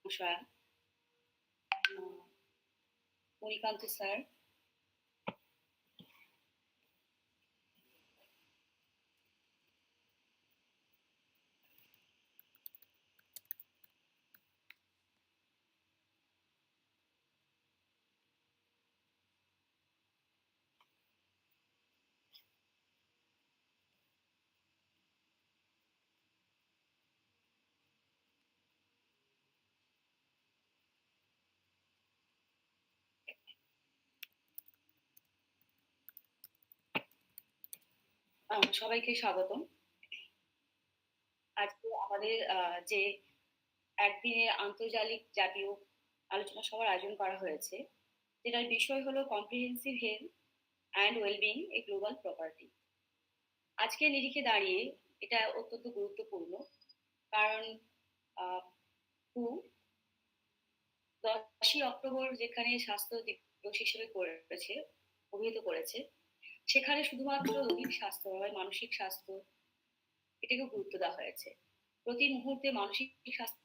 মহাশয়া, Manikant sir, সবাইকে স্বাগতম। আজকে আমাদের যে একদিনে আন্তর্জাতিক জাতীয় আলোচনা সভার আয়োজন করা হয়েছে, যেটার বিষয় হলো comprehensive health and wellbeing A global property. আজকে নিরিখে দাঁড়িয়ে এটা অত্যন্ত গুরুত্বপূর্ণ, কারণ 10ই অক্টোবর যেখানে স্বাস্থ্য দিবস হিসেবে অভিহিত করেছে, সেখানে শুধুমাত্র দৈহিক স্বাস্থ্য নয়, মানসিক স্বাস্থ্য এটাকে গুরুত্ব দেওয়া হয়েছে। প্রতি মুহূর্তে মানসিক স্বাস্থ্য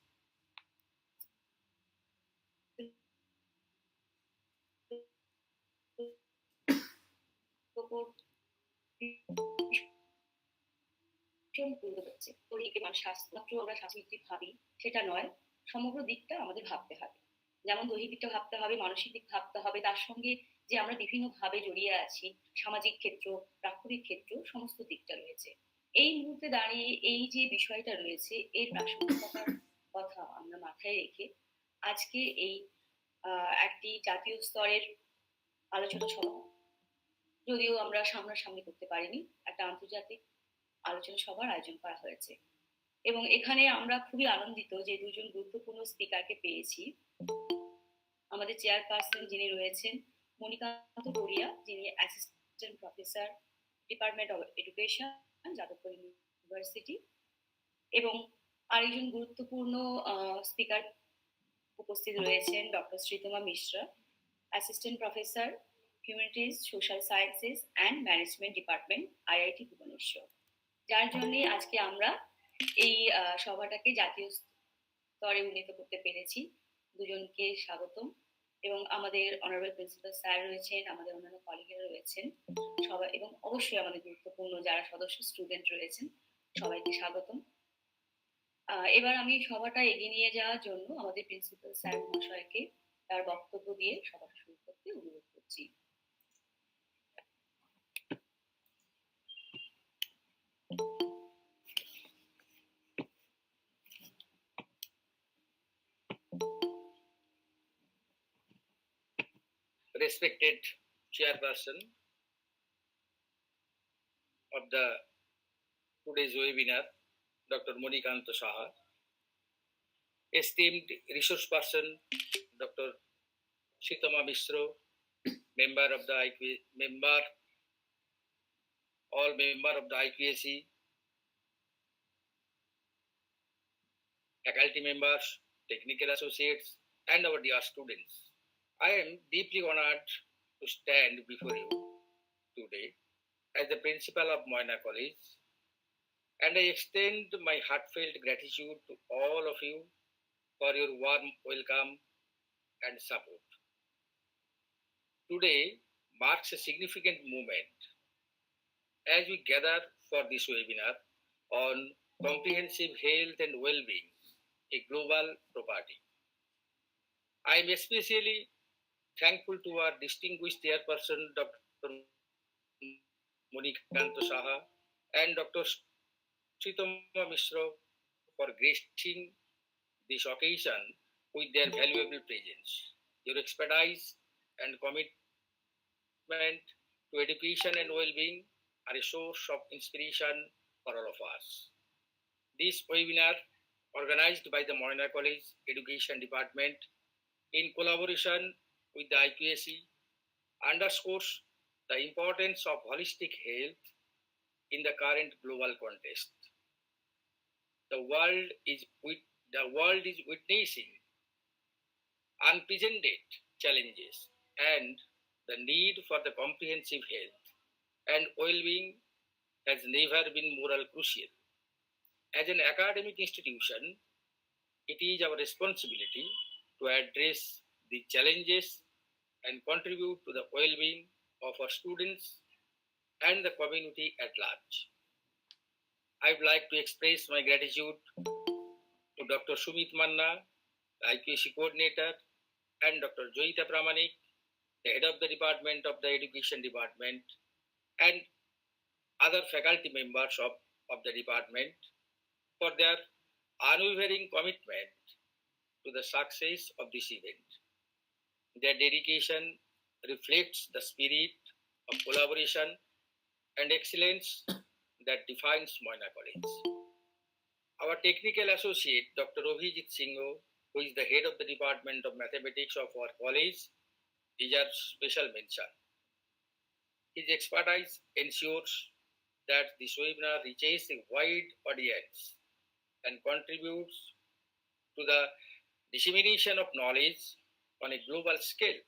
আমরা স্বাস্থ্য ভাবি সেটা নয়, সমগ্র দিকটা আমাদের ভাবতে হবে। যেমন দৈহিক দিকটা ভাবতে হবে, মানসিক দিক ভাবতে হবে, তার সঙ্গে যে আমরা বিভিন্ন ভাবে জড়িয়ে আছি, সামাজিক ক্ষেত্র, প্রাকৃতিক ক্ষেত্র, সমস্ত দিকটা রয়েছে। এই মুহূর্তে দাঁড়িয়ে এই যে বিষয়টা রয়েছে, এর প্রাসঙ্গিকতার কথা আমরা মাথায় রেখে আজকে এই একটি জাতীয় স্তরের আলোচনা সভা, যদিও আমরা সামনাসামনি করতে পারিনি, একটা আন্তর্জাতিক আলোচনা সভার আয়োজন করা হয়েছে। এবং এখানে আমরা খুবই আনন্দিত যে দুজন গুরুত্বপূর্ণ স্পিকারকে পেয়েছি। আমাদের চেয়ারপারসন যিনি রয়েছেন মণিকান্ত বড়িয়া, যিনি assistant professor, department of education, Jadavpur university. এবং আরেকজন গুরুত্বপূর্ণ স্পিকার উপস্থিত রয়েছেন doctor Sreetama Mishra, assistant professor, humanities, social sciences and management department, IIT Bhubaneswar. যার জন্য আজকে আমরা এই সভাটাকে জাতীয় স্তরে উন্নীত করতে পেরেছি। দুজনকে স্বাগতম। এবং আমাদের অনারেবল প্রিন্সিপাল স্যার রয়েছেন, আমাদের অন্যান্য কলিগেরা রয়েছেন সবাই, এবং অবশ্যই আমাদের গুরুত্বপূর্ণ যারা সদস্য স্টুডেন্ট রয়েছেন, সবাইকে স্বাগতম। এবার আমি সভাটা এগিয়ে নিয়ে যাওয়ার জন্য আমাদের প্রিন্সিপাল স্যার মহাশয়কে তার বক্তব্য দিয়ে সভাটা শুরু করতে অনুরোধ করছি। Respected chairperson of the today's webinar, Dr. Monikanta Saha, esteemed resource person, Dr. Shitama Mishra, member of the IQAC, faculty members, technical associates, and our dear students. I am deeply honored to stand before you today as the principal of Moyna College, and I extend my heartfelt gratitude to all of you for your warm welcome and support. Today marks a significant moment as we gather for this webinar on comprehensive health and well-being, a global property. I am especially thankful to our distinguished chairperson, Dr. Monikanta Saha and Dr. Shitama Mishra for gracing this occasion with their valuable presence. Your expertise and commitment to education and well-being are a source of inspiration for all of us. This webinar, organized by the Moyna College Education Department in collaboration with the IQAC, underscores the importance of holistic health in the current global context. The world is witnessing unprecedented challenges, and the need for the comprehensive health and well-being has never been more crucial. As an academic institution, it is our responsibility to address the challenges and contribute to the well-being of our students and the community at large. I would like to express my gratitude to Dr. Sumit Manna, the IQAC coordinator, and Dr. Joyita Pramanik, the head of the Department of the Education Department, and other faculty members of the department for their unwavering commitment to the success of this event. Their dedication reflects the spirit of collaboration and excellence that defines Moyna College. Our technical associate, Dr. Abhijit Singh, who is the head of the Department of Mathematics of our college, deserves special mention. His expertise ensures that this webinar reaches a wide audience and contributes to the dissemination of knowledge on a global scale.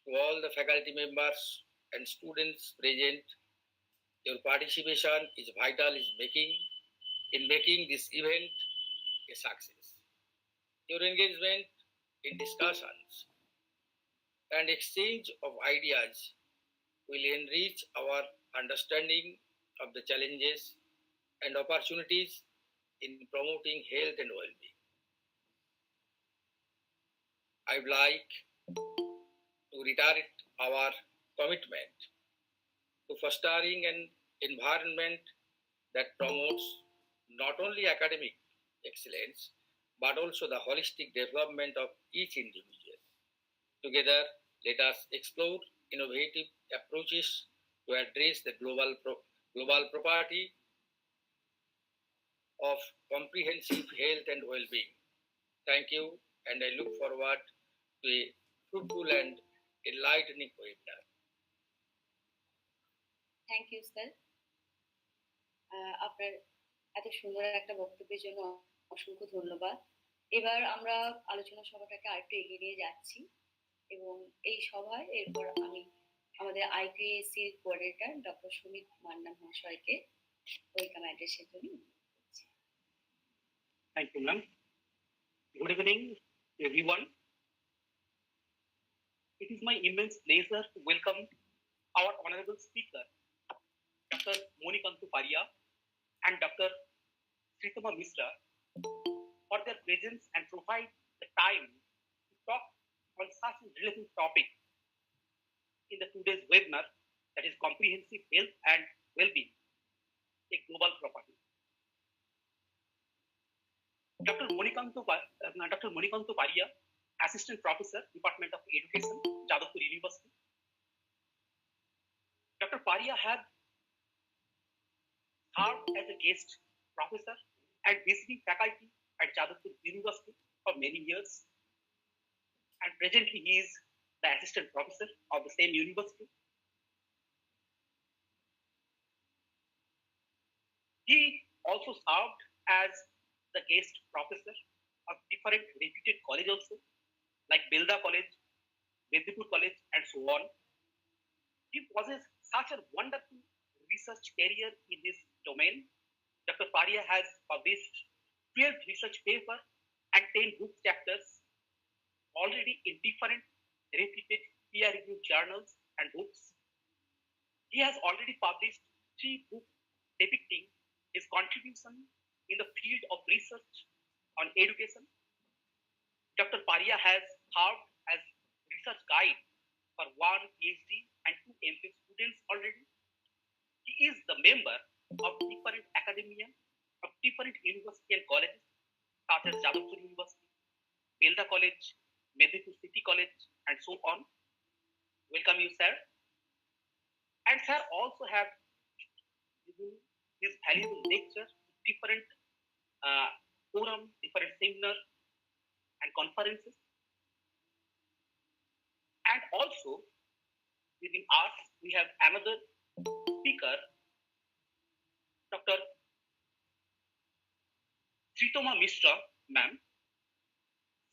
To all the faculty members and students present, your participation is vital in making this event a success. Your engagement in discussions and exchange of ideas will enrich our understanding of the challenges and opportunities in promoting health and well-being. I would like to reiterate our commitment to fostering an environment that promotes not only academic excellence, but also the holistic development of each individual. Together, let us explore innovative approaches to address the global property of comprehensive health and well-being. Thank you, and I look forward to a fruitful and enlightening webinar. Thank you sir, আপনার এত সুন্দর একটা বক্তব্যের জন্য অসংখ্য ধন্যবাদ। এবার আমরা আলোচনা সভাটাকে আরেকটু এগিয়ে নিয়ে যাচ্ছি এবং এই সভায় এরপর আমি আমাদের IQAC coordinator doctor Sumit Manna মহাশয়কে ওয়েলকাম অ্যাড্রেসের জন্য। Thank you, ma'am. Good evening, everyone. It is my immense pleasure to welcome our honorable speaker, Dr. Moyna College and Dr. Sritama Mishra, for their presence and provide the time to talk on such a relevant topic in the today's webinar, that is comprehensive health and well-being, a global property. Dr. Moyna College, Assistant Professor, Department of Education, Jadavpur University. Dr. Paria had served as a guest professor and visiting faculty at Jadavpur University for many years, and presently he is the assistant professor of the same university. He also served as the guest professor of different reputed colleges also, like Belda College, Medipur College, and so on. He possesses such a wonderful research career in this domain. Dr. Paria has published 12 research papers and 10 book chapters already in different reputed peer-reviewed journals and books. He has already published 3 books depicting his contribution in the field of research on education. Dr. Paria has served as research guide for 1 PhD and 2 MPhil students already. He is the member of different academia of different universities and colleges, such as Jadavpur University, Belda College, Medipur City College, and so on. Welcome you, sir. And sir also have given his valuable lecture, different forum, different seminars and conferences. And also within us, we have another speaker, Dr. Sritama Mishra, ma'am.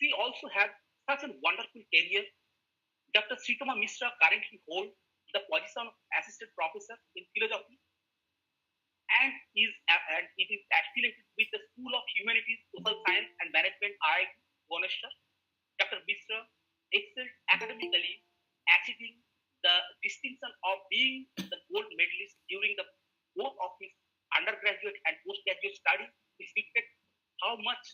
She also had such a wonderful career. Dr. Sritama Mishra currently holds the position of assistant professor in philosophy, and and it is affiliated with the School of Humanities, Social Science and Management, IIT Bhubaneswar. Dr. Mishra excelled academically, achieving the distinction of being the gold medalist during the both of his undergraduate and postgraduate studies, which reflect how much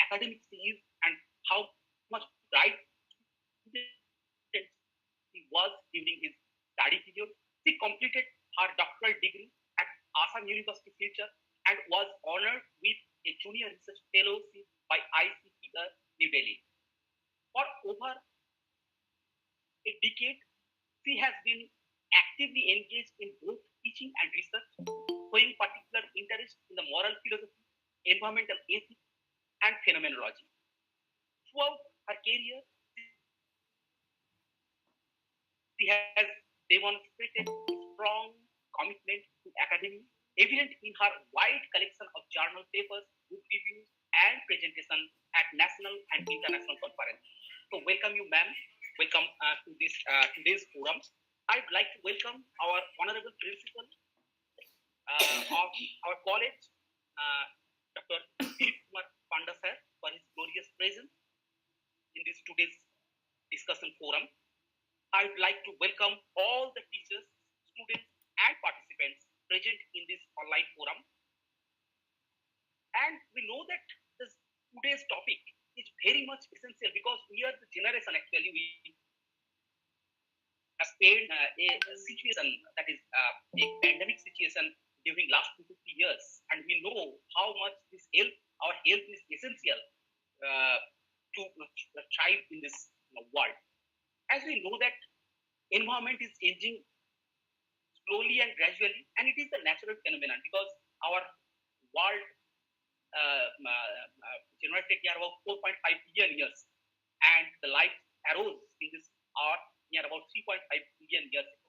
academics he is and how much bright he was during his study period. She completed her doctoral degree at Assam University, Silchar, and was honored with a junior research fellowship by IQAC New Delhi. For over a decade, she has been actively engaged in both teaching and research, showing particular interest in the moral philosophy, environmental ethics, and phenomenology. Throughout her career, she has demonstrated a strong commitment to academia, evident in her wide collection of journal papers, book reviews, and presentations at national and international conferences. So, welcome you, ma'am. Welcome to this today's forum. I'd like to welcome our honorable principal of our college, Dr. Dilip Kumar Panda sir, for his glorious presence in this today's discussion forum. I'd like to welcome all the teachers, students, and participants present in this online forum. And we know that today's topic is very much essential because we are the generation actually we have spent a situation that is a pandemic situation during last 2 to 3 years, and we know how much our health is essential to thrive in this world. As we know that environment is changing slowly and gradually, and it is a natural phenomenon because our world generated near about 4.5 billion years, and the life arose in this earth near about 3.5 billion years ago.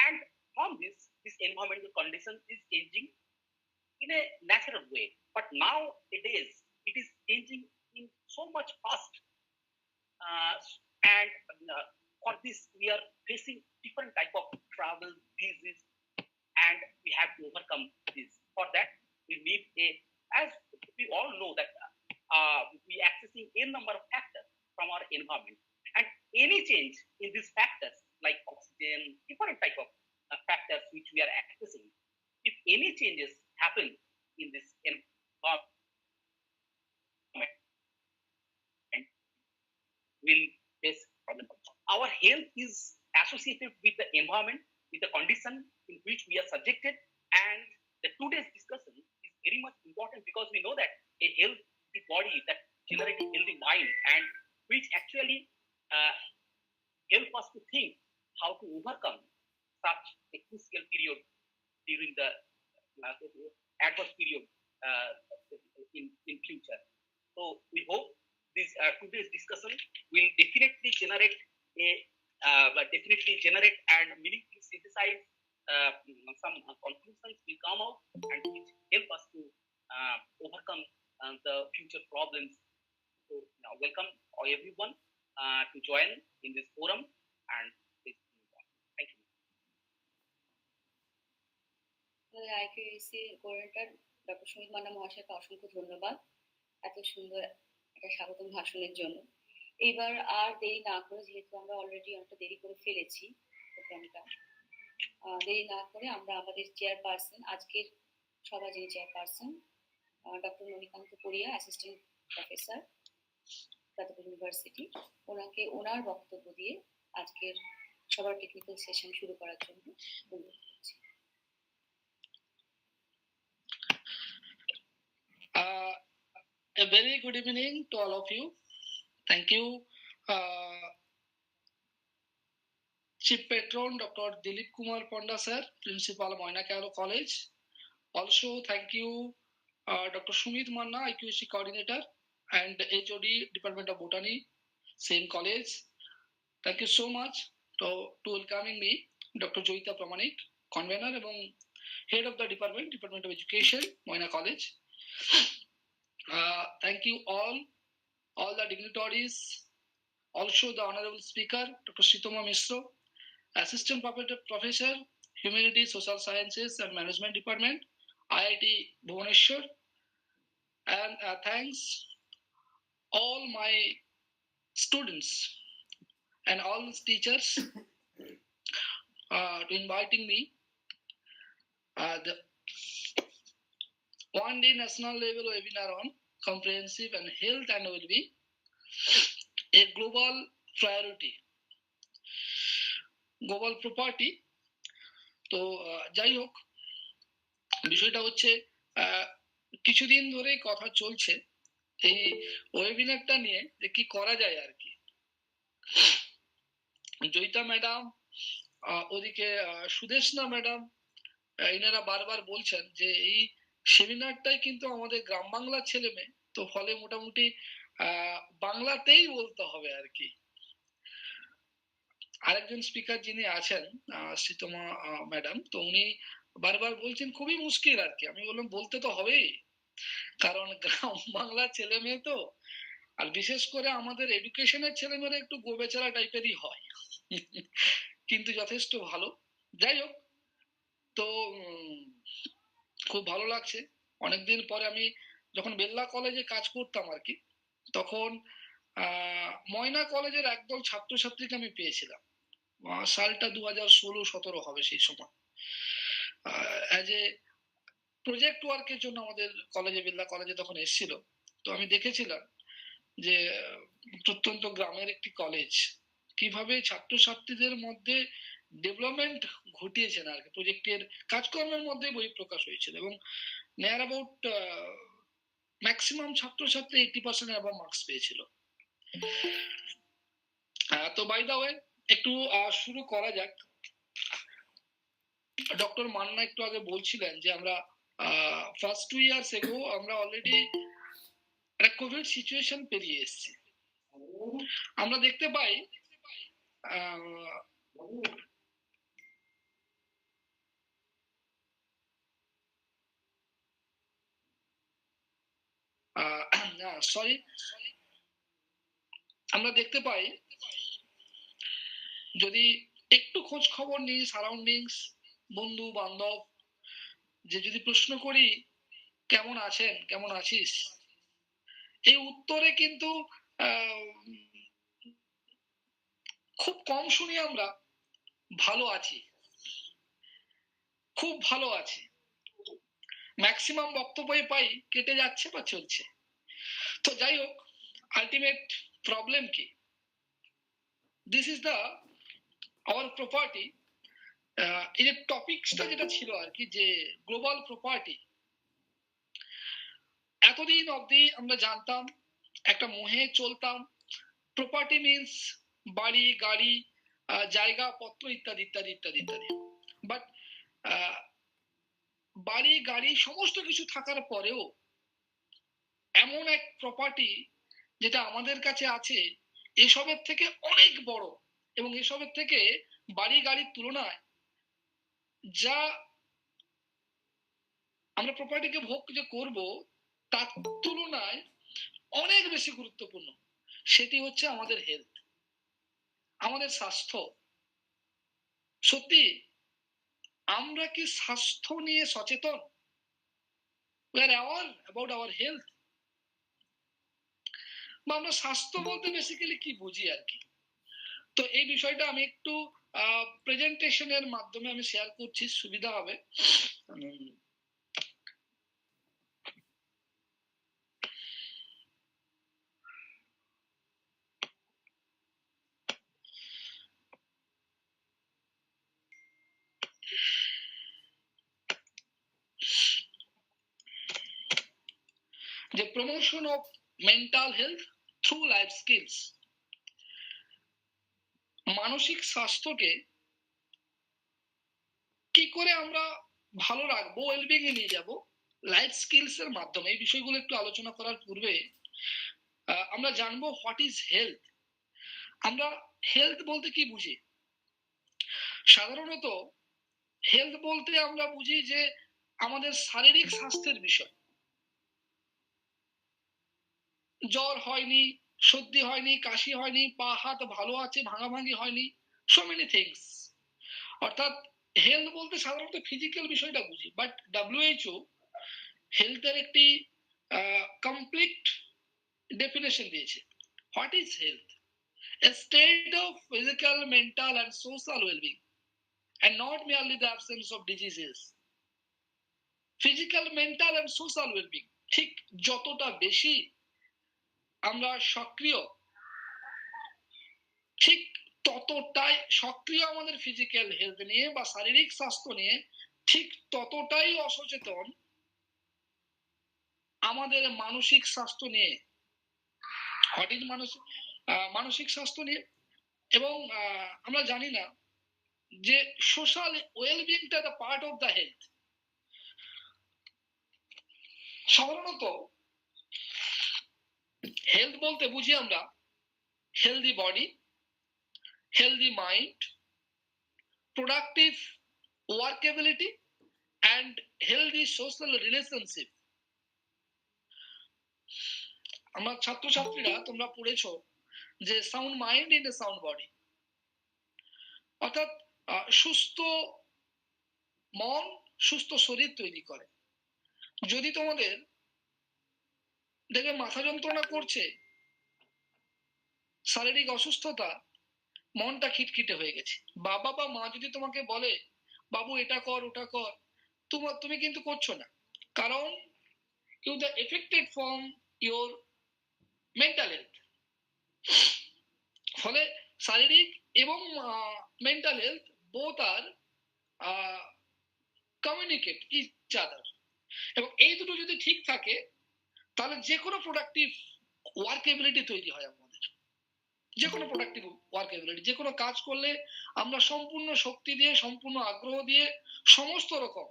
And from this environmental condition is changing in a natural way. But nowadays, it is changing in so much fast. And for this, we are facing different type of travel, disease, and we have to overcome this. For that, we need as we all know that we are accessing a number of factors from our environment, and any change in these factors, like oxygen, different type of factors which we are accessing, if any changes happen in this environment, will face problem. Our health is associated with the environment, with the condition in which we are subjected, and the today's discussion is very much important because we know that a healthy body that generates a healthy mind, and which actually help us to think how to overcome such a crucial period during the adverse period in future. So we hope this today's discussion will definitely generate and meaningfully synthesize some conclusions will come out and which help us to overcome the future problems. So now welcome everyone to join in this forum, and please thank you. IQAC coordinator doctor Sumit Manna মহাশয়কে অসংখ্য ধন্যবাদ এত সুন্দর একটা স্বাগতম ভাষণের জন্য। এইবার আর দেরি না করে, যেহেতু আমরা অলরেডি অনেকটা দেরি করে ফেলেছি প্রোগ্রামটা, দেরি না করে আমরা আমাদের চেয়ারপারসন, আজকের সভা যিনি চেয়ারপারসন, ডক্টর মণিকান্ত পড়িয়া, অ্যাসিস্ট্যান্ট প্রফেসর, যাদবপুর ইউনিভার্সিটি, ওনাকে ওনার বক্তব্য দিয়ে আজকের সবার টেকনিক্যাল সেশন শুরু করার জন্য অনুরোধ করছি। A very good evening to all of you. Thank you, Chief Patron Dr. Dilip Kumar Panda sir, Principal Moyna College. Also, thank you, Dr. Sumit Manna, IQAC Coordinator, and HOD Department of Botany, same college. Thank you so much to welcoming me, Dr. Joita Pramanik, Convener and Head of the Department of Education, Moyna College. Thank you all the dignitaries, also the Honorable Speaker, Dr. Sritoma Mishra, Assistant Professor, Humanities, Social Sciences and Management Department, IIT Bhubaneswar. And thanks all my students and all teachers to inviting me. The one-day national level webinar on comprehensive and health and well-being, a global priority, global property. তো যাই হোক, বিষয়টা হচ্ছে কিছুদিন ধরেই কথা চলছে এই ওয়েবিনারটা নিয়ে যে কি করা যায় আর কি। জয়িতা ম্যাডাম, ওদিকে সুদেশনা ম্যাডাম, এনারা বারবার বলছেন যে এই সেমিনারটাই কিন্তু আমাদের গ্রাম বাংলার ছেলে মেয়ে, তো ফলে মোটামুটি বাংলাতেই বলতে হবে আর কি। আরেকজন স্পিকার যিনি আছেন শ্রীতমা ম্যাডাম, তো উনি বারবার বলছেন খুবই মুশকিল আর কি। আমি বললাম বলতে তো হবেই, কারণ গ্রাম বাংলার ছেলে মেয়ে তো, আর বিশেষ করে আমাদের এডুকেশনের ছেলে মেয়েরা একটু গোবেচারা টাইপেরই হয়, কিন্তু যথেষ্ট ভালো। যাই হোক, তো খুব ভালো লাগছে। অনেকদিন পরে আমি যখন বেল্লা কলেজে কাজ করতাম আর কি, তখন ময়না কলেজের একদল ছাত্রছাত্রীকে আমি পেয়েছিলাম। সালটা 2016-17 হবে সেই সময়। অ্যাজ এ প্রজেক্ট ওয়ার্কের জন্য আমাদের কলেজে, বেল্লা কলেজে তখন এসেছিল। তো আমি দেখেছিলাম যে প্রত্যন্ত গ্রামের একটি কলেজ কিভাবে ছাত্রছাত্রীদের মধ্যে ডেভেলপমেন্ট ঘটিয়েছেন আর কি, প্রজেক্টের কাজকর্মের মধ্যে বহিঃপ্রকাশ হয়েছিল। এবং নিয়ার অ্যাবাউট ম্যাক্সিমাম ছাত্রছাত্রী 80% অ্যাবাভ মার্কস পেয়েছিল। তো বাই দা ওয়ে, একটু শুরু করা যাক। ডক্টর মান্না একটু আগে বলছিলেন যে আমরা ফার্স্ট 2 ইয়ার্স এগো আমরা অলরেডি একটা কোভিড সিচুয়েশন পেরিয়ে এসেছি। আমরা দেখতে পাই আমরা দেখতে পাই যদি একটু খোঁজ খবর নিই সারাউন্ডিংস, বন্ধু বান্ধব, যে যদি প্রশ্ন করি কেমন আছেন, কেমন আছিস, এই উত্তরে কিন্তু খুব কম শুনি আমরা ভালো আছি, খুব ভালো আছি। ম্যাক্সিমাম বক্তব্যই পাই কেটে যাচ্ছে বা চলছে। তো যাই হোক, আলটিমেট প্রবলেম কি? This is the hour property. এই যে টপিকসটা যেটা ছিল আর কি, যে গ্লোবাল প্রপার্টি, এতদিন অবধি আমরা জানতাম, একটা মোহে চলতাম, প্রপার্টি মিনস বাড়ি গাড়ি জায়গা পত্র ইত্যাদি ইত্যাদি ইত্যাদি ইত্যাদি। বাট বাড়ি গাড়ি সমস্ত কিছু থাকার পরেও এমন এক প্রপার্টি যেটা আমাদের কাছে আছে এসবের থেকে অনেক বড়, এবং এসবের থেকে বাড়ি গাড়ির তুলনায় যা আমরা প্রপার্টিকে ভোগ যে করব তার তুলনায় অনেক বেশি গুরুত্বপূর্ণ, সেটি হচ্ছে আমাদের হেলথ, আমাদের স্বাস্থ্য। সত্যি আমরা কি স্বাস্থ্য নিয়ে সচেতন? we are aware about our health? বা আমরা স্বাস্থ্য বলতে বেসিক্যালি কি বুঝি আর কি। তো এই বিষয়টা আমি একটু প্রেজেন্টেশনের মাধ্যমে আমি শেয়ার করছি, সুবিধা হবে। The promotion of mental health through life skills, মানসিক স্বাস্থ্যকে কি করে আমরা ভালো রাখবো, ওয়েলবিং এ নিয়ে যাব লাইফ স্কিলস এর মাধ্যমে। এই বিষয়গুলো একটু আলোচনা করার পূর্বে আমরা জানবো হোয়াট ইজ হেলথ। আমরা হেলথ বলতে কি বুঝি? সাধারণত হেলথ বলতে আমরা বুঝি যে আমাদের শারীরিক স্বাস্থ্যের বিষয়। জ্বর হয়নি, সর্দি হয়নি, কাশি হয়নি, পা হাত ভালো আছে, ভাঙাভাঙি হয়নি, সো মেনি থিংস। অর্থাৎ হেলথ বলতে সাধারণত ফিজিক্যাল বিষয়টা বুঝি, বাট WHO হেলথের একটি কমপ্লিট ডেফিনেশন দিয়েছে। What is health? A state of physical, mental and social well-being, and not merely the absence of diseases. Physical, mental and social well-being, ঠিক যতটা বেশি আমরা সক্রিয়, ঠিক ততটাই সক্রিয় আমাদের ফিজিক্যাল হেলথ নিয়ে বা শারীরিক স্বাস্থ্য নিয়ে, ঠিক ততটাই অসচেতন আমাদের মানসিক স্বাস্থ্য নিয়ে। হোয়াট ইজ মানসিক স্বাস্থ্য নিয়ে। এবং আমরা জানি না যে সোশ্যাল ওয়েলবিংটা the part of the health. সাধারণত হেলথ বলতে বুঝি আমরা healthy body, healthy mind, productive workability and healthy social relationship. আমরা ছাত্রছাত্রীরা তোমরা পড়েছো যে sound mind in a sound body, অর্থাৎ সুস্থ মন সুস্থ শরীর তৈরি করে। যদি তোমাদের দেখে মাথা যন্ত্রণা করছে, শারীরিক অসুস্থতা, মনটা খিটখিটে হয়ে গেছে, বাবা বা মা যদি তোমাকে বলে বাবু এটা কর ওটা কর, তুমি কিন্তু করছো না, কারণ you the affected from your mental health. ফলে শারীরিক এবং mental health both are communicate each other, এবং এই দুটো যদি ঠিক থাকে তাহলে যে কোনো প্রোডাক্টিভ ওয়ার্ক এবিলিটি তৈরি হয় আমাদের। যে কোনো প্রোডাক্টিভ ওয়ার্ক এবিলিটি, যে কোনো কাজ করলে আমরা সম্পূর্ণ শক্তি দিয়ে, সম্পূর্ণ আগ্রহ দিয়ে, সমস্ত রকম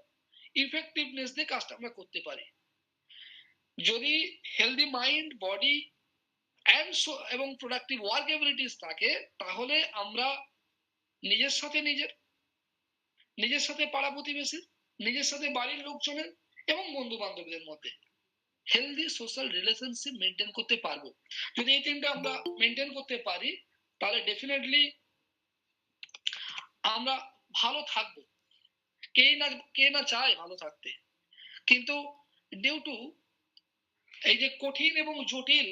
ইফেক্টিভনেস দিয়ে কাজটা আমরা করতে পারি। যদি হেলদি মাইন্ড, বডি এবং প্রোডাক্টিভ ওয়ার্ক এবিলিটিস থাকে, তাহলে আমরা নিজের সাথে পাড়া প্রতিবেশী, নিজের সাথে বাড়ির লোকজনের এবং বন্ধু বান্ধবদের মধ্যে হেলদি সোশ্যাল রিলেশনশিপ মেনটেন করতে পারবো। যদি এই তিনটা আমরা মেনটেন করতে পারি তাহলে ডেফিনেটলি আমরা ভালো থাকবো। কে না চায় ভালো থাকতে, কিন্তু ডিউ টু এই যে কঠিন এবং জটিল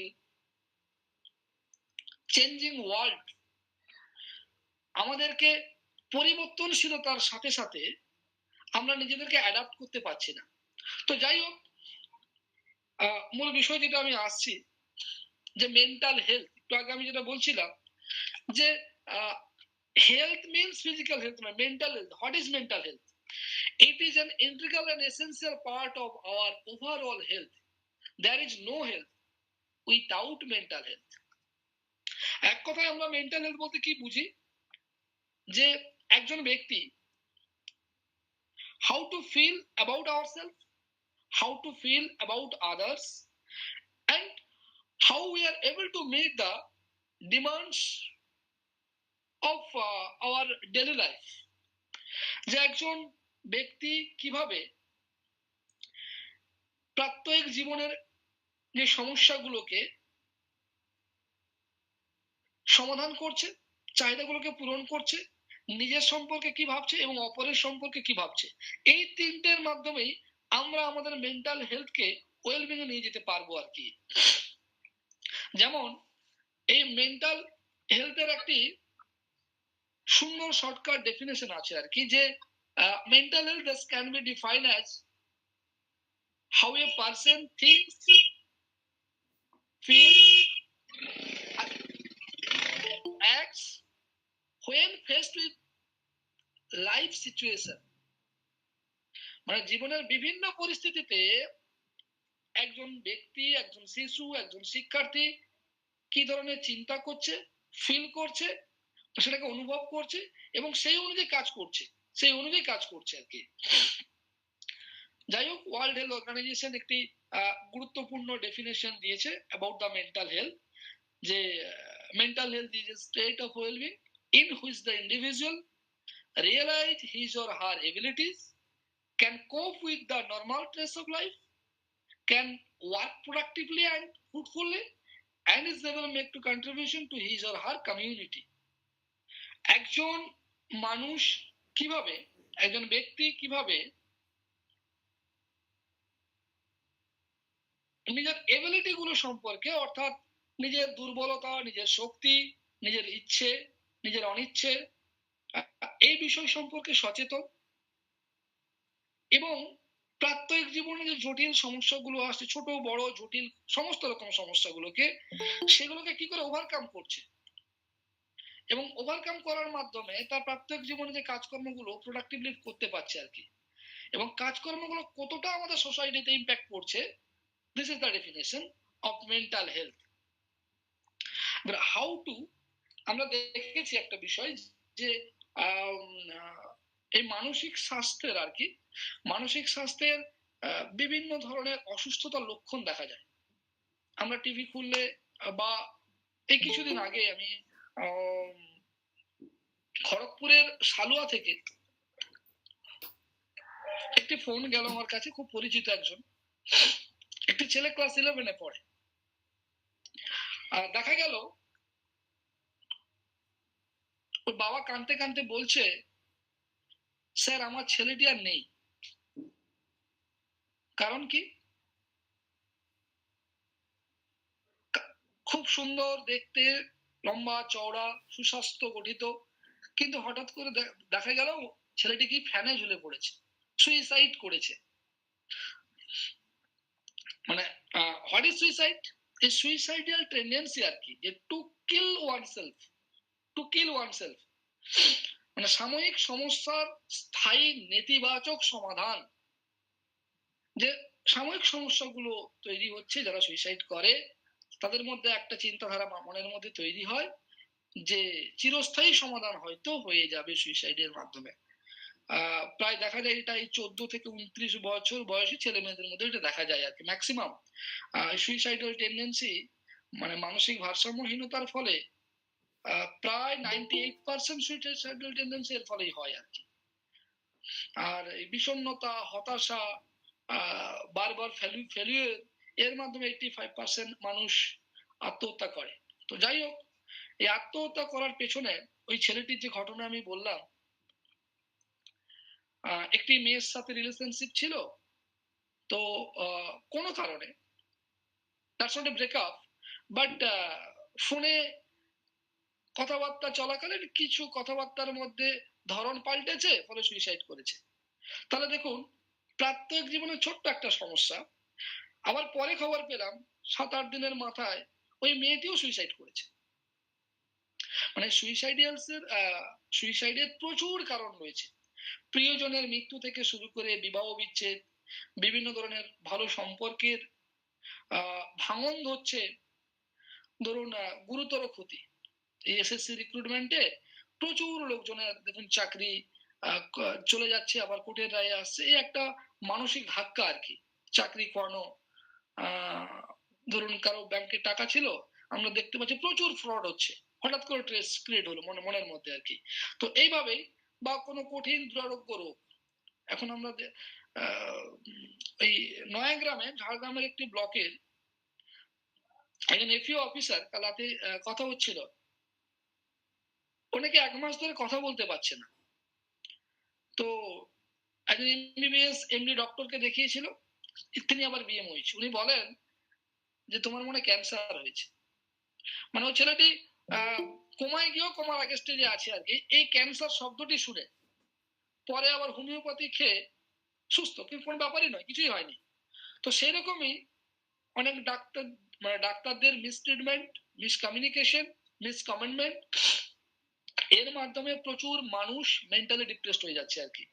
চেঞ্জিং ওয়ার্ল্ড, আমাদেরকে পরিবর্তনশীলতার সাথে সাথে আমরা নিজেদেরকে অ্যাডাপ্ট করতে পারছি না। তো যাই হোক, মূল বিষয় যেটা আমি আসছি যে মেন্টাল হেলথ, একটু আগে আমি যেটা বলছিলাম যে health means physical health, mental health. What is mental health? It is an integral and essential part of our overall health. There is no health without mental health. এক কথায় আমরা মেন্টাল হেলথ বলতে কি বুঝি, যে একজন ব্যক্তি how to feel about ourselves, how to feel about others, and how we are able to meet the demands of our daily life. যে একজন ব্যক্তি কিভাবে প্রাত্যহিক জীবনের যে সমস্যাগুলোকে সমাধান করছে, চাহিদাগুলোকে পূরণ করছে, নিজের সম্পর্কে কি ভাবছে এবং অপরের সম্পর্কে কি ভাবছে, এই তিনটের মাধ্যমেই আমরা আমাদের মেন্টাল হেলথকে ওয়েলবিং এ নিয়ে যেতে পারবো আর কি। যেমন এই মেন্টাল হেলথের একটি সুন্দর শর্টকাট ডেফিনেশন আছে আর কি, যে mental health can be defined as how a person thinks, feels, acts when faced with life situation. মানে জীবনের বিভিন্ন পরিস্থিতিতে একজন ব্যক্তি, একজন শিশু, একজন শিক্ষার্থী কি ধরনের চিন্তা করছে, ফিল করছে, সেটাকে অনুভব করছে এবং সেই অনুযায়ী কাজ করছে আর কি। যাই হোক, ওয়ার্ল্ড হেলথ অর্গানাইজেশন একটি গুরুত্বপূর্ণ ডেফিনেশন দিয়েছে অ্যাবাউট দ্য মেন্টাল হেলথ, যে mental health is a state of wellbeing in which the individual realize his or her abilities, can cope with the normal stress of life, can work productively and fruitfully, and is able to make to contribution to his or her community. একজন মানুষ কিভাবে একজন ব্যক্তি কিভাবে নিজের ability গুলো সম্পর্কে, অর্থাৎ নিজের দুর্বলতা, নিজের শক্তি, নিজের ইচ্ছে, নিজের অনিচ্ছে, এই বিষয় সম্পর্কে সচেতন, এবং প্রাত্যহিক জীবনে যে জটিল সমস্যাগুলো আসছে, ছোট বড় জটিল সমস্ত রকম সমস্যাগুলোকে, সেগুলোকে কি করে ওভারকাম করছে, এবং ওভারকাম করার মাধ্যমে তার প্রাত্যহিক জীবনে যে কাজকর্মগুলো প্রোডাক্টিভলি করতে পারছে আর কি, এবং কাজকর্মগুলো কতটা আমাদের সোসাইটিতে ইম্প্যাক্ট করছে। This is the definition of mental health. How to, আমরা দেখেছি একটা বিষয় যে এই মানসিক স্বাস্থ্যের আর কি, মানসিক স্বাস্থ্যের বিভিন্ন ধরনের অসুস্থতার লক্ষণ দেখা যায়। আমরা টিভি খুললে বা এই কিছুদিন আগে আমি খড়গপুরের সালুয়া থেকে একটি ফোন গেল আমার কাছে, খুব পরিচিত একজন, একটি ছেলে ক্লাস 11-এ পড়ে। দেখা গেল ওর বাবা কাঁদতে কাঁদতে বলছে, স্যার আমার ছেলেটি আর নেই। কারণ কি? খুব সুন্দর দেখতে, লম্বা চওড়া, সুস্বাস্থ্য গঠিত, কিন্তু হঠাৎ করে দেখা গেল ছেলেটি কি ফ্যানে ঝুলে পড়েছে, সুইসাইড করেছে। মানে what is suicide? A suicidal tendency আর কি, যে টু কিল ওয়ানসেলফ, মানে সাময়িক সমস্যার স্থায়ী নেতিবাচক সমাধান। যে সাময়িক সমস্যাগুলো তৈরি হচ্ছে, যারা সুইসাইড করে তাদের মধ্যে একটা চিন্তাধারা মনের মধ্যে তৈরি হয় যে চিরস্থায়ী সমাধান হয়তো হয়ে যাবে সুইসাইডের মাধ্যমে। প্রায় দেখা যায় এটা এই 14 থেকে 29 বছর বয়সী ছেলে মেয়েদের মধ্যে এটা দেখা যায় আর কি ম্যাক্সিমাম। সুইসাইডাল টেন্ডেন্সি মানে মানসিক ভারসাম্যহীনতার ফলে প্রায় 98% সুইসাইডাল টেন্ডেন্সি এর ফলেই হয় আর কি। আর এই বিষণ্ণতা, হতাশা, বারবার ফেলিওর, এর মাধ্যমে 85% মানুষ আত্মহত্যা করে। তো যাই হোক, এই আত্মহত্যা করার পেছনে ওই ছেলেটির যে ঘটনা আমি বললাম, একটি মেয়ের সাথে রিলেশনশিপ ছিল, তো কোনো কারণে that's not a breakup, but ফোনে কথাবার্তা চলাকালীন কিছু কথাবার্তার মধ্যে ধরন পাল্টেছে, ফলে সুইসাইড করেছে। তাহলে দেখুন, প্রাত্যহিক জীবনে ছোট্ট একটা সমস্যা, আবার পরে খবর পেলাম 7-8 দিনের মাথায় ওই মেয়েটিও সুইসাইড করেছে। মানে সুইসাইডের প্রচুর কারণ রয়েছে, প্রিয়জনের মৃত্যু থেকে শুরু করে বিবাহ বিচ্ছেদ, বিভিন্ন ধরনের ভালো সম্পর্কের ভাঙন ধরছে, ধরুন গুরুতর ক্ষতি। এই এসএসসি রিক্রুটমেন্টে প্রচুর লোকজনের দেখুন চাকরি চলে যাচ্ছে, আবার কোর্টের রায়ে আসছে, এই একটা মানসিক ধাক্কা আর কি। চাকরি খোয়ানো, ধরুন কারো ব্যাংকে টাকা ছিল, আমরা দেখতে পাচ্ছি প্রচুর ফ্রড হচ্ছে, হঠাৎ করে স্ট্রেস ক্রিয়েট হলো মনের মধ্যে আর কি। তো এইভাবেই, বা কোনো কঠিন দুরারোগ্য রোগ। এখন আমরা এই নয়াগ্রামে, ঝাড়গ্রামের একটি ব্লকের একজন এফিও অফিসার, কাল রাতে কথা হচ্ছিল, অনেকে 1 মাস ধরে কথা বলতে পারছে না। তো একজন এমবিবিএস এমডি ডক্টরকে দেখিয়েছিল, তিনি আবার বিএম হয়েছে। উনি বলেন যে তোমার মনে ক্যান্সার হয়েছে। মানে ওই ছেলেটি কোমায় গিয়েও কোমার আগের স্টেজে আছে আর কি। এই ক্যান্সার শব্দটি শুনে পরে আবার হোমিওপ্যাথি খেয়ে সুস্থ, কিন্তু কোনো ব্যাপারই নয়, কিছুই হয়নি। তো সেই রকমই অনেক ডাক্তারদের মিসট্রিটমেন্ট, মিসকমিউনিকেশন, মিসকমেন্টমেন্ট, এর মাধ্যমে প্রচুর মানুষ মেন্টালি ডিপ্রেসড হয়ে যাচ্ছে আর কি।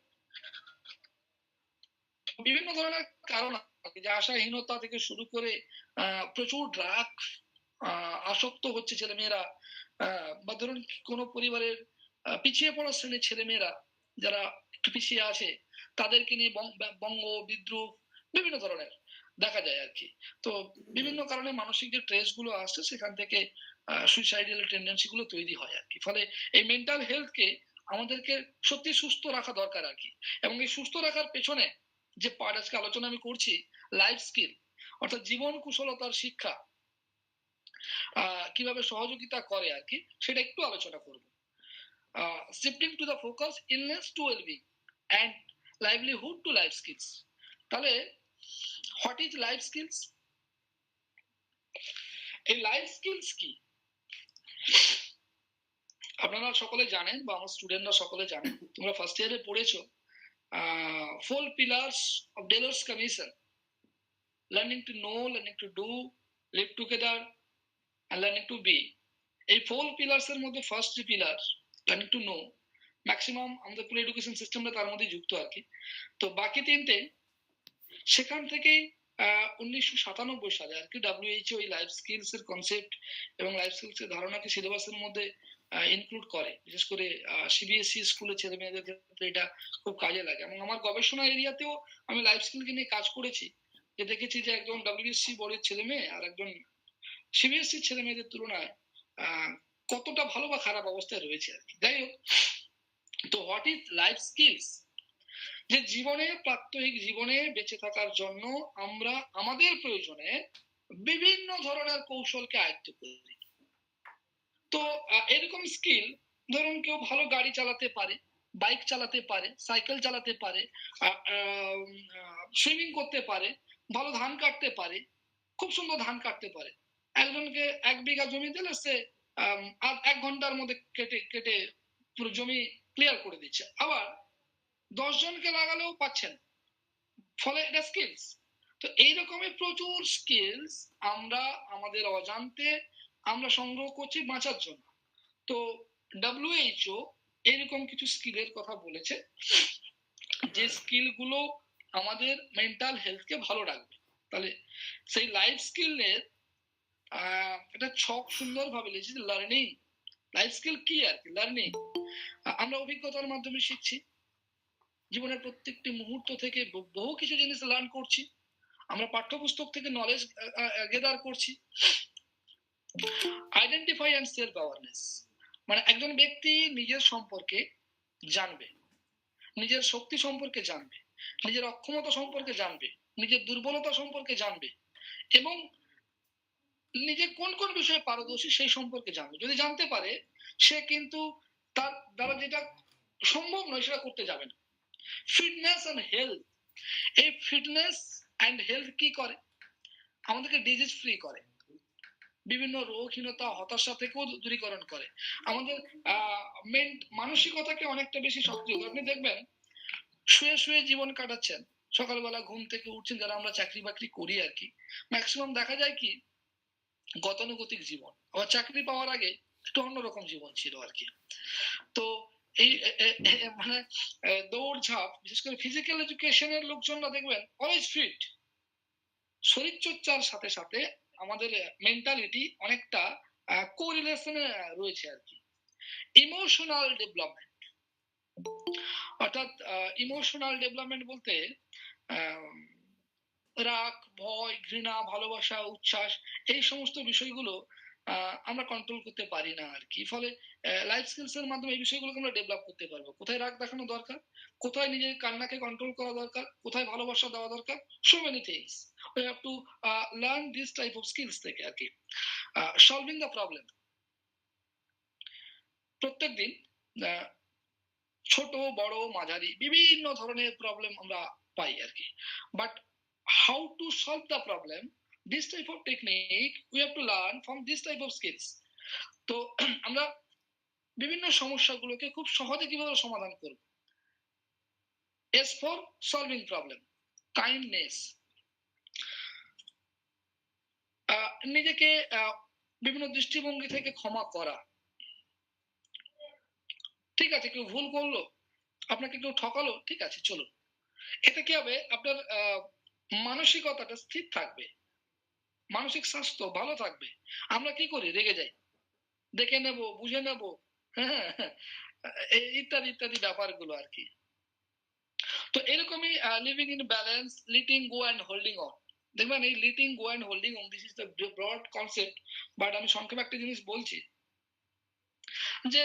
বিভিন্ন ধরনের কারণ আছে, যে আশাহীনতা থেকে শুরু করে প্রচুর ড্রাগ আসক্ত হচ্ছে ছেলেমেয়েরা, বা ধরুন কোনো পরিবারের পিছিয়ে পড়া শ্রেণীর ছেলেমেয়েরা যারা একটু পিছিয়ে আছে, তাদেরকে নিয়ে বঙ্গ বিদ্রুপ বিভিন্ন ধরনের দেখা যায় আর কি। তো বিভিন্ন কারণে মানসিক যে ট্রেস গুলো আসছে, সেখান থেকে সুইসাইডাল টেন্ডেন্সি গুলো তৈরি হয় আর কি। ফলে এই মেন্টাল হেলথকে আমাদেরকে সত্যি সুস্থ রাখা দরকার আর কি। এবং এই সুস্থ রাখার পেছনে যে পার্ট আজকে আলোচনা আমি করছি, লাইফ স্কিল অর্থাৎ জীবন কুশলতার শিক্ষা কিভাবে সহযোগিতা করে আর কি, সেটা একটু আলোচনা করব। Shifting to the focus illness to wellbeing, and livelihood to life skills. তাহলে what is life skills? এই লাইফ স্কিলস কি আপনারা সকলে জানেন বা আমার স্টুডেন্টরা সকলে জানেন, তোমরা ফার্স্ট ইয়ারে পড়েছো 4 pillars of Delors Commission: learning to know, learning to do, live together and learning to be. এই 4 pillars এর মধ্যে first pillar learning to know, maximum আমাদের পুরো এডুকেশন সিস্টেমটা তার মধ্যে যুক্ত আর কি। তো বাকি তিনটে সেখান থেকেই 1997 সালে আর কি WHO এই লাইফ স্কিলস এর কনসেপ্ট এবং লাইফ স্কিলস এর ধারণাকে সিলেবাসের মধ্যে ইনক্লুড করে, বিশেষ করে CBSE স্কুলের ছেলে মেয়েদের ক্ষেত্রে এটা খুব কাজে লাগে। এবং আমার গবেষণা এরিয়াতেও আমি লাইফ স্কিলকে নিয়ে কাজ করেছি, যে দেখেছি যে একজন WSC বোর্ডের ছেলে মেয়ে আর একজন CBSE ছেলে মেয়েদের তুলনায় কতটা ভালো বা খারাপ অবস্থায় রয়েছে আর কি। যাই হোক, তো হোয়াট ইজ লাইফ স্কিলস? যে জীবনে, প্রাত্যহিক জীবনে বেঁচে থাকার জন্য আমরা আমাদের প্রয়োজনে বিভিন্ন ধরনের কৌশলকে আয়ত্ত করি। তো এরকম স্কিল, ধরুন কেউ ভালো গাড়ি চালাতে পারে, বাইক চালাতে পারে, সাইকেল চালাতে পারে, সুইমিং করতে পারে, ভালো ধান কাটতে পারে, খুব সুন্দর ধান কাটতে পারে। একজনকে 1 বিঘা জমি দিলে সে 1 ঘন্টার মধ্যে কেটে পুরো জমি ক্লিয়ার করে দিচ্ছে, আবার 10 জনকে লাগালেও পাচ্ছেন, ফলে এটা স্কিলস। তো এইরকমই প্রচুর স্কিলস আমরা আমাদের অজান্তে আমরা সংগ্রহ করছি বাঁচার জন্য। তো WHO এরকম কিছু স্কিলের কথা বলেছে, যে স্কিলগুলো আমাদের মেন্টাল হেলথকে ভালো রাখবে। তাহলে সেই লাইফ স্কিলের একটা ছক সুন্দরভাবে লিখেছে, লার্নিং। লাইফ স্কিল কি আর কি? লার্নিং। আমরা অভিজ্ঞতার মাধ্যমে শিখছি, জীবনের প্রত্যেকটি মুহূর্ত থেকে বহু কিছু জিনিস লার্ন করছি, আমরা পাঠ্যপুস্তক থেকে নলেজ গেদার করছি। আইডেন্টিফাই অ্যান্ড সেলফ অ্যাওয়ারনেস, মানে একজন ব্যক্তি নিজের সম্পর্কে জানবে, নিজের শক্তি সম্পর্কে জানবে, নিজের অক্ষমতা সম্পর্কে জানবে, নিজের দুর্বলতা সম্পর্কে জানবে এবং নিজে কোন কোন বিষয়ে পারদর্শী সেই সম্পর্কে জানবে। যদি জানতে পারে, সে কিন্তু তার দ্বারা যেটা সম্ভব নয় সেটা করতে যাবে না। ফিটনেস অ্যান্ড হেলথ, এই ফিটনেস অ্যান্ড হেলথ কি করে? আমাদেরকে ডিজিজ ফ্রি করে, বিভিন্ন রোগহীনতা, হতাশা থেকেও দূরীকরণ করে, আমাদের মানসিকতাকে অনেকটা বেশি সক্রিয় করে। আপনি দেখবেন শুয়ে শুয়ে জীবন কাটাচ্ছেন, সকালবেলা ঘুম থেকে উঠছেন, যারা আমরা চাকরি বাকরি করি আর কি, ম্যাক্সিমাম দেখা যায় কি গতানুগতিক জীবন, আবার চাকরি পাওয়ার আগে একটু অন্যরকম জীবন ছিল আর কি। তো এই মানে দৌড়ঝাঁপ, বিশেষ করে ফিজিক্যাল এডুকেশনের লোকজনরা দেখবেন অলওয়েজ ফিট। শরীর চর্চার সাথে সাথে আমাদের মেন্টালিটি অনেকটা কোরিলেশনে রয়েছে আর কি। ইমোশনাল ডেভেলপমেন্ট, অর্থাৎ ইমোশনাল ডেভেলপমেন্ট বলতে রাগ, ভয়, ঘৃণা, ভালোবাসা, উচ্ছ্বাস, এই সমস্ত বিষয়গুলো আমরা কন্ট্রোল করতে পারি না আর কি। ফলে লাইফ স্কিলস এর মাধ্যমে এই বিষয়গুলোকে আমরা ডেভেলপ করতে পারবো। কোথায় রাগ দেখানো দরকার, কোথায় নিজের কান্নাকে কন্ট্রোল করা দরকার, কোথায় ভালোবাসা দেওয়া দরকার, so many things we have to learn this type of skills থেকে আর কি। সলভিং দ্য প্রবলেম, প্রত্যেকদিন ছোট বড় মাঝারি বিভিন্ন ধরনের প্রবলেম আমরা পাই আর কি। But how to solve the problem, this type of technique we have to learn from this type of skills. তো আমরা বিভিন্ন সমস্যাগুলোকে খুব সহজে কিভাবে সমাধান করব। S for solving problem, kindness, নিজেকে বিভিন্ন দৃষ্টিভঙ্গি থেকে ক্ষমা করা। ঠিক আছে, কেউ ভুল করলো, আপনাকে কেউ ঠকালো, ঠিক আছে চলো, এতে কি হবে, আপনার মানসিকতাটা স্থির থাকবে, মানসিক স্বাস্থ্য ভালো থাকবে। আমরা কি করি, রেগে যাই, দেখে নেব, বুঝে নেব, ইত্যাদি ইত্যাদি ব্যাপারগুলো আর কি। তো এরকমই living in balance, letting go and holding on. দেখবেন এই letting go and holding on, this is the broad concept, but আমি সংক্ষেপে একটা জিনিস বলছি, যে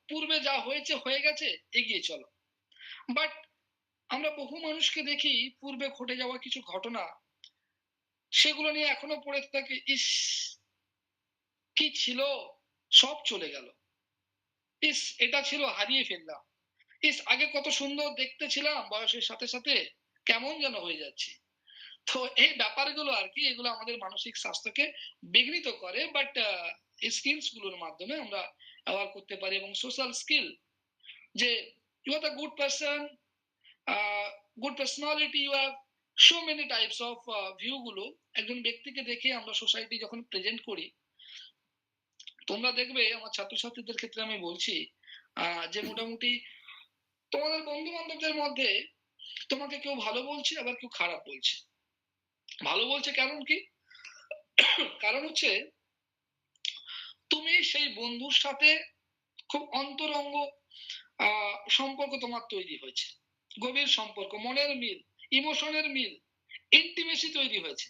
পূর্বে যা হয়েছে হয়ে গেছে, এগিয়ে চলো। বাট আমরা বহু মানুষকে দেখি পূর্বে ঘটে যাওয়া কিছু ঘটনা, সেগুলো নিয়ে এখনো পড়ে থাকে, ইস কি ছিল, সব চলে গেল, ইস এটা ছিল হারিয়ে ফেললাম, আগে কত সুন্দর দেখতে ছিলাম, বয়সের সাথে সাথে কেমন যেন হয়ে যাচ্ছে। তো এই ব্যাপারগুলো আর কি, এগুলো আমাদের মানসিক স্বাস্থ্যকে বিঘ্নিত করে, বাট এই স্কিলস গুলোর মাধ্যমে আমরা অ্যাওয়ার করতে পারি। এবং সোশ্যাল স্কিল, যে you are the good person, good personality, you have so many types of view গুলো একজন ব্যক্তিকে দেখে আমরা সোসাইটি যখন প্রেজেন্ট করি, তোমরা দেখবে আমার ছাত্রছাত্রীদের ক্ষেত্রে আমি বলছি যে মোটামুটি তোমাদের বন্ধু বান্ধবদের মধ্যে তোমাকে কেউ ভালো বলছে, আবার কেউ খারাপ বলছে। ভালো বলছে কারণ কি? কারণ হচ্ছে তুমি সেই বন্ধুর সাথে খুব অন্তরঙ্গ সম্পর্ক তোমার তৈরি হয়েছে, গভীর সম্পর্ক, মনের মিল, ইমোশনের মিল, ইন্টিমেসি তৈরি হয়েছে।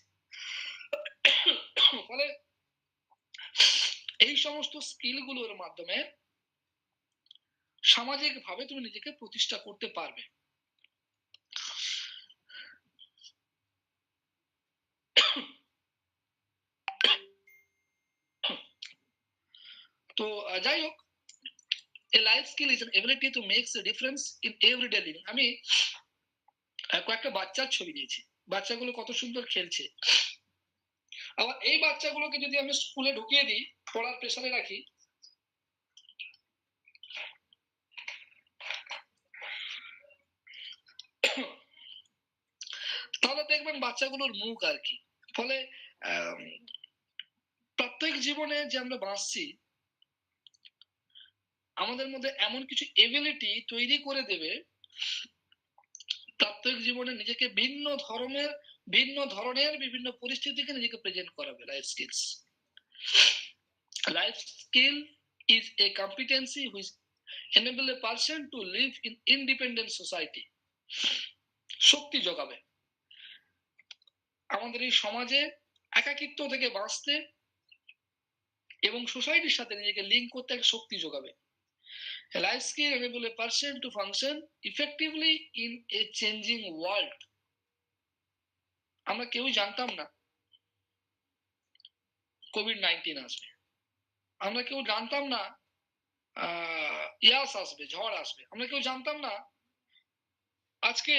ফলে এই সমস্ত স্কিল গুলোর মাধ্যমে সামাজিক ভাবে তুমি নিজেকে প্রতিষ্ঠা করতে পারবে। তো যাই হোক, a life skill is an ability to make a difference in everyday living. আমি কয়েকটা বাচ্চার ছবি দিয়েছি, বাচ্চাগুলো কত সুন্দর খেলছে। আবার এই বাচ্চাগুলোকে যদি আমি স্কুলে ঢুকিয়ে দিই, পড়ার প্রেসারে রাখি, তাহলে দেখবেন বাচ্চাগুলোর মুখ আর কি। ফলে প্রত্যেক জীবনে যে আমরা বাঁচছি, আমাদের মধ্যে এমন কিছু এবিলিটি তৈরি করে দেবে, প্রত্যেক জীবনে নিজেকে ভিন্ন ধরনের বিভিন্ন পরিস্থিতিকে নিজেকে প্রেজেন্ট করাবে। Life skill is a competency which enable a person to live in independent society. শক্তি যোগাবে আমাদের এই সমাজে একাকিত্ব থেকে বাঁচতে এবং সোসাইটির সাথে নিজেকে লিঙ্ক করতে একটা শক্তি যোগাবে। A life skill enable a person to function effectively in a changing world. আমরা কেউ জানতাম না কোভিড-19 আসবে, আমরা কেউ জানতাম না ইয়াস আসবে, ঝড় আসবে, আমরা কেউ জানতাম না আজকে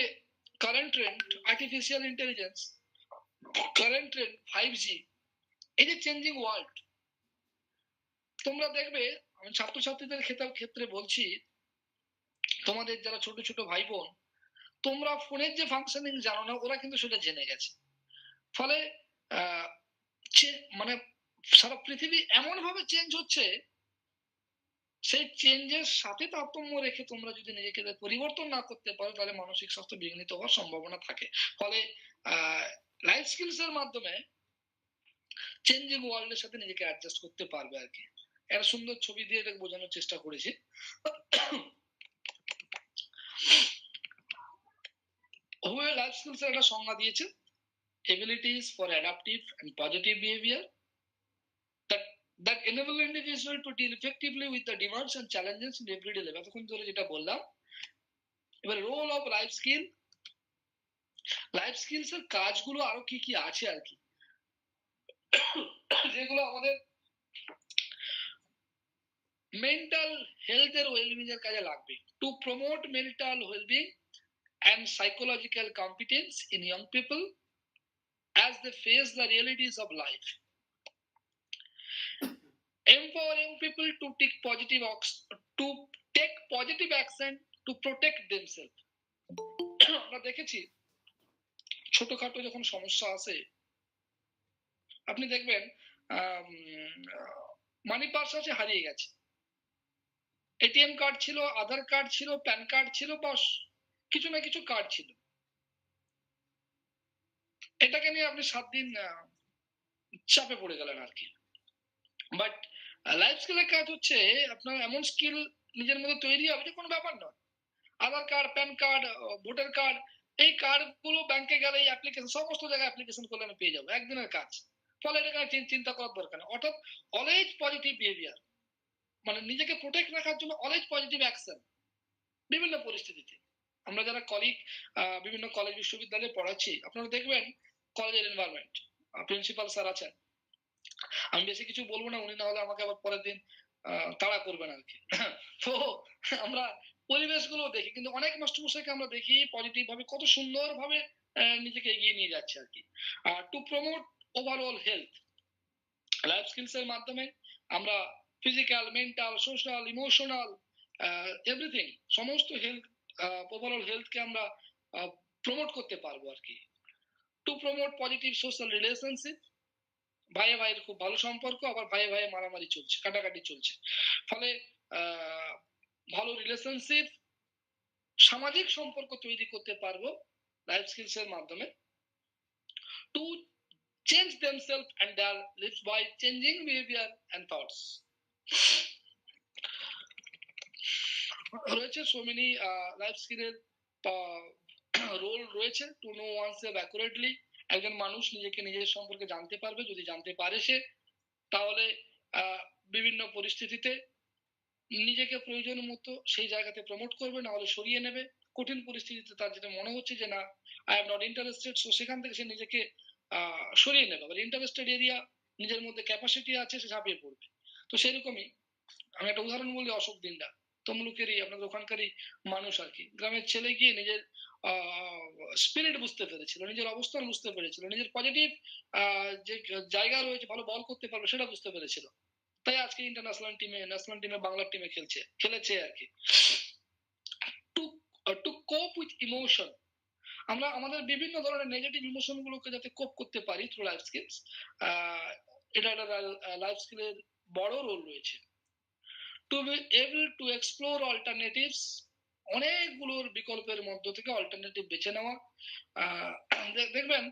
current trend artificial intelligence, current trend 5G, এই যে চেঞ্জিং ওয়ার্ল্ড। তোমরা দেখবে, আমি ছাত্রছাত্রীদের ক্ষেত্রে বলছি, তোমাদের যারা ছোট ছোট ভাই বোন, তোমরা ফোনের যে ফাংশনিং জানো না, ওরা কিন্তু সেটা জেনে গেছে। ফলে মানে সারা পৃথিবী এমন ভাবে চেঞ্জ হচ্ছে, সেই চেঞ্জের সাথে তারতম্য রেখে তোমরা যদি নিজেকে পরিবর্তন না করতে পারো, তাহলে মানসিক স্বাস্থ্য বিঘ্নিত হওয়ার সম্ভাবনা থাকে। ফলে লাইফ স্কিলস এর মাধ্যমে চেঞ্জিং ওয়ার্ল্ডের সাথে নিজেকে অ্যাডজাস্ট করতে পারবে আর কি। একটা সুন্দর ছবি দিয়ে এটাকে বোঝানোর চেষ্টা করেছি। হুয়ে লাইফ স্কিলস এর একটা সংজ্ঞা দিয়েছে, abilities for adaptive and positive behaviour that enable individual to deal effectively with the demands and challenges in everyday life. এতক্ষণ ধরে যেটা বললাম, এবার রোল অফ লাইফ স্কিলস এর কাজগুলো আরো কি কি আছে আর কি, যেগুলো আমাদের মেন্টাল হেলথের ওয়েলবিং এর কাজে লাগবে। To promote mental wellbeing and psychological competence in young people as they face the realities of life. Empower young people to take positive action to protect themselves. আমরা দেখেছি ছোটখাটো যখন সমস্যা আসে, আপনি দেখবেন মানি পার্স আছে, হারিয়ে গেছে, এটিএম কার্ড ছিল, আধার কার্ড ছিল, প্যান কার্ড ছিল, বাস কিছু না কিছু কার্ড ছিল, এটাকে নিয়ে আপনি 7 দিন চাপে পড়ে গেলেন আর কি। বাট লাইফ স্কিলের কাজ হচ্ছে আপনার এমন স্কিল নিজের মধ্যে তৈরি হবে যে কোনো ব্যাপার নয়। Aadhaar card, PAN card, voter card, এই কার্ড গুলো ব্যাংকে গেলে অ্যাপ্লিকেশন, সমস্ত জায়গায় অ্যাপ্লিকেশন করলে আমি পেয়ে যাবো, একদিনের কাজ। ফলে এটা চিন্তা করার দরকার নেই। অর্থাৎ অলওয়েজ পজিটিভ বিহেভিয়ার, মানে নিজেকে প্রোটেক্ট রাখার জন্য অলওয়েজ পজিটিভ অ্যাকশন বিভিন্ন পরিস্থিতিতে। আমরা যারা বিভিন্ন কলেজ বিশ্ববিদ্যালয়ে পড়াচ্ছি, আপনারা দেখবেন কলেজের এনভায়রনমেন্ট, প্রিন্সিপাল স্যার আছেন, আমি বেশি কিছু বলবো না, উনি না হলে আমাকে আবার পরের দিন তাড়া করবেন আর কি। তো আমরা পরিবেশগুলো দেখি, কিন্তু অনেক মাস্টারমশাইকে আমরা দেখি পজিটিভ ভাবে কত সুন্দরভাবে নিজেকে এগিয়ে নিয়ে যাচ্ছে আর কি। To promote overall health, life skills এর মাধ্যমে আমরা physical, mental, social, emotional, everything, সমস্ত হেলথ, ওভারঅল হেলথকে আমরা প্রমোট করতে পারবো আর কি। To promote positive social relationship, ভাইয়ে ভাইয়ের খুব ভালো সম্পর্ক, আবার ভাইয়ে ভাইয়ে মারামারি চলছে, কাটাকাটি চলছে, ফলে ভালো রিলেশনশিপ, সামাজিক সম্পর্ক তৈরি করতে পারবো লাইফ স্কিলস এর মাধ্যমে। To change themselves and their lives by changing behavior and thoughts. রয়েছে so many লাইফ স্কিলের রোল রয়েছে। টু নো oneself accurately, একজন মানুষ নিজেকে নিজের সম্পর্কে জানতে পারবে যদি জানতে পারে সে, তাহলে বিভিন্ন পরিস্থিতিতে নিজেকে প্রয়োজন মতো সেই জায়গাতে প্রমোট করবে, না হলে সরিয়ে নেবে। কঠিন পরিস্থিতিতে তার যেটা মনে হচ্ছে যে না, I am not interested, so সেখান থেকে সে নিজেকে সরিয়ে নেবে। আবার ইন্টারেস্টেড এরিয়া, নিজের মধ্যে ক্যাপাসিটি আছে, সে ঝাঁপিয়ে পড়বে। তো সেরকমই আমি একটা উদাহরণ বলি, অশোক দিনদা তমলুকেরই, আপনাদের ওখানকারই মানুষ আর কি। গ্রামের ছেলে গিয়ে নিজের স্পিরিট বুঝতে পেরেছিল, নিজের অবস্থান বুঝতে পেরেছিল, নিজের পজিটিভ যে জায়গা রয়েছে, ভালো বল করতে পারবে সেটা বুঝতে পেরেছিল, তাই আজকে ইন্টারন্যাশনাল টিমে, ন্যাশনাল টিমে, বাংলার টিমে খেলেছে আর কি। টু কোপ উইথ ইমোশন, আমরা আমাদের বিভিন্ন ধরনের নেগেটিভ ইমোশন গুলোকে যাতে কোপ করতে পারি থ্রু লাইফ স্কিলস, এটা একটা লাইফ স্কিলের বড় রোল রয়েছে। To be able to explore alternatives, অনেকগুলোর বিকল্পের মধ্য থেকে অল্টারনেটিভ বেছে নেওয়া। দেখবেন,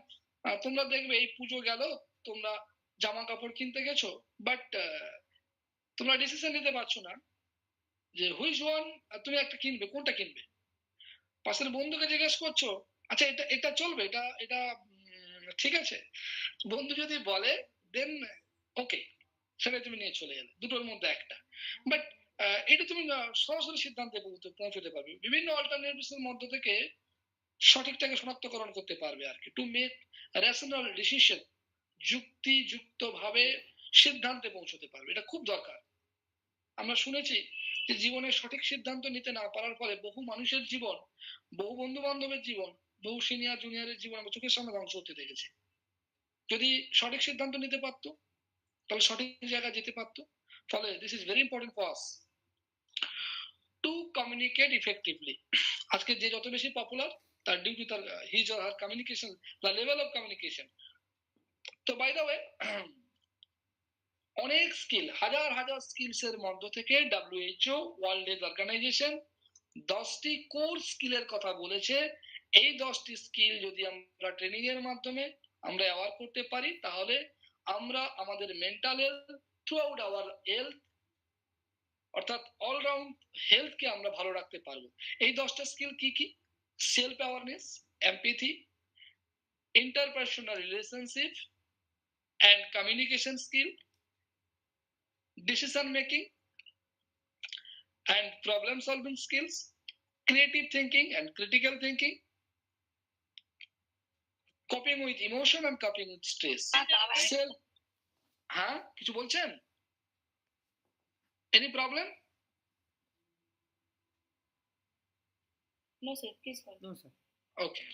তোমরা দেখবে এই পুজো গেল, তোমরা জামা কাপড় কিনতে গেছো, বাট তোমরা ডিসিশন নিতে পারছো না যে হুইচ ওয়ান তুমি একটা কিনবে, কোনটা কিনবে। পাশের বন্ধুকে জিজ্ঞেস করছো, আচ্ছা এটা এটা চলবে, এটা এটা ঠিক আছে, বন্ধু যদি বলে দেন ওকে, সেটা তুমি নিয়ে চলে গেলে, দুটোর মধ্যে একটা। বাট এটা তুমি সরাসরি সিদ্ধান্তে পৌঁছতে পারবে, বিভিন্ন অল্টারনেটিভস এর মধ্য থেকে সঠিকটাকে শনাক্তকরণ করতে পারবে আর কি। টু মেক রেশনাল ডিসিশন, যুক্তিযুক্ত ভাবে সিদ্ধান্তে পৌঁছতে পারবে, এটা খুব দরকার। আমরা শুনেছি যে জীবনে সঠিক সিদ্ধান্ত নিতে না পারার ফলে বহু মানুষের জীবন, বহু বন্ধু বান্ধবের জীবন, বহু সিনিয়র জুনিয়রের জীবন আমরা চোখের সামনে ধ্বংস হতে দেখেছি। যদি সঠিক সিদ্ধান্ত নিতে পারতো, তাহলে সঠিক জায়গায় যেতে পারতো। ফলে this is very important for us. To communicate effectively, আজকে যে যত বেশি পপুলার, তার ডিউ টু তার his or her communication, the level of communication. তো বাই দ্য ওয়ে, অনেক স্কিল, হাজার হাজার স্কিলস এর মধ্য থেকে WHO ওয়ার্ল্ড হেলথ অর্গানাইজেশন 10টি কোর স্কিলের কথা বলেছে। এই 10টি স্কিল যদি আমরা ট্রেনিং এর মাধ্যমে আমরা অ্যাওয়ার করতে পারি, তাহলে আমরা আমাদের mental health, through out our health, অর্থাৎ অলরাউন্ড হেলথকে আমরা ভালো রাখতে পারবো। এই 10টা স্কিল কি কি? Self awareness, empathy, interpersonal relationship and communication skill, decision making and problem solving skills, creative thinking and critical thinking, coping with emotion and coping with stress. Self, হ্যাঁ কিছু বলছেন? Any problem? No sir, please go. No, sir. Okay.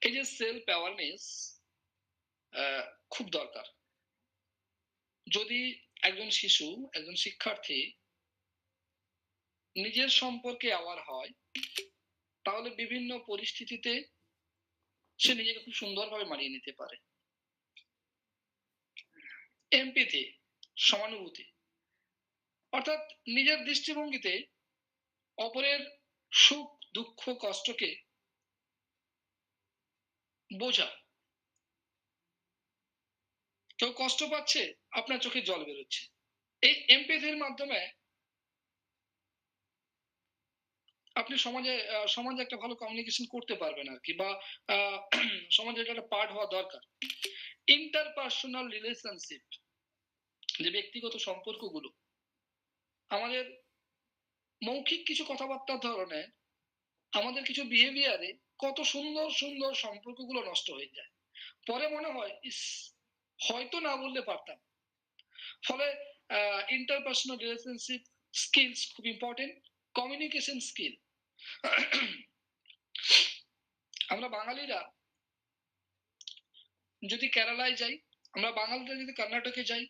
এই যে self awareness খুব দরকার। যদি একজন শিশু, একজন শিক্ষার্থী নিজের সম্পর্কে অ্যাওয়ার হয়, তাহলে বিভিন্ন পরিস্থিতিতে সে নিজেকে খুব সুন্দরভাবে মানিয়ে নিতে পারে। এমপ্যাথি, সমানুভূতি, অর্থাৎ নিজের দৃষ্টিভঙ্গিতে অপরের সুখ, দুঃখ, কষ্টকে বোঝা। কেউ কষ্ট পাচ্ছে, আপনার চোখে জল বেরোচ্ছে। এই এমপ্যাথির মাধ্যমে আপনি সমাজে একটা ভালো কমিউনিকেশন করতে পারবেন আর কি, বা সমাজের একটা পার্ট হওয়া দরকার। ইন্টারপার্সোনাল রিলেশনশিপ, যে ব্যক্তিগত সম্পর্কগুলো, আমাদের মৌখিক কিছু কথাবার্তার ধরনে, আমাদের কিছু বিহেভিয়ারে কত সুন্দর সুন্দর সম্পর্কগুলো নষ্ট হয়ে যায়। পরে মনে হয় ইস, হয়তো না বললে পারতাম। ফলে ইন্টারপার্সোনাল রিলেশনশিপ স্কিলস খুব ইম্পর্টেন্ট। কমিউনিকেশন স্কিল, আমরা বাঙালিরা যদি কেরালায় যাই, আমরা বাঙালিরা যদি কর্ণাটকে যাই,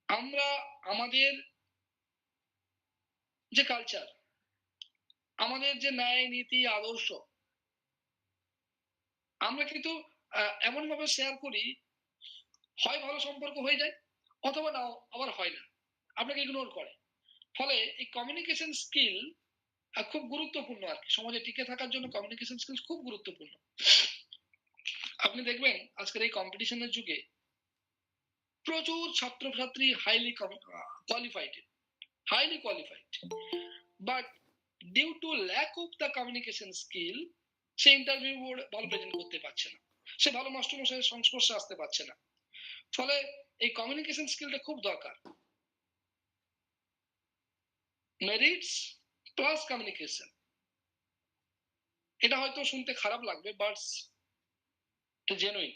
আমরা আমাদের যে কালচার, আমাদের যে ন্যায় নীতি আদর্শ, আমরা কিন্তু এমন ভাবে শেয়ার করি, হয় ভালো সম্পর্ক হয়ে যায় অথবা নাও আবার হয় না, আপনাকে ইগনোর করে। ফলে এই কমিউনিকেশন স্কিল খুব গুরুত্বপূর্ণ আর কি, সমাজে টিকে থাকার জন্য কমিউনিকেশন স্কিল খুব গুরুত্বপূর্ণ। আপনি দেখবেন আজকের এই কম্পিটিশনের যুগে প্রচুর ছাত্রছাত্রী highly qualified, but due to lack of the communication skill সে ইন্টারভিউ বোর্ড ভালো প্রেজেন্ট করতে পারছে না, সে ভালো মাস্টারমশাইয়ের সংস্পর্শে আসতে পারছে না। ফলে এই কমিউনিকেশন স্কিলটা খুব দরকার। মেরিটস প্লাস কমিউনিকেশন, এটা হয়তো শুনতে খারাপ লাগবে, বাট জেনুইন।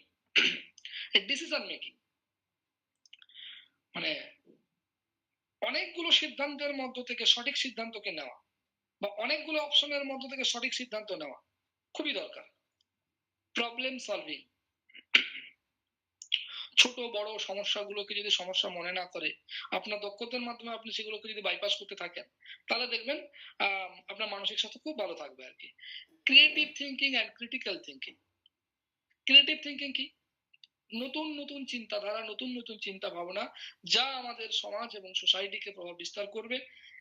ডিসিশন মেকিং মানে অনেকগুলো সিদ্ধান্তের মধ্য থেকে সঠিক সিদ্ধান্তকে নেওয়া, বা অনেকগুলো অপশনের মধ্য থেকে সঠিক সিদ্ধান্ত নেওয়া খুবই দরকার। প্রবলেম সলভিং, ছোট বড় সমস্যাগুলোকে যদি সমস্যা মনে না করে আপনার দক্ষতার মাধ্যমে আপনি সেগুলোকে যদি বাইপাস করতে থাকেন, তাহলে দেখবেন আপনার মানসিক স্বাস্থ্য খুব ভালো থাকবে আর কি। Creative thinking and critical thinking. Creative thinking কি? নতুন নতুন চিন্তাধারা, নতুন নতুন চিন্তা ভাবনা, যা আমাদের সমাজ এবং সোসাইটিকে প্রভাব বিস্তার করবে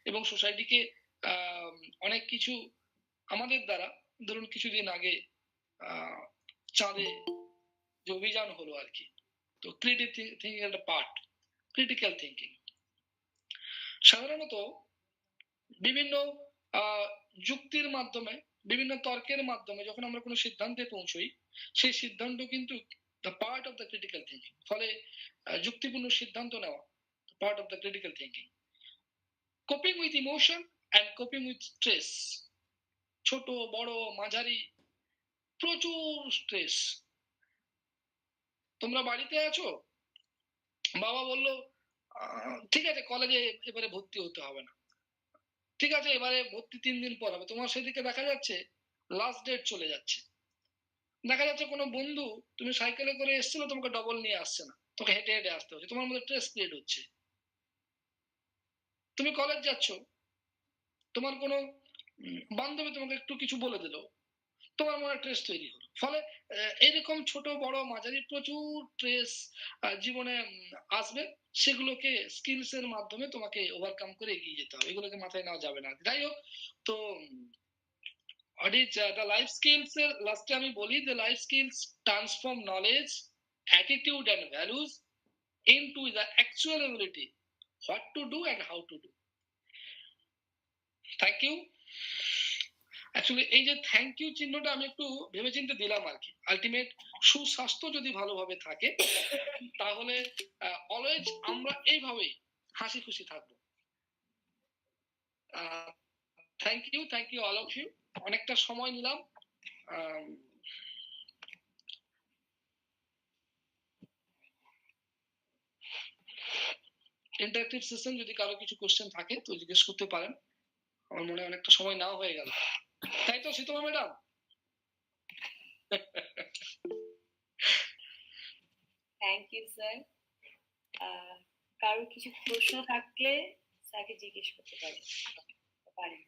এবং সোসাইটিকে অনেক কিছু আমাদের দ্বারা, ধরুন কিছুদিন আগে চাঁদে যে অভিযান হলো আর কি, তো ক্রিয়েটিভ থিঙ্কিং একটা পার্ট। ক্রিটিক্যাল থিঙ্কিং সাধারণত বিভিন্ন যুক্তির মাধ্যমে, বিভিন্ন তর্কের মাধ্যমে যখন আমরা কোনো সিদ্ধান্তে পৌঁছই, সেই সিদ্ধান্ত কিন্তু the part of the critical thinking। ফলে যুক্তিপূর্ণ সিদ্ধান্ত নেওয়া part of the critical thinking। coping with emotion and coping with stress, ছোট বড় মাঝারি প্রচুর স্ট্রেস। তোমরা বাড়িতে আছো, বাবা বললো ঠিক আছে কলেজে এবারে ভর্তি হতে হবে না, ঠিক আছে এবারে ভর্তি 3 দিন পর হবে। তোমার সেদিকে দেখা যাচ্ছে লাস্ট ডেট চলে যাচ্ছে, দেখা যাচ্ছে কোনো বন্ধু তুমি সাইকেলে করে এসেছিল, তোমাকে ডবল নিয়ে আসছে না, তোকে হেঁটে হেঁটে আসতে হচ্ছে, তোমার মধ্যে স্ট্রেস ক্রিয়েট হচ্ছে। তুমি কলেজ যাচ্ছ, তোমার কোনো বান্ধবী তোমাকে একটু কিছু বলে দিল, তোমার মনে স্ট্রেস তৈরি হলো। ফলে এরকম ছোট বড় মাঝারি প্রচুর স্ট্রেস জীবনে আসবে, সেগুলোকে স্কিলস এর মাধ্যমে তোমাকে ওভারকাম করে এগিয়ে যেতে হবে, এগুলোকে মাথায় নেওয়া যাবে না। যাই হোক, তো the life skills লাস্টে আমি বলি, the life skills transform knowledge, attitude and values into the actual ability what to do and how to do. Thank you. Actually এই যে থ্যাংক ইউ চিহ্নটা আমি একটু ভেবেচিন্তে দিলাম আর কি। আলটিমেট সুস্বাস্থ্য যদি ভালোভাবে থাকে তাহলে অলওয়েজ আমরা এইভাবেই হাসি খুশি থাকবো। Thank you all of you. অনেকটা সময় নিলাম। ইন্টারেক্টিভ সেশন, যদি কারো কিছু কোশ্চেন থাকে তো জিজ্ঞেস করতে পারেন। আমার মনে হয় অনেকটা সময় নাও হয়ে গেল, তাই তো Sreetama madam? Thank you sir. কারো কিছু প্রশ্ন থাকলে স্যারকে জিজ্ঞেস করতে পারেন।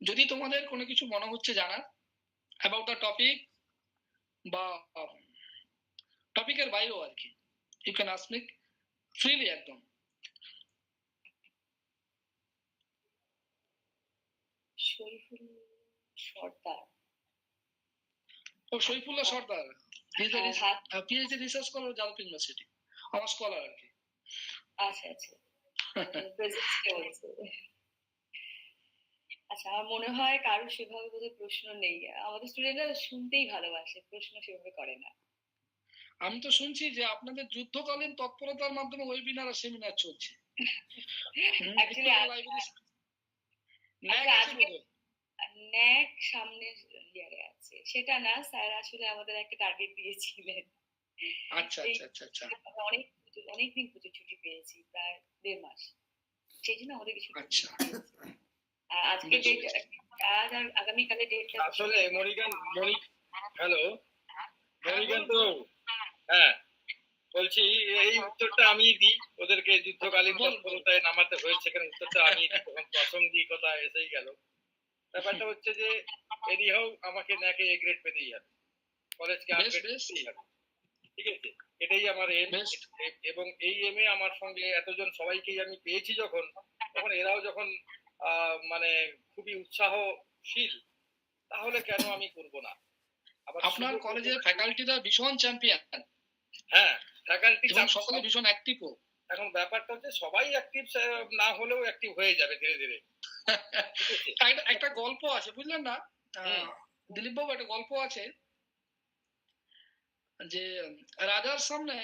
যদি তোমাদের কোনো কিছু মনে হচ্ছে জানার অ্যাবাউট দ্য টপিক বা টপিকের বাইরেও আর কি, you can ask me freely একদম। Sharifullah Sardar, PhD research scholar জালপ ইউনিভার্সিটি, আমার স্কলার আর কি। আচ্ছা আচ্ছা আচ্ছা, আমার মনে হয় কারো সেভাবে বোধহয় প্রশ্ন নেই। আমাদের স্টুডেন্টরা শুনতেই ভালোবাসে, প্রশ্ন সেভাবে করে না। আমি তো শুনছি যে আপনাদের যুদ্ধকালীন তৎপরতার মাধ্যমে ওয়েবিনার আর সেমিনার চলছে। ন্যাক সামনের ইয়ারে আছে, সেটা না স্যার, আসলে আমাদের একটা টার্গেট দিয়েছিলেন। আচ্ছা আচ্ছা আচ্ছা আচ্ছা, অনেক অনেকদিন প্রচুর ছুটি পেয়েছি, প্রায় 1.5 মাস। সেই জন্য আমাদের কিছু আচ্ছা। আজকে বেশ, ডেট, আজ আর আগামীকালে ডেটটা আসলে হ্যালো হ্যাঁ, মণিকান্ত, বলুন। হ্যাঁ বলছি এই উত্তরটা আমি দিই, ওদেরকে যুদ্ধকালীন বলুন, তৎপরতায় নামাতে হয়েছে, কারণ উত্তরটা আমি দিই, তখন প্রাসঙ্গিকতা এসেই গেল। ব্যাপারটা হচ্ছে যে এনিহাউ আমাকে ন্যাকে এ গ্রেড পেতেই হবে, কলেজকে বেশ, আপগ্রেড বেশ, করতেই হবে, ঠিক আছে, এটাই আমার এম। বেশ। এবং এই এম এ আমার সঙ্গে এতজন সবাইকেই আমি পেয়েছি যখন, তখন এরাও যখন মানে খুবই উৎসাহশীল, তাহলে কেন আমি করব না। আবার আপনার সুযোগ কলেজের ফ্যাকাল্টিরা ভীষণ চ্যাম্পিয়ন হ্যাঁ, ফ্যাকাল্টি এবং সকলে ভীষণ অ্যাক্টিভও। এখন ব্যাপারটা হচ্ছে সবাই অ্যাক্টিভ না হলেও অ্যাক্টিভ হয়ে যাবে ধীরে ধীরে, ঠিক আছে? একটা গল্প আছে, বুঝলেন না দিলীপ বাবু, একটা গল্প আছে যে রাজার সামনে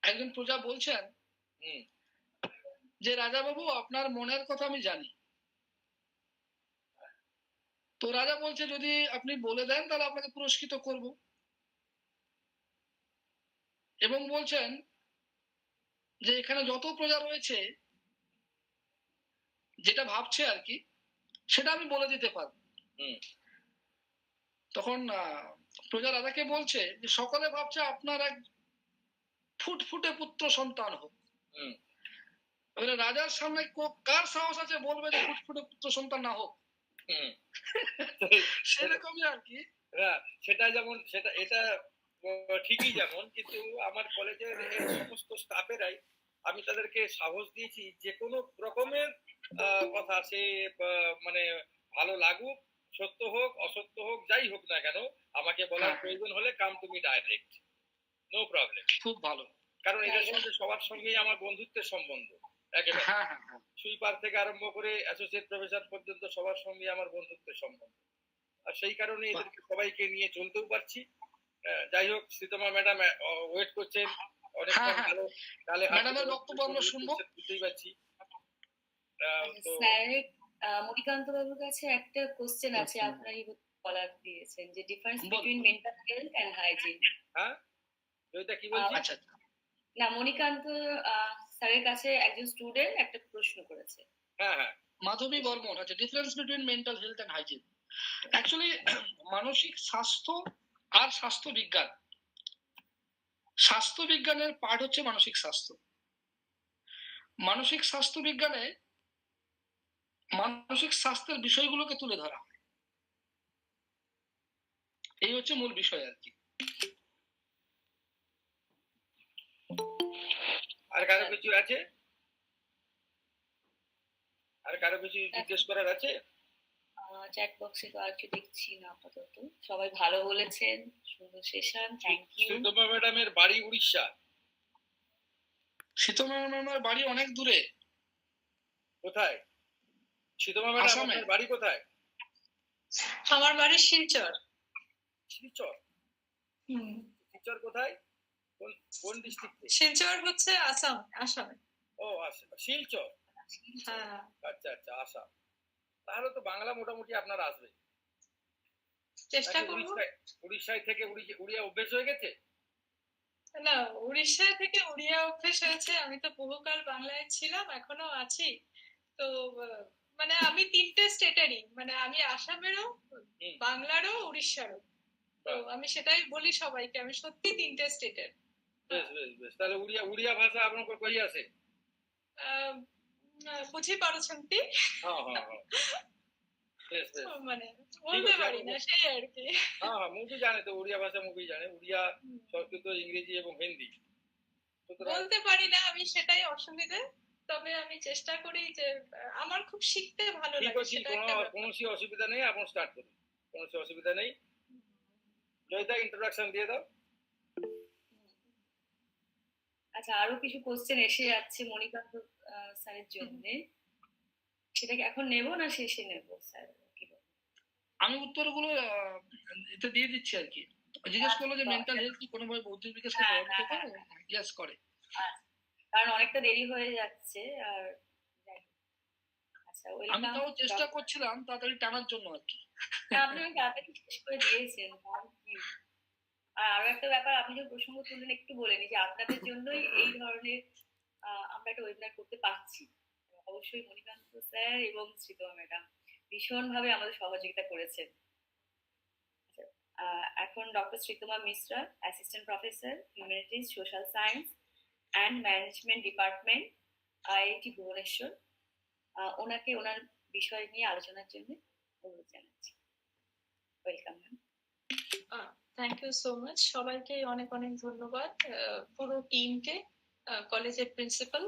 একজন প্রজা বলছেন যে রাজা বাবু, আপনার মনের কথা আমি জানি। তো রাজা বলছে, যদি আপনি বলে দেন তাহলে আপনাকে পুরস্কৃত করব। এবং বলছেন যে এখানে যত প্রজা রয়েছে যেটা ভাবছে আর কি, সেটা আমি বলে দিতে পারবো। তখন প্রজা রাজাকে বলছে যে সকলে ভাবছে আপনার এক ফুটফুটে পুত্র সন্তান হোক। এবারে রাজার সামনে কার সাহস আছে বলবে যে ফুটফুটে পুত্র সন্তান না হোক? সেরকমই আর কি। সেটা যেমন এটা ঠিকই, যেমন কিন্তু আমার কলেজের সমস্ত স্টাফেরাই আমি তাদেরকে সাহস দিয়েছি, যে কোনো রকমের কথা সে মানে ভালো লাগুক, সত্য হোক অসত্য হোক, যাই হোক না কেন, আমাকে বলার প্রয়োজন হলে কাম তুমি ডাইরেক্ট, নো প্রবলেম। খুব ভালো, কারণ এটার সঙ্গে সবার সঙ্গেই আমার বন্ধুত্বের সম্বন্ধ একেবারে, সুইপার থেকে আরম্ভ করে অ্যাসোসিয়েট প্রফেসর পর্যন্ত সবার সঙ্গে আমার বন্ধুত্বের সম্বন্ধ। আর সেই কারণে এদেরকে সবাইকে নিয়ে চলতেও পারছি। যাই হোক, শ্রীতমা ম্যাডাম ওয়েট করছেন, অনেকক্ষণ ভালো তাহলে ম্যাডামের বক্তব্য আমরা শুনবো, বুঝতেই পারছি। স্যার, মণিকান্ত বাবুর কাছে একটা কোশ্চেন আছে, আপনারই বলার দিয়েছেন যে difference between mental health and hygiene. হ্যাঁ, এটা কি বলছি? আচ্ছা, না, মণিকান্ত স্যারের কাছে একজন স্টুডেন্ট একটা প্রশ্ন করেছে। হ্যাঁ, মাধবী বর্মন, আচ্ছা, difference between mental health and hygiene. Actually মানসিক স্বাস্থ্য আর স্বাস্থ্য বিজ্ঞান, স্বাস্থ্য বিজ্ঞানের পার্ট হচ্ছে মানসিক স্বাস্থ্য। মানসিক স্বাস্থ্য বিজ্ঞানে মানসিক স্বাস্থ্যের বিষয়গুলোকে তুলে ধরা হয়, এই হচ্ছে মূল বিষয় আর কি। আর কারো কিছু আছে? আর কারো কিছু জিজ্ঞেস করার আছে? চ্যাট বক্সে তো আর কিছু দেখছি না আপাতত, সবাই ভালো বলেছেন, সুন্দর সেশন, থ্যাংক ইউ। শ্রীতমা ম্যাডামের বাড়ি উড়িষ্যা। শ্রীতমা ম্যাডামের বাড়ি অনেক দূরে। কোথায় শ্রীতমা ম্যাডাম, আপনার বাড়ি কোথায়? আমার বাড়ি শিলচর। শিলচর? শিলচর কোথায়, কোন ডিস্ট্রিক্টে? শিলচর হচ্ছে আসামে। ও শিলচর, হ্যাঁ। আচ্ছা আচ্ছা, আসাম। তাহলে তো বাংলা মোটামুটি আপনার আসবে। চেষ্টা করব। উড়িষ্যায় থেকে উড়িয়া অভ্যেস হয়ে গেছে? না, উড়িষ্যা থেকে উড়িয়া অভ্যেস হয়েছে। আমি তো বহুকাল বাংলায় ছিলাম, এখনো আছি। তো মানে আমি 3টে স্টেটেরই, মানে আমি আসামেরও, বাংলারও, উড়িষ্যারও। তো আমি সেটাই বলি সবাইকে, আমি সত্যি 3টে স্টেটের। বেশ বেশ বেশ, তাহলে উড়িয়া ভাষা আপনার কই আছে? বুঝি পারছেনটি? হ্যাঁ হ্যাঁ হ্যাঁ, বেশ বেশ, মানে বলতে পারি না, সেই আর কি। হ্যাঁ হ্যাঁ, মুভি জানে তো, উড়িয়া ভাষা মুভি জানে, উড়িয়া, সংস্কৃত, ইংরেজি এবং হিন্দি। বলতে পারি না আমি, সেটাই অসুবিধে। তবে আমি চেষ্টা করি যে আমার খুব শিখতে ভালো লাগে, সেটা একটা ব্যাপার। কোনো অসুবিধা নেই, আপনি স্টার্ট করুন, কোনো অসুবিধা নেই। জয়দা, ইন্ট্রোডাকশন দিয়ে দাও। আচ্ছা, আরো কিছু কোশ্চেন এসে যাচ্ছে মণিকান্ত স্যারের জন্য, সেটাকে এখন নেব না শেষে নেব স্যার? আমি উত্তরগুলো এতে দিয়ে দিচ্ছি আর কি। জিজ্ঞেস করলো যে মেন্টাল হেলথ কি কোনোভাবে বৌদ্ধিক বিকাশকে প্রভাবিত করে? ইয়েস, করে। কারণ অনেকটা দেরি হয়ে যাচ্ছে। আর আচ্ছা, আমি তাও চেষ্টা করছিলাম তাড়াতাড়ি টানার জন্য আর কি। আপনি তাড়াতাড়ি শেষ করে দিয়েছেন, থ্যাংক ইউ। আর আরো একটা ব্যাপার আপনি যে প্রসঙ্গ তুললেন একটু বলে নি যে আপনাদের জন্যই এই ধরনের আমরা একটা ওয়েবিনার করতে পারছি। অবশ্যই মণিকান্ত স্যার এবং শ্রীতমা ম্যাডাম ভীষণভাবে আমাদের সহযোগিতা করেছেন। এখন doctor Sreetama Mishra, assistant professor humanities social science and management department, IIT Bhubaneswar, ওনাকে ওনার বিষয় নিয়ে আলোচনার জন্য অনুরোধ জানাচ্ছি। Welcome ma'am. Thank you so much. সবাইকে অনেক অনেক ধন্যবাদ, পুরো টিমকে, কলেজের প্রিন্সিপাল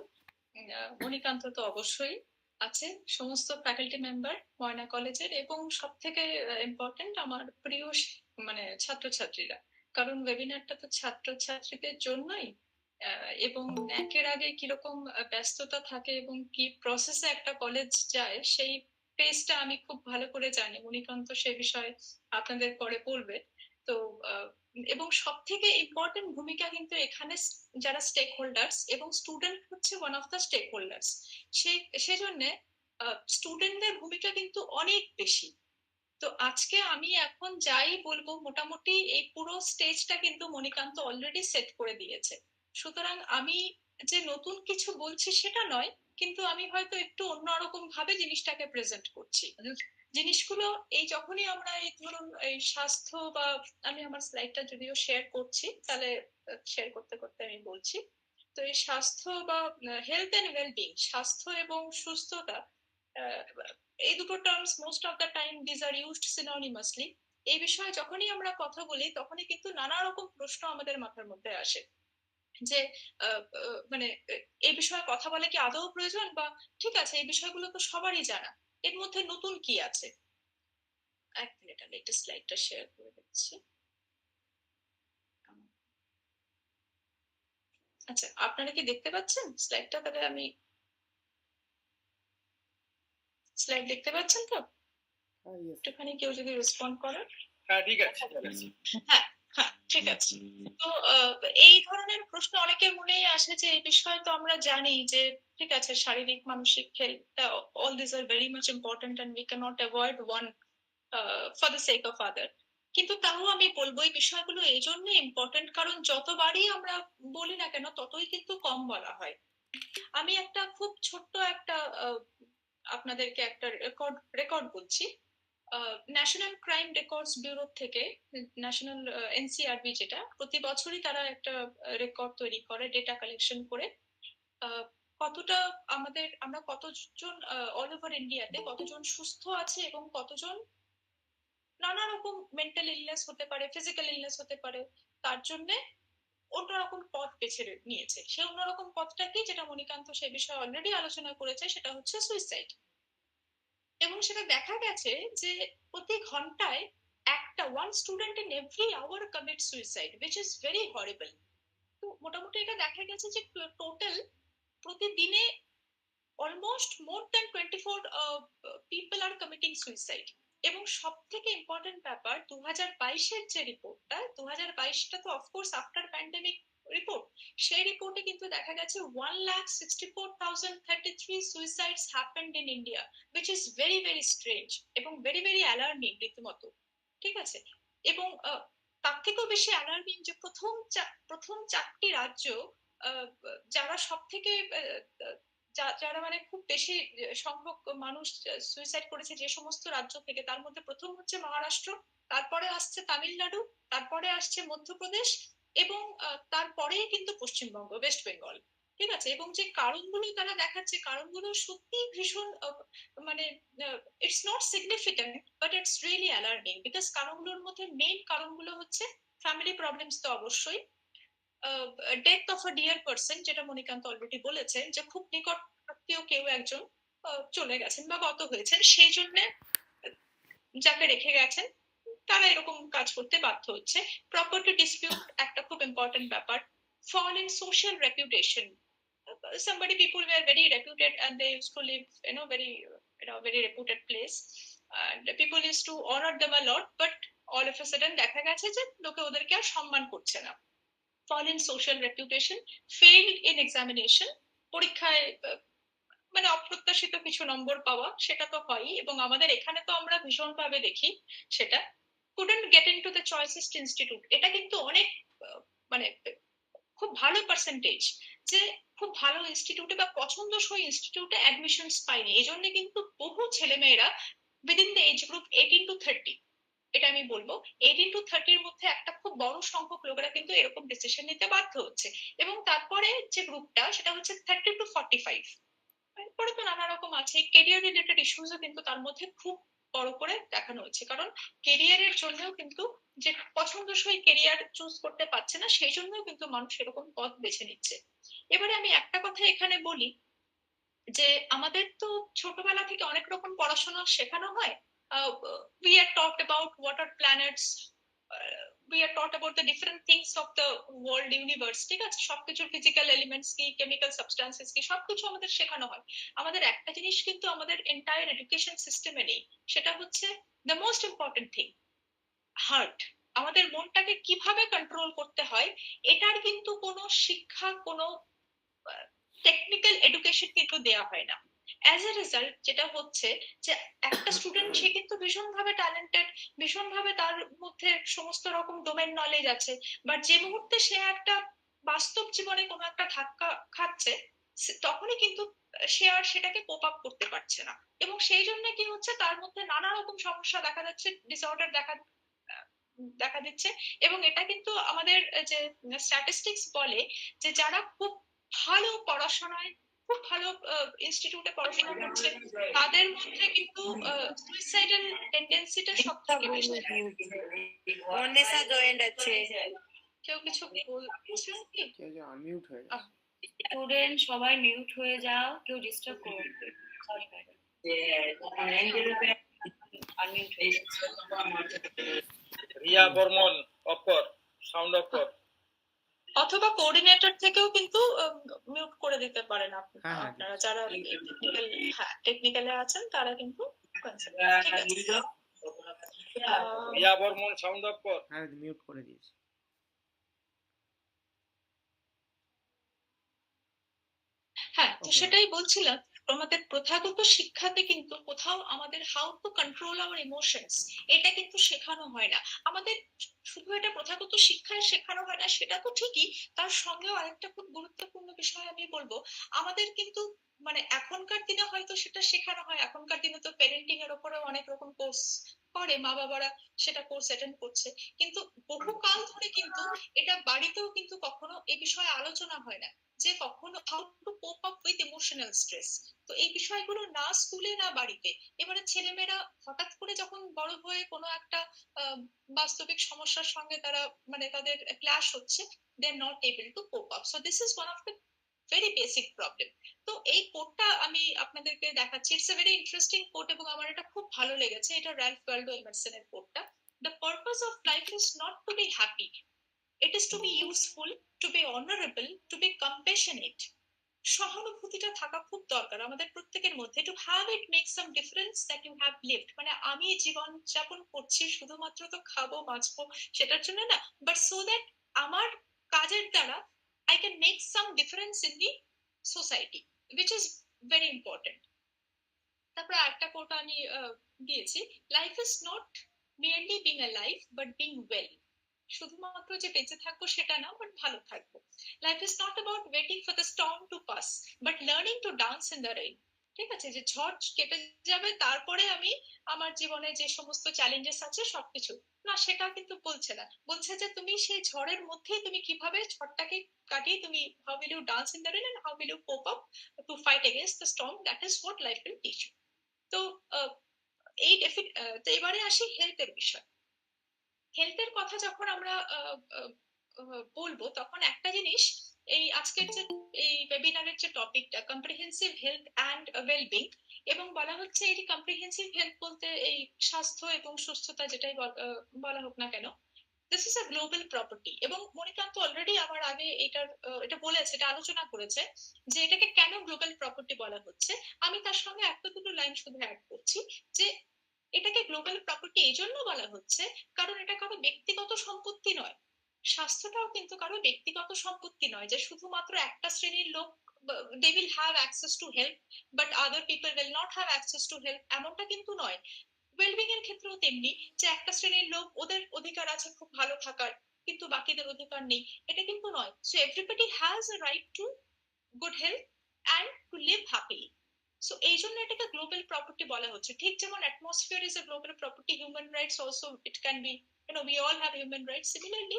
মণিকান্ত তো অবশ্যই আছে, সমস্ত ফ্যাকাল্টি মেম্বার ময়না কলেজের, এবং সব থেকে ইম্পর্টেন্ট আমার প্রিয় মানে ছাত্রছাত্রীরা, কারণ ওয়েবিনারটা তো ছাত্রছাত্রীদের জন্যই। এবং একের আগে কিরকম ব্যস্ততা থাকে এবং কি প্রসেসে একটা কলেজ যায় সেই পেজটা আমি খুব ভালো করে জানি। মণিকান্ত সে বিষয়ে আপনাদের পরে বলবে। তো এবং সব থেকে ইম্পর্টেন্ট ভূমিকা কিন্তু এখানে যারা স্টেক হোল্ডার্স, এবং স্টুডেন্ট হচ্ছে one of the stakeholders, সেজন্য স্টুডেন্টদের ভূমিকা কিন্তু অনেক বেশি। তো আজকে আমি এখন যাই বলবো মোটামুটি এই পুরো স্টেজটা কিন্তু মণিকান্ত অলরেডি সেট করে দিয়েছে। সুতরাং আমি যে নতুন কিছু বলছি সেটা নয়, কিন্তু আমি হয়তো একটু অন্যরকম ভাবে জিনিসটাকে প্রেজেন্ট করছি। জিনিসগুলো এই যখনই আমরা এই ধরুন এই স্বাস্থ্য বা, আমি আমার স্লাইডটা যদিও শেয়ার করছি, তাহলে শেয়ার করতে করতে আমি বলছি। তো এই স্বাস্থ্য বা হেলথ এন্ড ওয়েলবিং, স্বাস্থ্য এবং সুস্থতা, এই দুটো terms most of the time these are used synonymously. এই বিষয়ে যখনই আমরা কথা বলি তখনই কিন্তু নানা রকম প্রশ্ন আমাদের মাথার মধ্যে আসে যে মানে এই বিষয়ে কথা বলে কি আদৌ প্রয়োজন, বা ঠিক আছে এই বিষয়গুলো তো সবারই জানা, এর মধ্যে নতুন কি আছে। এক মিনিট, আমি একটা স্লাইডটা শেয়ার করে দিচ্ছি। আচ্ছা, আপনারা কি দেখতে পাচ্ছেন স্লাইডটা? তাহলে আমি স্লাইড দেখতে পাচ্ছেন তো? একটুখানি কেউ যদি রেসপন্ড করে। হ্যাঁ ঠিক আছে। হ্যাঁ হ্যাঁ ঠিক আছে। তো এই ধরনের প্রশ্ন অনেকের মনেই আসে যে এই বিষয়ে তো আমরা জানি যে ঠিক আছে শারীরিক মানসিক health, all this are very much important and we cannot avoid one for the sake of other. কিন্তু তাও আমি বলবো এই বিষয়গুলো এই জন্য ইম্পর্টেন্ট কারণ যতবারই আমরা বলি না কেন ততই কিন্তু কম বলা হয়। আমি একটা খুব ছোট্ট একটা আপনাদেরকে একটা রেকর্ড বলছি। ন্যাশনাল ক্রাইম রেকর্ডস ব্যুরো থেকে, ন্যাশনাল এনসিআরবি, যেটা প্রতি বছরই তারা একটা রেকর্ড তৈরি করে ডেটা কালেকশন করে কতটা আমরা কতজন অল ওভার ইন্ডিয়াতে কতজন সুস্থ আছে এবং কতজন নানা রকম মেন্টাল ইলনেস হতে পারে, ফিজিক্যাল ইলনেস হতে পারে, তার জন্য অন্যরকম পথ বেছে নিয়েছে। সে অন্যরকম পথটা কি, যেটা মণিকান্ত সে বিষয়ে অলরেডি আলোচনা করেছে, সেটা হচ্ছে সুইসাইড। এবং সেটা দেখা গেছে যে প্রতি ঘন্টায় একটা one student in every hour commit suicide, which is very horrible। তো মোটামুটি এটা দেখা গেছে যে টোটাল প্রতিদিনে অলমোস্ট মোর দ্যান 24 পিপল আর কমিটিং সুইসাইড। এবং সব থেকে ইম্পর্টেন্ট ব্যাপার 2022-এর যে রিপোর্টটা, 2022টা তো অফকোর্স আফটার প্যান্ডেমিক রিপোর্ট, সেই রিপোর্টে কিন্তু দেখা গেছে 1,64,033 suicides happened in India, which is very very strange এবং very very অ্যালার্মিং রীতিমতো। ঠিক আছে, এবং তার থেকেও বেশি অ্যালার্মিং যে প্রথম 4টি রাজ্য যারা সব থেকে যারা মানে খুব বেশি সংখ্যক মানুষ সুইসাইড করেছে যে সমস্ত রাজ্য থেকে, তার মধ্যে প্রথম হচ্ছে মহারাষ্ট্র, তারপরে আসছে তামিলনাড়ু, তারপরে আসছে মধ্যপ্রদেশ, এবং তারপরেই কিন্তু পশ্চিমবঙ্গ, ওয়েস্ট বেঙ্গল। ঠিক আছে, এবং যে কারণগুলো তারা দেখাচ্ছে, কারণগুলো সত্যি ভীষণ মানে it's not significant but it's really alarming. Because কারণগুলোর মধ্যে মেইন কারণগুলো হচ্ছে ফ্যামিলি প্রবলেমস তো অবশ্যই, death of a dear person, যেটা মণিকান্ত অলরেডি বলেছেন যে খুব নিকট আত্মীয় কেউ একজন চলে গেছেন বা গত হয়েছেন, সেই জন্য যাকে রেখে গেছেন তারা এরকম কাজ করতে বাধ্য হচ্ছে। প্রপার্টি ডিসপিউট একটা খুব ইম্পর্টেন্ট ব্যাপার। Fall in social reputation, somebody people were very reputed and they used to live very reputed place and people used to honor them a lot, but all of a sudden দেখা গেছে যে লোকে ওদেরকে আর সম্মান করছে না। fall in social reputation, failed in examination, পরীক্ষায় মানে অপ্রত্যাশিত কিছু নম্বর পাওয়া, সেটা তো হয়ই, এবং আমাদের এখানে তো আমরা ভীষণভাবে দেখি সেটা। couldn't get into the choicest institute, এটা কিন্তু অনেক মানে খুব ভালো পার্সেন্টেজ যে খুব ভালো ইনস্টিটিউটে বা পছন্দসই ইনস্টিটিউটে অ্যাডমিশনস পায়নি। এই জন্য কিন্তু বহু ছেলেমেয়েরা within the age group 18 to 30, এটা আমি বলবো 18 to 30 এর মধ্যে একটা খুব বড় সংখ্যক লোকেরা কিন্তু এরকম ডিসিশন নিতে বাধ্য হচ্ছে। এবং তারপরে যে গ্রুপটা সেটা হচ্ছে 30 to 45। এরপরে তো নানা রকম আছে, কেরিয়ার রিলেটেড ইস্যুসও কিন্তু তার মধ্যে খুব বড় করে দেখানো হচ্ছে, কারণ কেরিয়ারের জন্যও কিন্তু যে পছন্দসই কেরিয়ার চুজ করতে পারছে না, সেই জন্যও কিন্তু মানুষ এরকম পথ বেছে নিচ্ছে। এবারে আমি একটা কথা এখানে বলি যে আমাদের তো ছোটবেলা থেকে অনেক রকম পড়াশোনা শেখানো হয়। We are taught about what are planets, we are taught about the different things of the world universe, ঠিক আছে, সবকিছু ফিজিক্যাল এলিমেন্টস কি, কেমিক্যাল সাবস্টেন্সেস কি, সবকিছু আমাদের শেখানো হয়। আমাদের একটা জিনিস কিন্তু আমাদের এন্টায়ার এডুকেশন সিস্টেমে নেই, সেটা হচ্ছে the most important thing, heart. আমাদের মনটাকে কিভাবে কন্ট্রোল করতে হয় এটার কিন্তু কোনো শিক্ষা, কোনো টেকনিক্যাল এডুকেশন কিন্তু দেওয়া হয় না। অ্যাজ এ রেজাল্ট যেটা হচ্ছে যে একটা স্টুডেন্ট সে কিন্তু ভীষণভাবে ট্যালেন্টেড, ভীষণভাবে তার মধ্যে সমস্ত রকম ডোমেন নলেজ আছে, বাট যে মুহূর্তে সে একটা বাস্তব জীবনে কোনো একটা ধাক্কা খাচ্ছে তখনই কিন্তু সে আর সেটাকে কোপ আপ করতে পারছে না, এবং সেই জন্য কি হচ্ছে তার মধ্যে নানা রকম সমস্যা দেখা যাচ্ছে, ডিসঅর্ডার দেখা দিচ্ছে। এবং এটা কিন্তু আমাদের যে স্ট্যাটিস্টিক্স বলে যে যারা খুব ভালো পড়াশোনায়, খুব ভালো ইনস্টিটিউটে পড়াশোনা করছে তাদের মধ্যে কিন্তু সুইসাইডাল টেন্ডেন্সিটা সব থেকে বেশি। অনেসা জয়েন্ট আছে। কেউ কিছু বলছে কি? আনমিউট হয়ে গেছে। স্টুডেন্ট সবাই মিউট হয়ে যাও, কেউ ডিস্টার্ব করো। সরি ম্যাডাম, আনমিউট হয়ে গেছে। রিয়া বর্মন অফ কর, সাউন্ড অফ কর। অথবা কোঅর্ডিনেটর থেকেও কিন্তু মিউট করে দিতে পারেন হ্যাঁ, আপনারা যারা টেকনিক্যালে আছেন তারা কিন্তু ঠিক আছে। রিয়া বর্মন সাউন্ড অফ কর। হ্যাঁ মিউট করে দিয়েছি। হ্যাঁ, তো সেটাই বলছিলাম, আমাদের প্রথাগত শিক্ষাতে কিন্তু কোথাও আমাদের how to control hour emotions এটা কিন্তু শেখানো হয় না। আমাদের শুধু এটা প্রথাগত শিক্ষায় শেখানো হয় না সেটা তো ঠিকই, তার সঙ্গেও আরেকটা খুব গুরুত্বপূর্ণ বিষয় আমি বলবো, আমাদের কিন্তু মানে এখনকার দিনে হয়তো সেটা শেখানো হয়, এখনকার দিনে তো প্যারেন্টিং এর উপরে অনেক রকম কোর্স করে, মা বাবারা সেটা কোর্স অ্যাটেন্ড করছে, কিন্তু বহুকাল ধরে কিন্তু এটা বাড়িতেও কিন্তু কখনো এই বিষয়ে আলোচনা হয় না যে কখনো how to cope up with emotional stress. তো এই বিষয়গুলো না স্কুলে না বাড়িতে, এবারে ছেলেমেয়েরা হঠাৎ করে যখন বড় হয়ে কোনো একটা বাস্তবিক সমস্যার সঙ্গে তারা মানে তাদের ক্লাশ হচ্ছে, they are not able to cope up. So this is one of the very basic problem. তো এই কোটটা আমি আপনাদেরকে দেখাচ্ছি, it's a very interesting quote এবং আমার এটা খুব ভালো লেগেছে, এটা র্যালফ ওয়ালডো এমারসনের কোটটা। The purpose of life is not to be happy, it is to be useful, to be honorable, to be compassionate. সহানুভূতিটা থাকা খুব দরকার আমাদের প্রত্যেকের মধ্যে। To have it make some difference that you have lived, মানে আমি জীবন যাপন করছি শুধুমাত্র তো খাবো বাঁচবো সেটার জন্য না, বাট সো দ্যাট আমার কাজের দ্বারা I can make some difference in the society, which is very important. তারপরে একটা কোট আমি দিয়েছি, life is not merely being alive but being well. শুধুমাত্র যে বেঁচে থাকবো সেটা না, বাট ভালো থাকবো। Life is not about waiting for the storm to pass but learning to dance in the rain. ঠিক আছে, যে ঝড় কেটে যাবে তারপরে আমি আমার জীবনে যে সমস্ত চ্যালেঞ্জেস আছে সবকিছু না, সেটা কিন্তু বলছে না, বলছে যে তুমি সেই ঝড়ের মধ্যেই তুমি কিভাবে ঝড়টাকে কাটিয়ে তুমি how will you dance in the rain and how will you cope up to fight against the storm, that is what life will teach you. তো এই তো এবারে আসি হেলথের বিষয়। হেলথের কথা যখন আমরা বলবো তখন একটা জিনিস, এই আজকের যে এই ওয়েবিনারের যে টপিকটা কম্প্রিহেন্সিভ হেলথ অ্যান্ড ওয়েলবিং, এবং বলা হচ্ছে এই কম্প্রিহেন্সিভ হেলথ বলতে এই স্বাস্থ্য এবং সুস্থতা যেটাই বলা হোক না কেন, this is a global property. এবং মণিকান্ত অলরেডি আমার আগে এটা বলেছে, এটা আলোচনা করেছে যে এটাকে কেন গ্লোবাল প্রপার্টি বলা হচ্ছে। আমি তার সঙ্গে একটা দুটো লাইন শুধু অ্যাড করছি যে এটাকে গ্লোবাল প্রপার্টি এই জন্য বলা হচ্ছে কারণ এটা কারো ব্যক্তিগত সম্পত্তি নয়। স্বাস্থ্যটাও কিন্তু কারো ব্যক্তিগত সম্পত্তি নয় যে শুধুমাত্র একটা শ্রেণীর লোক they will have access to help but other people will not have access to help, এমনটা কিন্তু নয়। ওয়েলবিং এর ক্ষেত্রেও তেমনি, যে একটা শ্রেণীর লোক ওদের অধিকার আছে খুব ভালো থাকার, কিন্তু বাকিদের অধিকার নেই, এটা কিন্তু নয়। So everybody has a right to good health and to live happily. So এই জন্য এটাকে গ্লোবাল প্রপার্টি বলা হচ্ছে। ঠিক যেমন atmosphere is a global property, human rights also it can be, we all have human rights. Similarly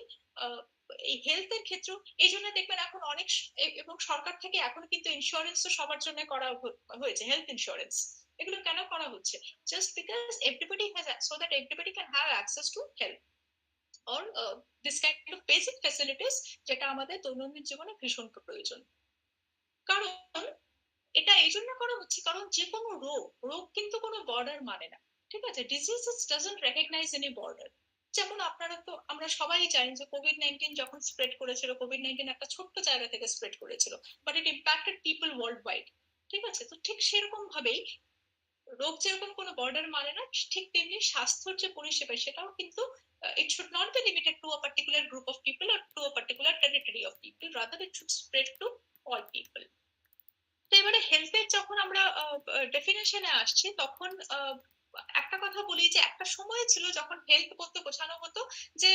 এই হেলথের ক্ষেত্রেও এই জন্য দেখবেন এখন অনেক এবং সরকার থেকে এখন কিন্তু ইন্স্যুরেন্স তো সবার জন্য করা হয়েছে, হেলথ ইন্স্যুরেন্স। এগুলো কেন করা হচ্ছে? Just because everybody has, so that everybody can have access to health or this kind of basic facilities, যেটা আমাদের দৈনন্দিন জীবনে ভীষণ প্রয়োজন। কারণ এটা এই জন্য করা হচ্ছে কারণ যে কোনো রোগ কিন্তু কোনো বর্ডার মানে না, ঠিক আছে? Diseases doesn't recognize any border. যেমন আপনারা তো, আমরা সবাই জানি যে কোভিড-19 যখন স্প্রেড করেছিল, কোভিড-19 একটা ছোট্ট জায়গা থেকে স্প্রেড করেছিল, but it impacted people world wide, ঠিক আছে? তো ঠিক সেরকম ভাবেই রোগ যেরকম কোনো বর্ডার মানে না, ঠিক তেমনি স্বাস্থ্যের যে পরিষেবা সেটাও কিন্তু it should not be limited to a particular group of people or to a particular territory of people, rather it should spread to all people. তো এবারে হেলথের যখন আমরা ডেফিনেশনে আসছি, তখন একটা কথা বলি যে একটা সময় ছিল যখন হেলথ বলতে বোঝানো হতো যে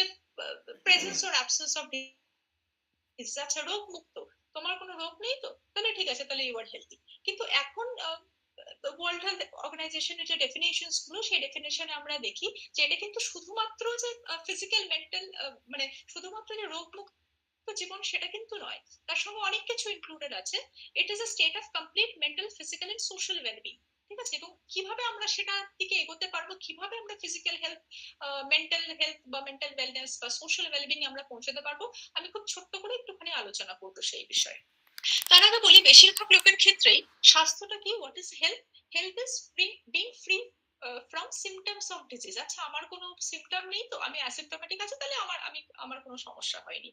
presence or absence of disease, আচ্ছা রোগ মুক্ত, তোমার কোনো রোগ নেই তো, তাহলে ঠিক আছে, তাহলে ইউ আর হেলথি। কিন্তু এখন ওয়ার্ল্ড হেলথ অর্গানাইজেশনের যে ডেফিনেশনস গুলো, সেই ডেফিনেশনে আমরা দেখি যে এটা কিন্তু শুধুমাত্র যে ফিজিক্যাল মেন্টাল, মানে শুধুমাত্র যে রোগ মুক্ত জীবন সেটা কিন্তু নয়, তার সঙ্গে অনেক কিছু ইনক্লুডেড আছে। It is a state of complete mental, physical and social wellbeing, ঠিক আছে? এবং কিভাবে আমরা সেটার দিকে এগোতে পারবো, কিভাবে আমরা ফিজিক্যাল হেলথ, মেন্টাল হেলথ বা মেন্টাল ওয়েলনেস বা সোশ্যাল ওয়েলবিং আমরা পৌঁছাতে পারবো, আমি খুব ছোট্ট করে একটুখানি আলোচনা করবো সেই বিষয়ে। তার আগে বলি, বেশিরভাগ লোকের ক্ষেত্রেই স্বাস্থ্যটা কি, what is health? Health is being free from symptoms of disease. আচ্ছা আমার কোনো সিমটম নেই তো, আমি অ্যাসিম্পটোমেটিক আছে, তাহলে আমার কোনো সমস্যা হয়নি,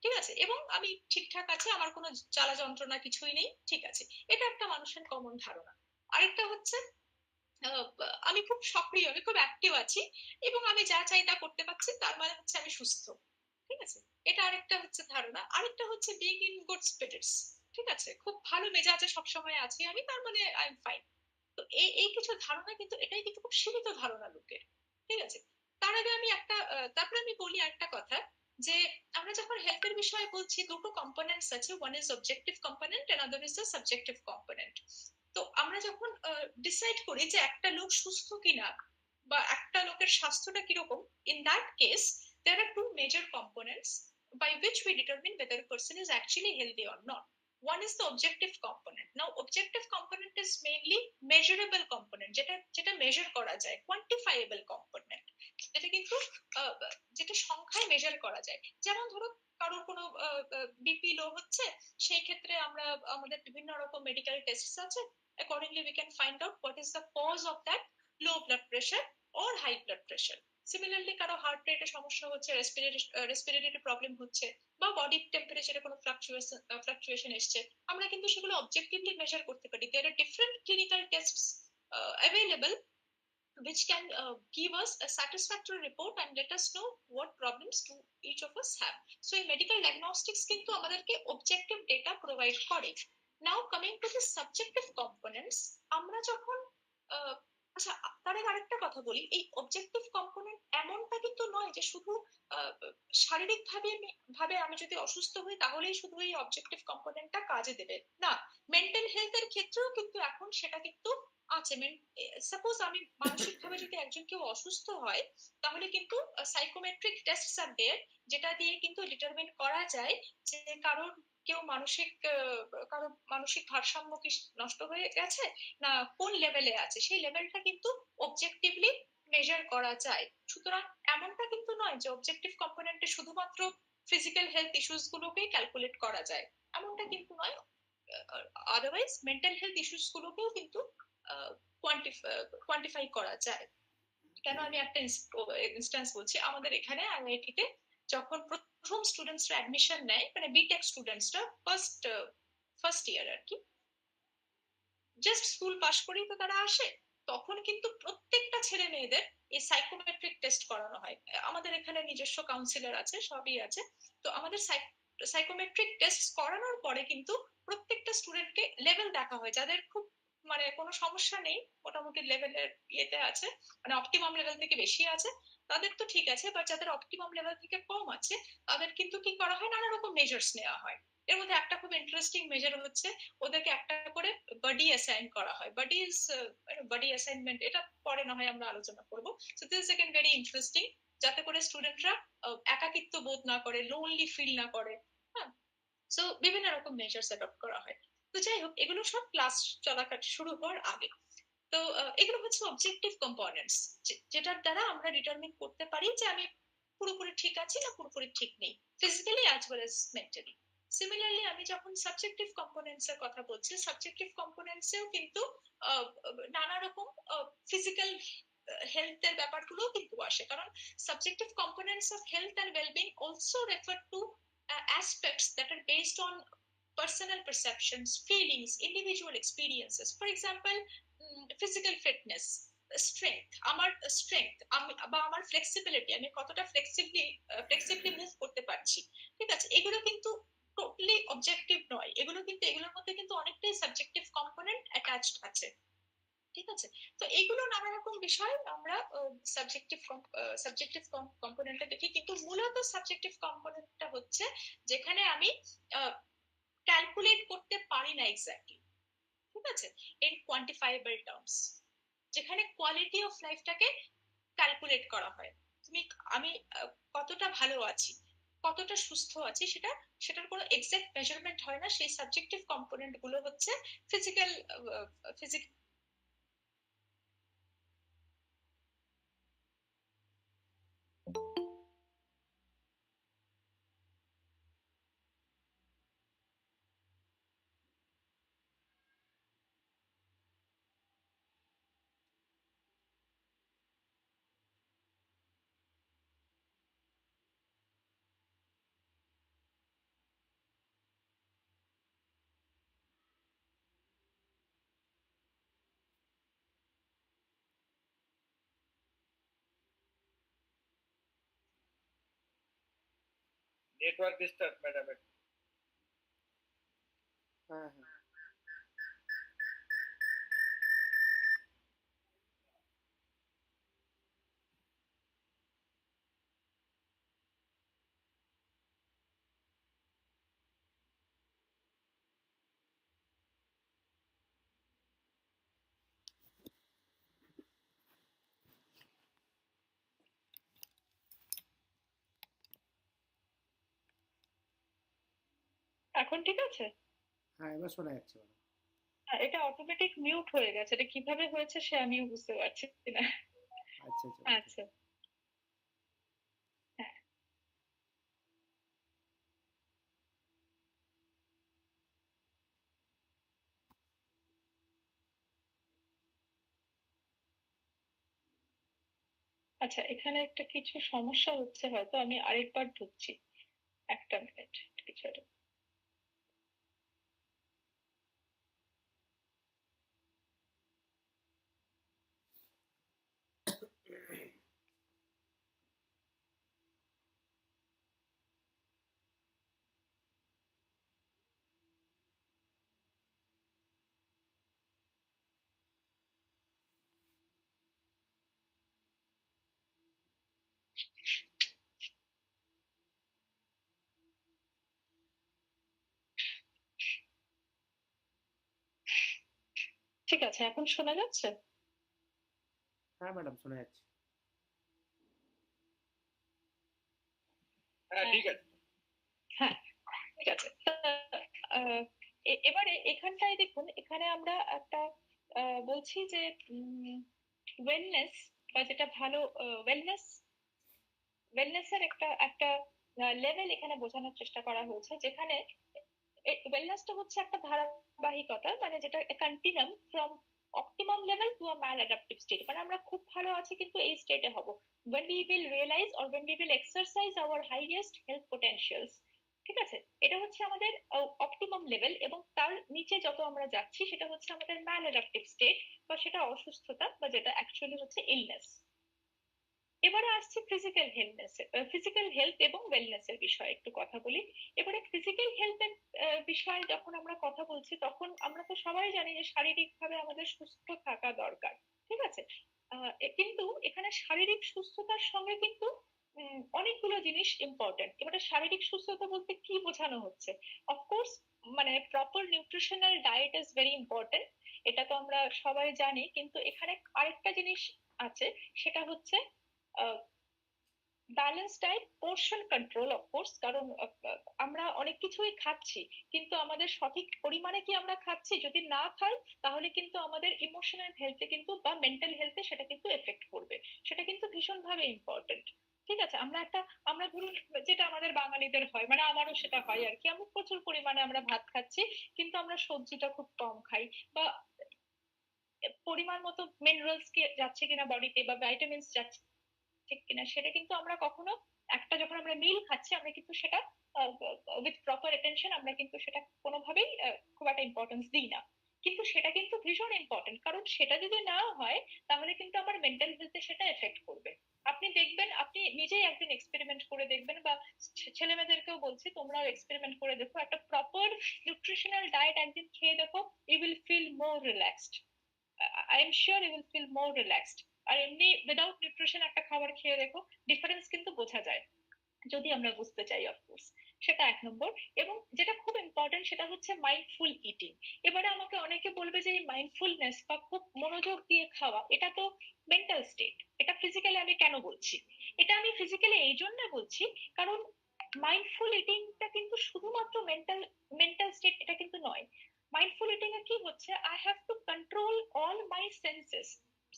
ঠিক আছে, এবং আমি ঠিকঠাক আছি, আমার কোনো জ্বালা যন্ত্রণা কিছুই নেই, ঠিক আছে। এটা একটা মানুষের কমন ধারণা। আরেকটা হচ্ছে আমি খুব সক্রিয়, আমি খুব অ্যাক্টিভ আছি এবং আমি যা চাই তা করতে পারছি, তার মানে হচ্ছে আমি সুস্থ, ঠিক আছে। এটা আরেকটা হচ্ছে ধারণা। আরেকটা হচ্ছে বিং ইন গুড স্পিরিটস, ঠিক আছে, খুব ভালো মেজাজে সবসময় আছি আমি, তার মানে আই এম ফাইন। তো এই কিছু ধারণা কিন্তু, এটাই কিন্তু খুব সীমিত ধারণা লোকের, ঠিক আছে। তার আগে আমি তারপরে আমি বলি একটা কথা, যে আমরা যখন হেলথের বিষয়ে বলছি, দুটো কম্পোনেন্টস আছে, one is objective component and other is the subjective component. তো আমরা যখন ডিসাইড করি যে একটা লোক সুস্থ কিনা বা একটা লোকের স্বাস্থ্যটা কিরকম, in that case there are two major components by which we determine whether a person is actually healthy or not. One is the objective component. Now objective component is mainly measurable component, যেটা measure করা যায়, quantifiable component, যেটা কিন্তু যেটা সংখ্যায় measure করা যায়। যেমন ধরো কারোর কোনো বিপি লো হচ্ছে, সেই ক্ষেত্রে আমরা আমাদের বিভিন্ন রকম মেডিকেল টেস্ট আছে, accordingly we can find out what is the cause of that low blood pressure or high blood pressure. Similarly কারো হার্ট রেটে সমস্যা হচ্ছে, রেসপিরেটরি প্রবলেম হচ্ছে, বা বডি টেম্পারেচারে কোনো ফ্লাকচুয়েশন এসছে, আমরা কিন্তু সেগুলো অবজেক্টিভলি মেজার করতে পারি। There are different clinical tests available which can give us a satisfactory report and let us know what problems do each of us have. So a medical diagnostics কিন্তু আমাদেরকে objective data provide করে। Now coming to the subjective components, আমরা যখন আচ্ছা তার আগে আরেকটা কথা বলি, এই অবজেক্টিভ কম্পোনেন্ট এমনটা কিন্তু নয় যে শুধু শারীরিক ভাবে আমি যদি অসুস্থ হই তাহলেই শুধু এই অবজেক্টিভ কম্পোনেন্টটা কাজে দেবে, না, মেন্টাল হেলথের ক্ষেত্রেও কিন্তু এখন সেটা কিন্তু আছে। সাপোজ আমি মানসিক ভাবে যদি একজন কেউ অসুস্থ হয়, তাহলে কিন্তু সাইকোমেট্রিক টেস্টস আর দেয়ার, যেটা দিয়ে কিন্তু ডিটারমিন করা যায় যে কারো মানসিক ভারসাম্য কি নষ্ট হয়ে গেছে না কোন লেভেলে আছে, সেই লেভেলটা কিন্তু অবজেক্টিভলি মেজার করা যায়। সুতরাং এমনটা কিন্তু নয় যে অবজেক্টিভ কম্পোনেন্টে শুধুমাত্র ফিজিক্যাল হেলথ ইস্যুস গুলোকেই ক্যালকুলেট করা যায়, এমনটা কিন্তু নয়। আদারওয়াইজ মেন্টাল হেলথ ইস্যুস গুলোকেও কিন্তু কোয়ান্টিফাই করা যায়। কেন আমি একটা ইনস্ট্যান্স বলছি, আমাদের এখানে আইআইটিতে যখন প্রথম স্টুডেন্টসরা অ্যাডমিশন নেয়, মানে বিটেক স্টুডেন্টসরা ফার্স্ট ইয়ার আর কি, জাস্ট স্কুল পাশ করেই তো তারা আসে, তখন কিন্তু প্রত্যেকটা ছেলে মেয়েদের এই সাইকোমেট্রিক টেস্ট করানো হয়। আমাদের এখানে নিজস্ব কাউন্সিলর আছে, সবই আছে। তো আমাদের সাইকোমেট্রিক টেস্ট করানোর পরে কিন্তু প্রত্যেকটা স্টুডেন্টকে লেভেল দেখা হয়, যাদের খুব মানে কোনো সমস্যা নেই, মোটামুটি লেভেলের ইয়েতে আছে, মানে অপটিমাম লেভেল থেকে বেশি আছে, তাদের তো ঠিক আছে। বাট যাদের অপটিমাম লেভেল থেকে কম আছে তাদের কিন্তু কি করা হয়, নানা রকম মেজার্স নেওয়া হয়। এর মধ্যে একটা খুব ইন্টারেস্টিং মেজার হচ্ছে ওদেরকে একটা করে বডি অ্যাসাইন করা হয়। বডি অ্যাসাইনমেন্ট এটা পরে না হয় আমরা আলোচনা করবো। So this is again very interesting, যাতে করে স্টুডেন্টরা একাকিত্ব বোধ না করে, লোনলি ফিল না করে। হ্যাঁ, সো বিভিন্ন রকম মেজার্স অ্যাডপ্ট করা হয়। তো যাই হোক, এগুলো সব ক্লাস চলাকালীন শুরু হওয়ার আগে। তো এগুলো হচ্ছে অবজেক্টিভ কম্পোনেন্টস, যেটার দ্বারা আমরা ডিটারমিন করতে পারি যে আমি পুরোপুরি ঠিক আছি না পুরোপুরি ঠিক নেই, physically as well as mentally. Similarly আমি যখন সাবজেক্টিভ কম্পোনেন্টস এর কথা বলছি, সাবজেক্টিভ কম্পোনেন্টস এও কিন্তু নানা রকম ফিজিক্যাল হেলথের ব্যাপারগুলো কিন্তু আসে, কারণ subjective components of health and wellbeing also refer to aspects that are based on personal perceptions, feelings, individual experiences. For example, physical fitness, strength, আমার স্ট্রেংথ, বা আমার ফ্লেক্সিবিলিটি, আমি কতটা ফ্লেক্সিবলি মুভ করতে পারছি, ঠিক আছে, এগুলো কিন্তু টোটালি অবজেক্টিভ নয়, এগুলো কিন্তু এগুলোর মধ্যে কিন্তু অনেকটাই সাবজেক্টিভ কম্পোনেন্ট অ্যাটাচড আছে, ঠিক আছে। তো এইগুলো নানা রকম বিষয় আমরা সাবজেক্টিভ কম্পোনেন্টে দেখি, কিন্তু মূলত সাবজেক্টিভ কম্পোনেন্টটা হচ্ছে যেখানে আমি ক্যালকুলেট করতে পারি না এক্স্যাক্টলি, ঠিক আছে, ইন কোয়ান্টিফাইবল টার্মস, যেখানে কোয়ালিটি অফ লাইফটাকে ক্যালকুলেট করা হয়। আমি কতটা ভালো আছি, কতটা সুস্থ আছি, সেটার কোনো এক্সাক্ট মেজারমেন্ট হয় না। সেই সাবজেক্টিভ কম্পোনেন্ট গুলো হচ্ছে ফিজিক্যাল নেটওয়ার্ক ডিস্টার্ব ম্যাডাম। হ্যাঁ হ্যাঁ এখন ঠিক আছে? হ্যাঁ এবার শোনা যাচ্ছে ম্যাডাম। এটা অটোমেটিক মিউট হয়ে গেছে, এটা কিভাবে হয়েছে সে আমিও বুঝতে পারছি না। আচ্ছা আচ্ছা আচ্ছা, হ্যাঁ, আচ্ছা, এখানে একটা কিছু সমস্যা হচ্ছে, হয়তো আমি আরেকবার ঢুকছি, একটা মিনিট কিছু একটা। ঠিক আছে, এখন শোনা যাচ্ছে? হ্যাঁ ম্যাডাম শোনা যাচ্ছে। হ্যাঁ ঠিক আছে। হ্যাঁ, ঠিক আছে। এবারে এখানটায় দেখুন, এখানে আমরা একটা বলছি যে ওয়েলনেস, বা যেটা ভালো ওয়েলনেসের একটা একটা লেভেল এখানে বোঝানোর চেষ্টা করা হয়েছে, যেখানে ওয়েলনেসটা হচ্ছে একটা ধারাবাহিকতা, মানে যেটা continuum from optimum level to a maladaptive state, মানে আমরা খুব ভালো আছি কিন্তু এই স্টেটে হব when we will realize or when we will exercise our highest health potentials, ঠিক আছে। এটা হচ্ছে আমাদের অপটিমাম লেভেল, এবং তার নিচে যত আমরা যাচ্ছি সেটা হচ্ছে আমাদের ম্যাল অ্যাডাপটিভ স্টেট, বা সেটা অসুস্থতা, বা যেটা অ্যাকচুয়ালি হচ্ছে ইলনেস। এবারে আসছে ফিজিক্যাল হেলথ এবং ওয়েলনেসের বিষয়ে একটু কথা বলি। এবারে ফিজিক্যাল হেলথের বিষয়ে যখন আমরা কথা বলছি তখন আমরা তো সবাই জানি যে শারীরিকভাবে আমাদের সুস্থ থাকা দরকার, ঠিক আছে? কিন্তু এখানে শারীরিক সুস্থতার সঙ্গে কিন্তু অনেকগুলো জিনিস ইম্পর্টেন্ট। এবারে শারীরিক সুস্থতা বলতে কি বোঝানো হচ্ছে? অফকোর্স মানে proper nutritional diet is very important, এটা তো আমরা সবাই জানি, কিন্তু এখানে আরেকটা জিনিস আছে, সেটা হচ্ছে balance diet, portion control of course. কারণ আমরা অনেক কিছুই খাচ্ছি, কিন্তু আমাদের সঠিক পরিমাণে কি আমরা খাচ্ছি? যদি না খাই তাহলে কিন্তু আমাদের ইমোশনাল হেলথে কিন্তু বা মেন্টাল হেলথে সেটা কিন্তু এফেক্ট করবে। সেটা কিন্তু ভীষণভাবে ইম্পর্টেন্ট, ঠিক আছে? আমরা ধরুন, যেটা আমাদের বাঙালিদের হয়, মানে আমারও সেটা হয় আর কি, আমরা প্রচুর পরিমাণে আমরা ভাত খাচ্ছি কিন্তু আমরা সবজিটা খুব কম খাই, বা পরিমাণ মতো মিনারেলস কি যাচ্ছে কিনা বডিতে বা ভাইটামিনস যাচ্ছে ঠিক কিনা সেটা কিন্তু আমরা কখনো, একটা যখন আমরা মিল খাচ্ছি আমরা কিন্তু সেটা উইথ প্রপার অ্যাটেনশন আমরা কিন্তু সেটা কোনোভাবেই খুব একটা ইম্পর্টেন্স দিই না। কিন্তু সেটা কিন্তু ভীষণ ইম্পর্টেন্ট, কারণ সেটা যদি না হয় তাহলে কিন্তু আমার মেন্টাল হেলথে সেটা এফেক্ট করবে। আপনি দেখবেন, আপনি নিজেই একদিন এক্সপেরিমেন্ট করে দেখবেন, বা ছেলে মেয়েদেরকেও বলছি তোমরাও এক্সপেরিমেন্ট করে দেখো, একটা প্রপার নিউট্রিশনাল ডায়েট একদিন খেয়ে দেখো, you will feel more relaxed. I am sure you will feel more relaxed. আর এমনি উইদাউট নিউট্রিশন একটা খাবার খেয়ে দেখো, ডিফারেন্স কিন্তু বোঝা যায় যদি আমরা বুঝতে চাই অফকোর্স। সেটা এক নম্বর। এবং যেটা খুব ইম্পর্টেন্ট সেটা হচ্ছে মাইন্ডফুল ইটিং। এবারে আমাকে অনেকে বলবে যে এই মাইন্ডফুলনেস বা খুব মনোযোগ দিয়ে খাওয়া, এটা তো মেন্টাল স্টেট, এটা ফিজিক্যালি আমি কেন বলছি? এটা আমি ফিজিক্যালি এই জন্য বলছি কারণ মাইন্ডফুল ইটিংটা কিন্তু শুধুমাত্র মেন্টাল স্টেট এটা কিন্তু নয়। মাইন্ডফুল ইটিং এ কি হচ্ছে, I have to control all my senses,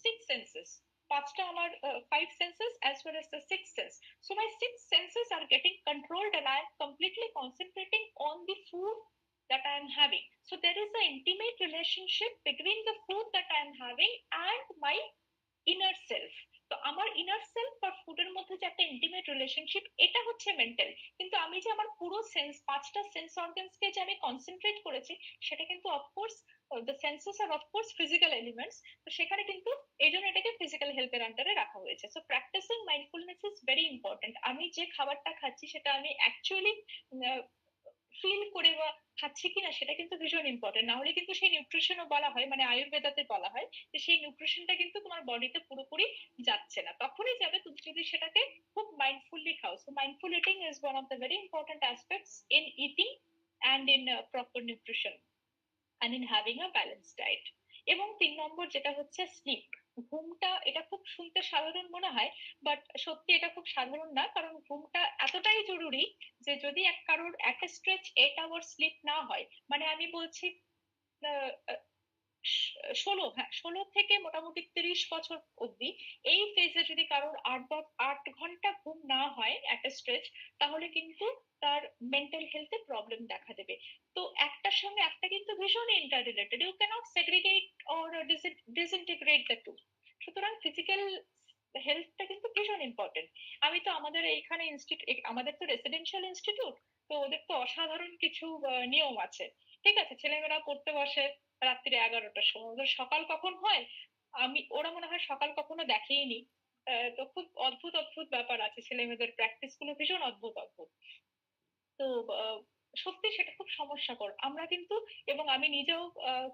six senses, পাঁচটা আমার five senses as well as the six sense. So my six senses are getting controlled and I am completely concentrating on the food that I am having. So there is an intimate relationship between the food that I am having and my inner self. তো আমার inner self আর ফুডের মধ্যে যে একটা intimate relationship, এটা হচ্ছে mental. কিন্তু আমি যে আমার পুরো পাঁচটা সেন্স অর্গানসকে যে আমি কনসেন্ট্রেট করেছি, সেটা কিন্তু of course the senses are of course physical elements. তো সেখানে কিন্তু এই জন্য এটাকে ফিজিক্যাল হেলথের আন্ডারে রাখা হয়েছে। So practicing mindfulness is very important. আমি যে খাবারটা খাচ্ছি সেটা আমি অ্যাকচুয়ালি ফিল করে বা খাচ্ছি কিনা সেটা কিন্তু ভীষণ ইম্পর্টেন্ট। না হলে কিন্তু সেই নিউট্রিশনও বলা হয়, মানে আয়ুর্বেদাতে বলা হয় যে সেই নিউট্রিশনটা কিন্তু তোমার বডিতে পুরোপুরি যাচ্ছে না, তখনই যাবে তুমি যদি সেটাকে খুব মাইন্ডফুলি খাও। So mindful eating is one of the very important aspects in eating and in proper nutrition and in having a balance diet. এবং তিন নম্বর যেটা হচ্ছে স্লিপ, ঘুমটা। এটা খুব শুনতে সাধারণ মনে হয়, বাট সত্যি এটা খুব সাধারণ না, কারণ ঘুমটা এতটাই জরুরি যে যদি কারোর একটা স্ট্রেচ 8 আওয়ার স্লিপ না হয়, মানে আমি বলছি 16 থেকে মোটামুটি 30 বছর অব্দি এই ফেজে যদি কারোর 8 ঘন্টা ঘুম না হয় একটা স্ট্রেচ, তাহলে কিন্তু তার মেন্টাল হেলথে প্রবলেম দেখা দেবে। তো একটার সঙ্গে একটা কিন্তু ভীষণ interrelated, you can't segregate or disintegrate the two. সুতরাং ফিজিক্যাল হেলথটা কিন্তু ভীষণ ইম্পর্টেন্ট। আমি তো আমাদের এইখানে আমাদের তো রেসিডেন্সিয়াল ইনস্টিটিউট, তো ওদের তো অসাধারণ কিছু নিয়ম আছে, ঠিক আছে? ছেলেমেয়েরা পড়তে বসে রাত্রি 11টার সময়, ওদের সকাল কখন হয় ওরা মনে হয় সকাল কখনো দেখেইনি। তো খুব অদ্ভুত অদ্ভুত ব্যাপার আছে, ছেলে মেয়েদের প্র্যাকটিস গুলো ভীষণ অদ্ভুত অদ্ভুত। তো সত্যি সেটা খুব সমস্যাকর। আমরা কিন্তু, এবং আমি নিজেও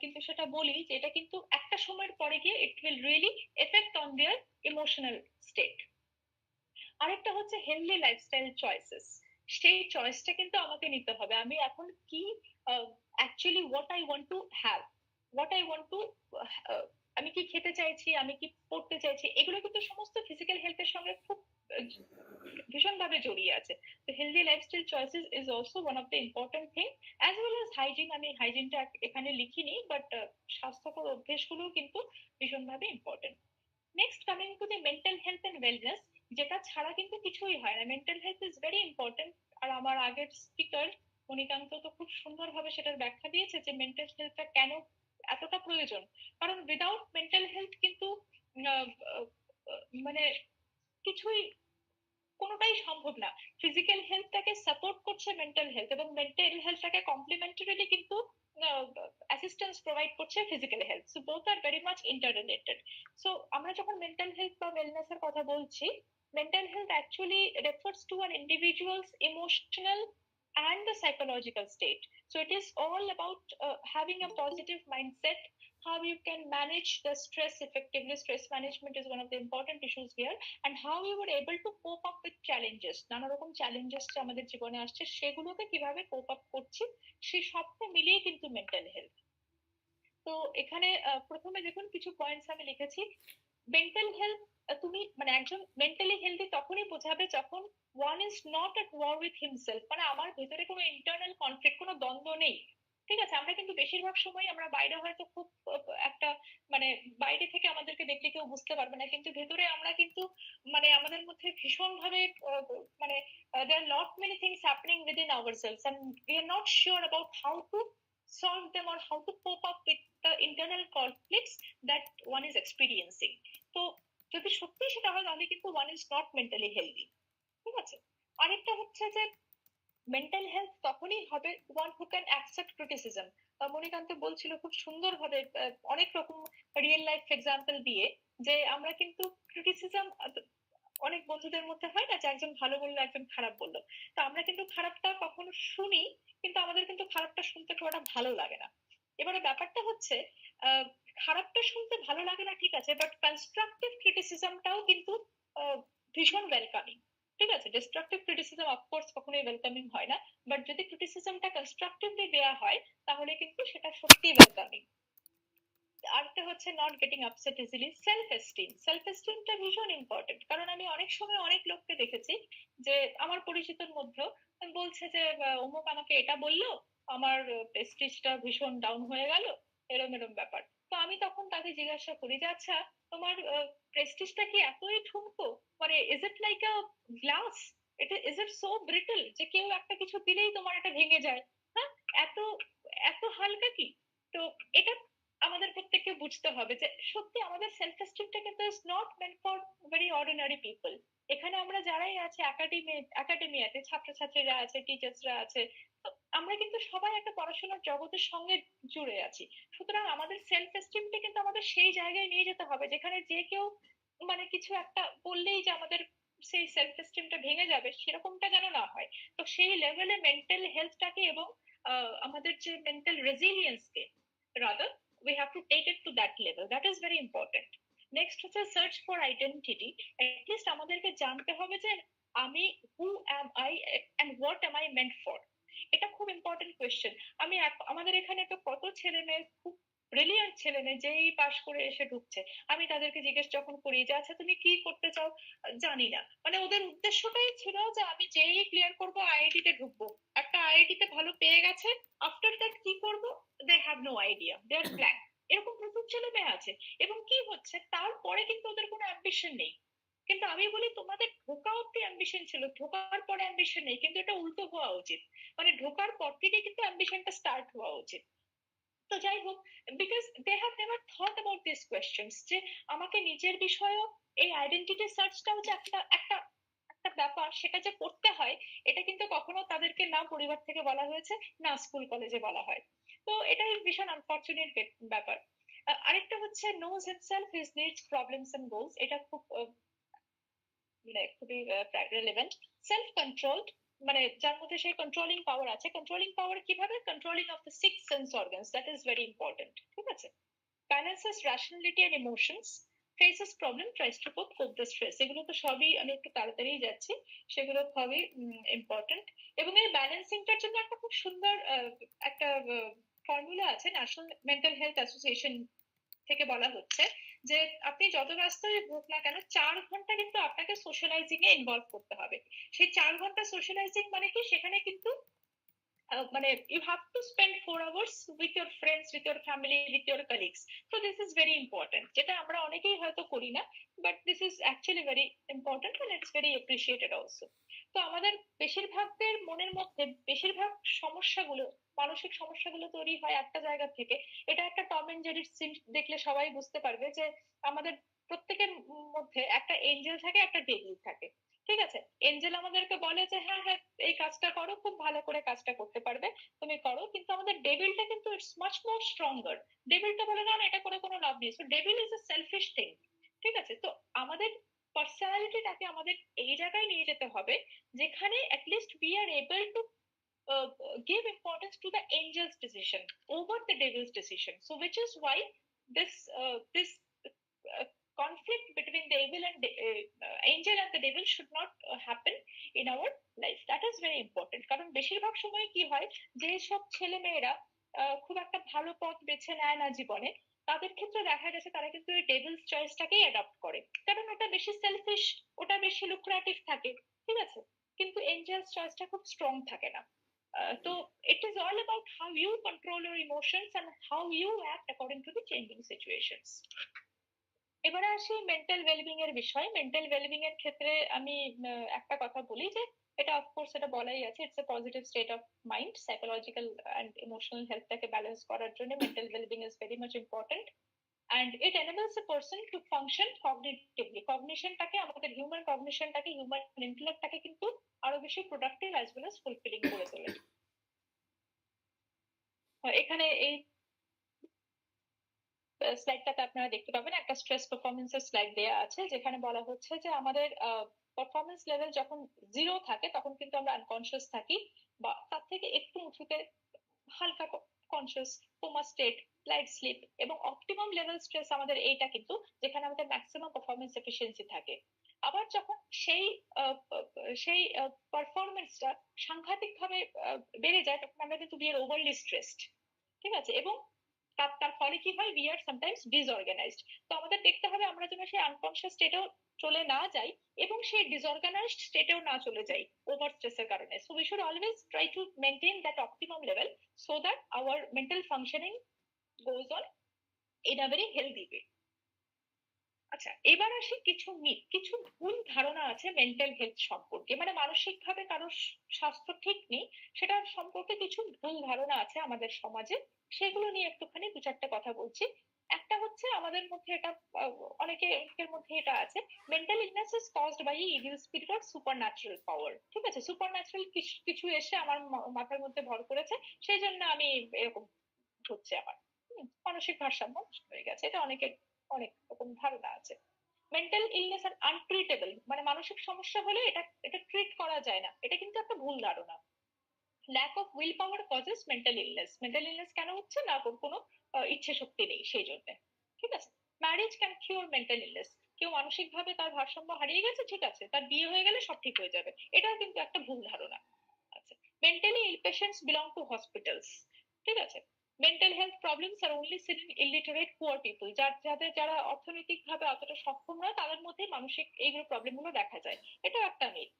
কিন্তু সেটা বলি যে এটা কিন্তু একটা সময়ের পরে গিয়ে it will really effect on their emotional state. আরেকটা হচ্ছে হেলদি লাইফস্টাইল চয়েসেস। সেই চয়েসটা কিন্তু আমাকে নিতে হবে, আমি এখন কি actually what I want to have, what I want to, আমি কি খেতে চাইছি, আমি কি পড়তে চাইছি, এগুলো কিন্তু সমস্ত ফিজিক্যাল হেলথের সঙ্গে খুব ভীষণভাবে জড়িয়ে আছে। তো healthy lifestyle choices is also one of the important thing, as well as hygiene. আমি হাইজিনটা এখানে লিখিনি, বাট স্বাস্থ্যকর অভ্যেসগুলো কিন্তু ভীষণভাবে important. Next coming to the mental health and wellness, যেটা ছাড়া কিন্তু কিছুই হয় না। Mental health is very important. আর আমার আগের স্পিকার মণিকান্ত তো খুব সুন্দরভাবে সেটার ব্যাখ্যা দিয়েছে যে মেন্টাল হেলথটা কেন এতটা প্রয়োজন। কারণ উইদাউট মেন্টাল হেলথ কিন্তু আহ, আহ, মানে কিছুই, কোনোটাই সম্ভব না। ফিজিক্যাল হেলথটাকে সাপোর্ট করছে মেন্টাল হেলথ, এবং মেন্টাল হেলথটাকে কমপ্লিমেন্টারিলি কিন্তু অ্যাসিস্ট্যান্স প্রোভাইড করছে ফিজিক্যাল হেলথ। সো বোথ আর very much inter related. So আমরা যখন মেন্টাল হেলথ বা ওয়েলনেস এর কথা বলছি, mental health actually refers to an individual's emotional and the psychological state. So it is all about having a positive mindset, how you can manage the stress effectively. Stress management is one of the important issues here, and how you were able to cope up with challenges. নানা রকম challenges আমাদের জীবনে আসছে, সেগুলোকে কিভাবে cope up করছি, সেই সবটা মিলিয়ে কিন্তু মেন্টাল হেলথ। তো এখানে প্রথমে দেখুন কিছু পয়েন্টস আমি লিখেছি। মেন্টাল হেলথ, তুমি মানে একজন মেন্টালি হেলদি তখনই বোঝাবে যখন one is not at war with himself, মানে আমার ভেতরে কোনো ইন্টারনাল কনফ্লিক্ট, কোনো দ্বন্দ্ব নেই। ঠিক আছে, আমরা কিন্তু বেশিরভাগ সময় আমরা বাইরে হয়তো খুব একটা মানে বাইরে থেকে আমাদেরকে দেখলে কেউ বুঝতে পারবে না, কিন্তু ভেতরে আমরা কিন্তু মানে আমাদের মধ্যে ভীষণ ভাবে মানে there are lot many things happening within ourselves and we are not sure about how to solve them or how to cope up with the internal conflicts that one is experiencing. তো যদি সত্যি সেটা হয় তাহলে কিন্তু one is not mentally healthy। ঠিক আছে, আরেকটা হচ্ছে যে মেন্টাল হেলথ তখনই হবে one who can accept criticism. Manikant বলছিল খুব সুন্দরভাবে অনেক রকম রিয়েল লাইফ এক্সাম্পল দিয়ে যে আমরা কিন্তু ক্রিটিসিজম অনেক বন্ধুদের মধ্যে হয় না যে একজন ভালো বললো একজন খারাপ বললো, তো আমরা কিন্তু খারাপটা কখনো শুনি, কিন্তু আমাদের কিন্তু খারাপটা শুনতে খুব একটা ভালো লাগে না। এবারে ব্যাপারটা হচ্ছে খারাপটা শুনতে ভালো লাগে না ঠিক আছে, বাট কনস্ট্রাকটিভ ক্রিটিসিজমটাও কিন্তু ভীষণ ওয়েলকামিং। ঠিক আছে, ডিস্ট্রাকটিভ ক্রিটিসিজম অফকোর্স কখনোই ওয়েলকামিং হয় না, বাট যদি ক্রিটিসিজমটা কনস্ট্রাকটিভলি দেওয়া হয় তাহলে কিন্তু সেটা সত্যিই ওয়েলকামিং। আরেকটা হচ্ছে not getting upset easily. Self esteem, self এস্টিমটা ভীষণ ইম্পর্টেন্ট, কারণ আমি অনেক সময় অনেক লোককে দেখেছি যে আমার পরিচিতর মধ্যেও বলছে যে অমুক আমাকে এটা বললো, আমার প্রেস্টিজটা ভীষণ ডাউন হয়ে গেল, এরম এরম ব্যাপার। তো আমি তখন তাকে জিজ্ঞাসা করি যে আচ্ছা তোমার প্রেস্টিজটা কি এতই ঠুনকো, মানে is it like a glass, এটা ইজ ইট সো ব্রিটল যে কেউ একটা কিছু দিলেই তোমার এটা ভেঙে যায়? হ্যাঁ, এত এত হালকা কি? তো এটা আমাদের প্রত্যেককে বুঝতে হবে যে সত্যি আমাদের সেলফ এস্টিমটা কিন্তু is not meant for very ordinary people. এখানে আমরা যারাই আছে একাডেমিয়াতে ছাত্রছাত্রীরা আছে, টিচার্সরা আছে, তো আমরা কিন্তু সবাই একটা পড়াশোনার জগতের সঙ্গে জুড়ে আছি। সুতরাং আমাদের সেলফ এস্টিমটা কিন্তু আমাদের সেই জায়গায় নিয়ে যেতে হবে যেখানে যে কেউ মানে কিছু একটা বললেই যে আমাদের সেই সেলফ এস্টিমটা ভেঙে যাবে, সেরকমটা যেন না হয়। তো সেই লেভেলে মেন্টাল হেলথটাকে এবং আমাদের যে মেন্টাল রেজিলিয়েন্সকে rather we have to take it to that level. That is very important. Next হচ্ছে search for identity. At least আমাদেরকে জানতে হবে যে আমি who am I and what am I meant for. এটা খুব ইম্পর্টেন্ট কোয়েশ্চেন। আমি আমাদের এখানে তো কত ছেলে মেয়ে খুব ব্রিলিয়ান্ট ছেলে মেয়ে যেই পাশ করে এসে ঢুকছে, আমি তাদেরকে জিজ্ঞেস যখন করি যে আচ্ছা তুমি কি করতে চাও, জানি না, মানে ওদের উদ্দেশ্যটাই ছিল যে আমি যেই ক্লিয়ার করবো আইআইটি তে ঢুকবো, একটা আইআইটি তে ভালো পেয়ে গেছে, আফটার দ্যাট কি করবো they have no idea, they are blank. এরকম প্রচুর ছেলে মেয়ে আছে, এবং কি হচ্ছে তারপরে কিন্তু ওদের কোনো অ্যাম্বিশন নেই। কিন্তু আমি বলি তোমাদের ঢোকা অব্দি অ্যাম্বিশন ছিল, ঢোকার পরে অ্যাম্বিশন নেই, কিন্তু এটা উল্টো হওয়া উচিত, মানে ঢোকার পর থেকে কিন্তু অ্যাম্বিশনটা স্টার্ট হওয়া উচিত। তো যাই হোক, because they have never thought about this questions যে আমাকে নিজের বিষয়েও এই আইডেন্টিটি সার্চটাও যে একটা একটা একটা ব্যাপার সেটা যে করতে হয়, এটা কিন্তু কখনো তাদেরকে না পরিবার থেকে বলা হয়েছে না স্কুল কলেজে বলা হয়। তো এটাই ভীষণ আনফর্চুনেট ব্যাপার। আরেকটা হচ্ছে knows himself his needs problems and goals, এটা খুব মানে খুবই রেলেভেন্ট। সেলফ কন্ট্রোল, মানে যার মধ্যে সেই কন্ট্রোলিং পাওয়ার আছে। কন্ট্রোলিং পাওয়ার কিভাবে? Controlling of the six sense organs, that is very important. ঠিক আছে, balances rationality and emotions, faces problem, tries to cope the stress. এগুলো তো সবই আমি একটু তাড়াতাড়ি যাচ্ছি, সেগুলো খুবই ইম্পর্টেন্ট। এবং এই ব্যালেন্সিংটার জন্য একটা খুব সুন্দর একটা ফর্মুলা আছে, ন্যাশনাল মেন্টাল হেলথ অ্যাসোসিয়েশন থেকে বলা হচ্ছে যে আপনি যত ব্যস্তই হোক না কেন 4 ঘন্টা কিন্তু আপনাকে সোশ্যালাইজিং এ ইনভলভ করতে হবে। সেই 4 ঘন্টা সোশ্যালাইজিং মানে কি, সেখানে কিন্তু মানে you have to spend 4 hours with your friends, with your family, with your colleagues. So this is very important, যেটা আমরা অনেকেই হয়তো করি না, but this is actually very important and it's very appreciated also. তো আমাদের বেশিরভাগদের মনের মধ্যে বেশিরভাগ সমস্যাগুলো, মানসিক সমস্যাগুলো তৈরি হয় একটা জায়গা থেকে। এটা একটা টম এন্ড জেরির সিন দেখলে সবাই বুঝতে পারবে যে আমাদের প্রত্যেকের মধ্যে একটা এঞ্জেল থাকে, একটা ডেভিল থাকে। ঠিক আছে, এঞ্জেল আমাদেরকে বলে যে হ্যাঁ হ্যাঁ এই কাজটা করো, খুব ভালো করে কাজটা করতে পারবে, তুমি করো। কিন্তু আমাদের ডেভিলটা কিন্তু ইটস মাচ মোর স্ট্রঙ্গার। ডেভিলটা বলে না এটা করে কোনো লাভ নেই। So devil is a selfish thing. ঠিক আছে, তো আমাদের পার্সোনালিটিটাকে আমাদের এই জায়গায় নিয়ে যেতে হবে যেখানে at least we are able two give importance to the angel's decision over the devil's decision. So which is why this conflict between the evil and angel and the devil should not happen in our life. That is very important. কারণ বেশিরভাগ সময় কি হয় যে সব ছেলে মেয়েরা খুব একটা ভালো পথ বেছে নেয় না জীবনে, তাদের ক্ষেত্রে দেখা গেছে তারা কিন্তু এই ডেভিলস চয়েসটাকেই অ্যাডপ্ট করে, কারণ ওটা বেশি সেলফিশ, ওটা বেশি লুক্রেটিভ থাকে, ঠিক আছে, কিন্তু এঞ্জেলস চয়েসটা খুব স্ট্রং থাকে না। তো it is all about how you control your emotions and how you act according to the changing situations. এবারে আসি মেন্টাল ওয়েলবিং এর বিষয়। মেন্টাল ওয়েলবিং এর ক্ষেত্রে আমি একটা কথা বলি যে এটা অফকোর্স এটা বলাই আছে, it's a positive state of mind. Psychological and emotional হেলথটাকে ব্যালেন্স করার জন্য mental wellbeing is very much important and it enables a person to function cognitively. কগনিশনটাকে, আমাদের হিউম্যান কগনিশনটাকে, হিউম্যান ইন্টেলেক্টটাকে কিন্তু আরো বেশি productive as well as fulfilling করে তোলে। এখানে এই স্লাইডটাতে আপনারা দেখতে পাবেন একটা স্ট্রেস পারফরমেন্সের স্লাইড দেয়া আছে, যেখানে বলা হচ্ছে যে আমাদের পারফরমেন্স লেভেল যখন 0 থাকে তখন কিন্তু আমরা আনকনসিয়াস থাকি, বা তার থেকে একটু উঁচুতে হালকা conscious, coma state, light sleep, এবং অপটিমাম লেভেল স্ট্রেস আমাদের এইটা কিন্তু যেখানে আমাদের ম্যাক্সিমাম পারফরমেন্স এফিসিয়েন্সি থাকে। আবার যখন সেই পারফরমেন্সটা সাংঘাতিকভাবে বেড়ে যায় তখন আমরা কিন্তু বি আর ওভারলি স্ট্রেসড, ঠিক আছে, এবং তার ফলে কি হয়, উই আর সামটাইমস ডিসঅর্গানাইজড। তো আমাদের দেখতে হবে আমরা যেন সেই আনকনসিয়াস স্টেটেও চলে না যাই এবং সেই ডিসঅর্গানাইজড স্টেটেও না চলে যাই ওভার স্ট্রেসের কারণে। So we should always try to maintain that optimum level so that our mental functioning goes on in a very healthy way. আচ্ছা, এবার আসি কিছু মিথ, কিছু ভুল ধারণা আছে মেন্টাল হেলথ সম্পর্কে, মানে মানসিক ভাবে কারোর স্বাস্থ্য ঠিক নেই সেটার সম্পর্কে কিছু ভুল ধারণা আছে আমাদের সমাজে, সেগুলো নিয়ে একটুখানি দু চারটে কথা বলছি। একটা হচ্ছে আমাদের মধ্যে এটা অনেকের মধ্যে এটা আছে, mental illness is caused by evil spirit or supernatural power. ঠিক আছে, সুপারন্যাচুরাল কিছু এসে আমার মাথার মধ্যে ভর করেছে, সেই জন্য আমি এরকম হচ্ছে, আমার মানসিক ভারসাম্য নষ্ট হয়ে গেছে, এটা অনেক রকম ধারণা আছে। মেন্টাল ইলনেস আর আনট্রিটেবল, মানে মানসিক সমস্যা হলে এটা ট্রিট করা যায় না, এটা কিন্তু একটা ভুল ধারণা। Lack of will power causes mental illness. Mental illness কেন হচ্ছে না, কোনো ইচ্ছে শক্তি নেই সেই জন্য, ঠিক আছে। Marriage can cure mental illness. কেউ মানসিক ভাবে তার ভারসাম্য হারিয়ে গেছে, ঠিক আছে, তার বিয়ে হয়ে গেলে সব ঠিক হয়ে যাবে, এটাও কিন্তু একটা ভুল ধারণা। আচ্ছা, mentally ill patients belong to hospitals, ঠিক আছে। Mental health problems are only seen in illiterate poor people, যারা অর্থনৈতিকভাবে অতটা সক্ষম নয় তাদের মধ্যে মানসিক এইগুলো প্রবলেমগুলো দেখা যায়, এটাও একটা myth.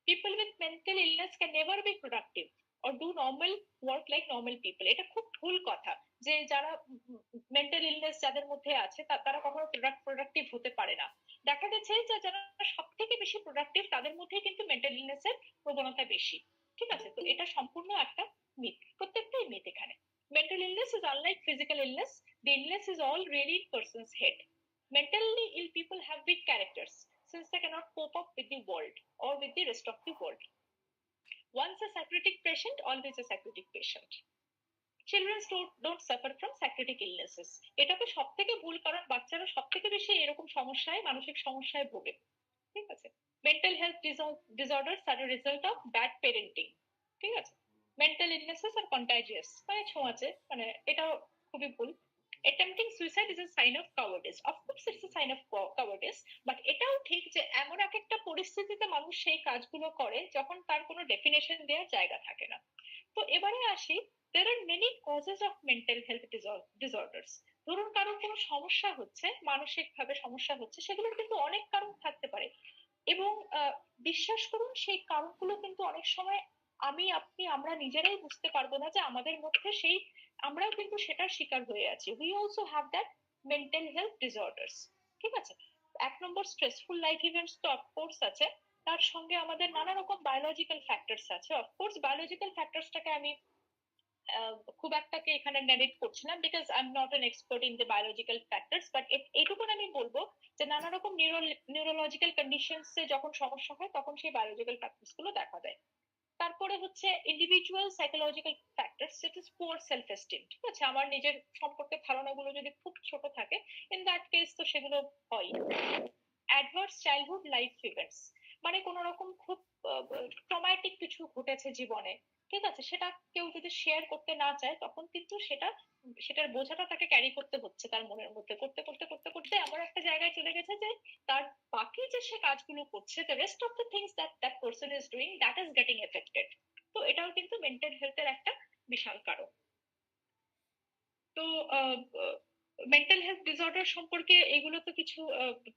People with mental illness can never be productive or do normal work like normal people. এটা খুব ভুল কথা যে যারা মেন্টাল ইলনেস যাদের মধ্যে আছে তারা কখনো প্রোডাক্টিভ হতে পারে না। দেখা গেছে যে যারা সব থেকে বেশি প্রোডাক্টিভ তাদের মধ্যে কিন্তু মেন্টাল ইলনেসের প্রবণতা বেশি, ঠিক আছে। তো এটা সম্পূর্ণ একটা মিথ, প্রত্যেকটাই মিথ এখানে। Mental illness is unlike physical illness. The illness is all really in person's head. Mentally ill people have weak characters since they cannot cope up with the world or with the rest of the world. Once a psychotic patient, always a psychotic patient. Children don't suffer from psychotic illnesses. এটা তো সব থেকে ভুল, কারণ বাচ্চারা সব থেকে বেশি এরকম সমস্যায়, মানসিক সমস্যায় ভোগে, ঠিক আছে। Mental health disorders are a result of bad parenting, ঠিক আছে। মেন্টাল ইলনেসেস আর কন্টাজিয়াস, মানে ছোঁয়াচে, মানে এটাও খুবই ভুল। Attempting suicide is a sign of cowardice. Of course it's a sign of cowardice, but এটাও ঠিক যে এমন একটা পরিস্থিতিতে মানুষ সেই কাজগুলো করে যখন তার কোনো ডেফিনেশন দেওয়ার জায়গা থাকে না। তো এবারে আসি, there are many causes of mental health disorders. ধরুন কারোর কোনো সমস্যা হচ্ছে, মানসিক ভাবে সমস্যা হচ্ছে, সেগুলোর কিন্তু অনেক কারণ থাকতে পারে, এবং বিশ্বাস করুন সেই কারণগুলো কিন্তু অনেক সময় আমরা নিজেরাই বুঝতে পারবো না যে আমাদের মধ্যে সেই, আমরাও কিন্তু সেটার শিকার হয়ে আছি। We also have that mental health disorders, ঠিক আছে। এক নম্বর স্ট্রেসফুল লাইফ ইভেন্টস তো অফকোর্স আছে, তার সঙ্গে আমাদের নানা রকম বায়োলজিক্যাল ফ্যাক্টরস আছে। অফকোর্স বায়োলজিক্যাল ফ্যাক্টরসটাকে আমি খুব একটাকে এখানে নেগেট করছি না, because I am not an expert in the biological factors, but এইটুকুন আমি বলবো যে নানা রকম নিউরোলজিক্যাল কন্ডিশনসে যখন সমস্যা হয় তখন সেই বায়োলজিক্যাল ফ্যাক্টরস গুলো দেখা দেয়। তারপরে হচ্ছে individual psychological factors, set is poor self esteem, ঠিক আছে। আমার নিজের সম্পর্কে ধারণাগুলো যদি খুব ছোট থাকে, ইন দ্যাট কেস তো সেগুলো হয়। অ্যাডভার্স চাইল্ডহুড লাইফ ইভেন্টস, মানে কোনো রকম খুব ট্রমাটিক কিছু ঘটেছে জীবনে, ঠিক আছে, সেটা কেউ যদি শেয়ার করতে না চায় তখন কিন্তু সেটার বোঝাটা তাকে ক্যারি করতে হচ্ছে তার মনের মধ্যে, করতে করতে করতে করতে এমন একটা জায়গায় চলে গেছে যে তার বাকি যে সে কাজগুলো করছে, the rest of the things that person is doing, that is getting affected. তো এটাও কিন্তু মেন্টাল হেলথের একটা বিশাল কারণ। তো মেন্টাল হেলথ ডিসঅর্ডার সম্পর্কে এগুলো তো কিছু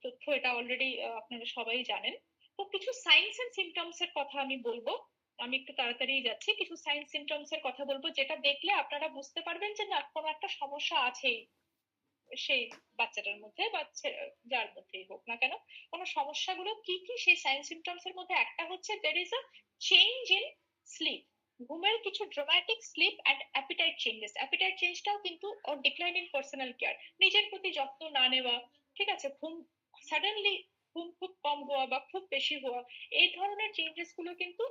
তথ্য, এটা অলরেডি আপনারা সবাই জানেন। তো কিছু সাইন্স এন্ড সিমটমস এর কথা আমি বলবো, আমি একটু তাড়াতাড়ি যাচ্ছি। কিছু সাইন্স সিমটমস এর কথা বলবো যেটা দেখলে আপনারা বুঝতে পারবেন যে না, কোনো একটা সমস্যা আছেই সেই বাচ্চাটার মধ্যে বা যার মধ্যেই হোক না কেন। কোনো সমস্যাগুলো কি কি, সেই সাইন সিমটমস এর মধ্যে একটা হচ্ছে there is a change in sleep, ঘুমের কিছু dramatic sleep and appetite changes. Appetite চেঞ্জটাও কিন্তু or decline in personal care, নিজের প্রতি যত্ন না নেওয়া, ঠিক আছে, ঘুম সাডেনলি ঘুম খুব কম হওয়া বা খুব বেশি হওয়া, এই ধরনের চেঞ্জেস গুলো কিন্তু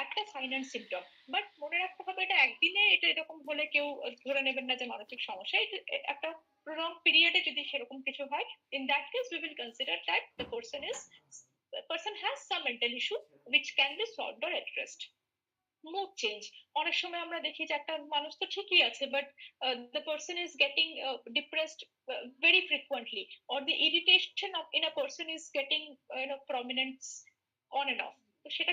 একটা সাইন অ্যান্ড সিমটম। বাট মনে রাখতে হবে এটা একদিনে এটা এরকম হলে কেউ ধরে নেবেন না যে মানসিক সমস্যা। এটা একটা prolonged period এ যদি সেরকম কিছু হয়, in that case we will consider that the person has some mental issue which can be solved or addressed. Mood change, অনেক সময় আমরা দেখি যে একটা মানুষ তো ঠিকই আছে but the person is getting depressed very frequently, or the irritation in a person is getting prominent on and off. তো সেটা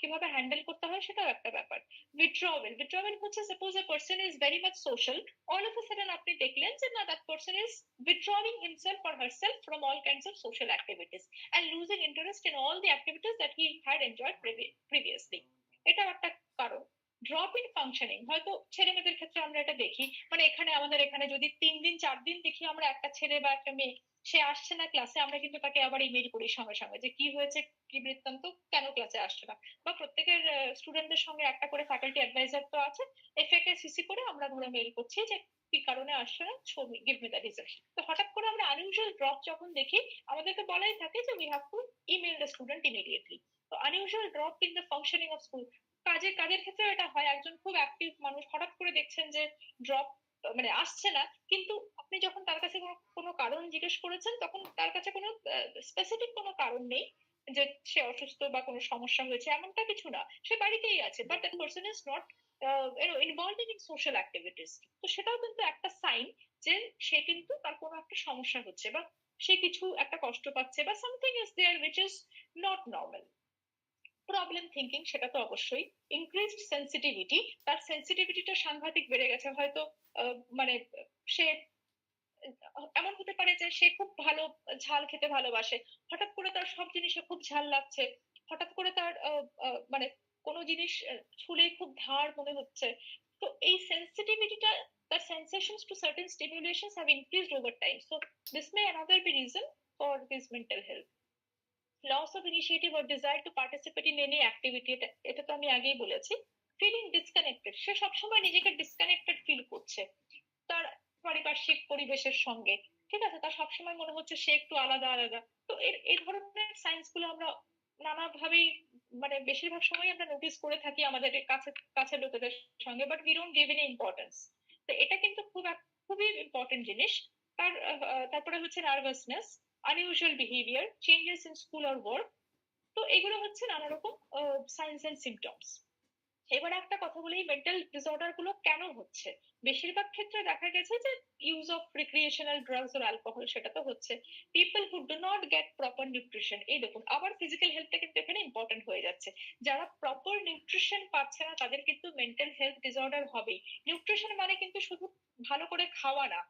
কিভাবে হ্যান্ডেল করতে হয় সেটাও একটা ব্যাপার। উইথড্রয়াল হচ্ছে suppose a person is very much social, all of a sudden আপনি দেখলেন যে না, that person is withdrawing himself or herself from all kinds of social activities and losing interest in all the activities that he had enjoyed previously. এটাও একটা কারণ। Drop in functioning, হয়তো ছেলে মেয়েদের ক্ষেত্রে আমরা এটা দেখি, মানে আমাদের এখানে যদি 3 দিন 4 দিন দেখি আমরা একটা ছেলে বা একটা মেয়ে সে আসছে না ক্লাসে, আমরা কিন্তু তাকে আবার ইমেল করি সঙ্গে সঙ্গে যে কি হয়েছে, কি বৃত্তান্ত, কেন ক্লাসে আসছে না। বা প্রত্যেকের স্টুডেন্টদের সঙ্গে একটা করে ফ্যাকাল্টি অ্যাডভাইজার তো আছে, এফএকে সিসি করে আমরা ধরে মেল করছি যে কি কারণে আসছে না, গিভ মি দ্য রিজন। তো হঠাৎ করে আমরা আনইউজুয়াল ড্রপ যখন দেখি, আমাদেরকে বলাই থাকে যে we have to email the student immediately. তো unusual drop in the functioning of school, কাজের ক্ষেত্রে এটা হয়। একজন খুব অ্যাক্টিভ মানুষ হঠাৎ করে দেখছেন যে ড্রপ মানে আসছে না, কিন্তু আপনি যখন তার কাছে কোনো কারণ জিজ্ঞেস করেছেন তখন তার কাছে কোনো স্পেসিফিক কোনো কারণ নেই যে সে অসুস্থ বা কোনো সমস্যা হয়েছে, এমনটা কিছু না, সে বাড়িতেই আছে, but that person is not involved in social activities. তো সেটাও কিন্তু একটা সাইন যে সে কিন্তু তার কোনো একটা সমস্যা হচ্ছে বা সে কিছু একটা কষ্ট পাচ্ছে বা something is there which is not normal. Problem thinking, সেটা তো অবশ্যই। ইনক্রিজড সেন্সিটিভিটি, তার সেন্সিটিভিটিটা সাংঘাতিক বেড়ে গেছে, হয়তো মানে সে এমন হতে পারে যে সে খুব ভালো ঝাল খেতে ভালোবাসে, হঠাৎ করে তার সব জিনিসে খুব ঝাল লাগছে, হঠাৎ করে তার মানে কোনো জিনিস ছুলেই খুব ধার মনে হচ্ছে। তো এই সেন্সিটিভিটিটা, the sensations to certain stimulations have increased over time, so this may another be reason for his mental health. Loss of initiative or desire to participate in any activity, এটা তো আমি আগেই বলেছি। ফিলিং ডিসকানেক্টেড, সে সবসময় নিজেকে disconnected feel করছে তার পারিপার্শ্বিক পরিবেশের সঙ্গে, ঠিক আছে, তার সবসময় মনে হচ্ছে সে একটু আলাদা আলাদা। তো এই ধরনের সাইন্স গুলো আমরা নানাভাবেই মানে বেশিরভাগ সময় আমরা নোটিস করে থাকি আমাদের কাছে লোকেদের সঙ্গে, but we don't give any importance. তো এটা কিন্তু খুবই ইম্পর্টেন্ট জিনিস। তারপরে হচ্ছে nervousness, unusual behavior, changes in school or work. তো এগুলো হচ্ছে নানা রকম সাইন্স এন্ড সিমটমস। এবার একটা কথা বলি, মেন্টাল ডিসঅর্ডার গুলো কেন হচ্ছে। বেশিরভাগ ক্ষেত্রে দেখা গেছে যে use of recreational drugs or alcohol, সেটা তো হচ্ছে। People who do not get proper nutrition, এই দেখুন আবার ফিজিক্যাল হেলথটা কিন্তু এখানে ইম্পর্টেন্ট হয়ে যাচ্ছে। যারা প্রপার নিউট্রিশন পাচ্ছে না তাদের কিন্তু মেন্টাল হেলথ ডিসঅর্ডার হবেই। নিউট্রিশন মানে কিন্তু শুধু ভালো করে খাওয়া না,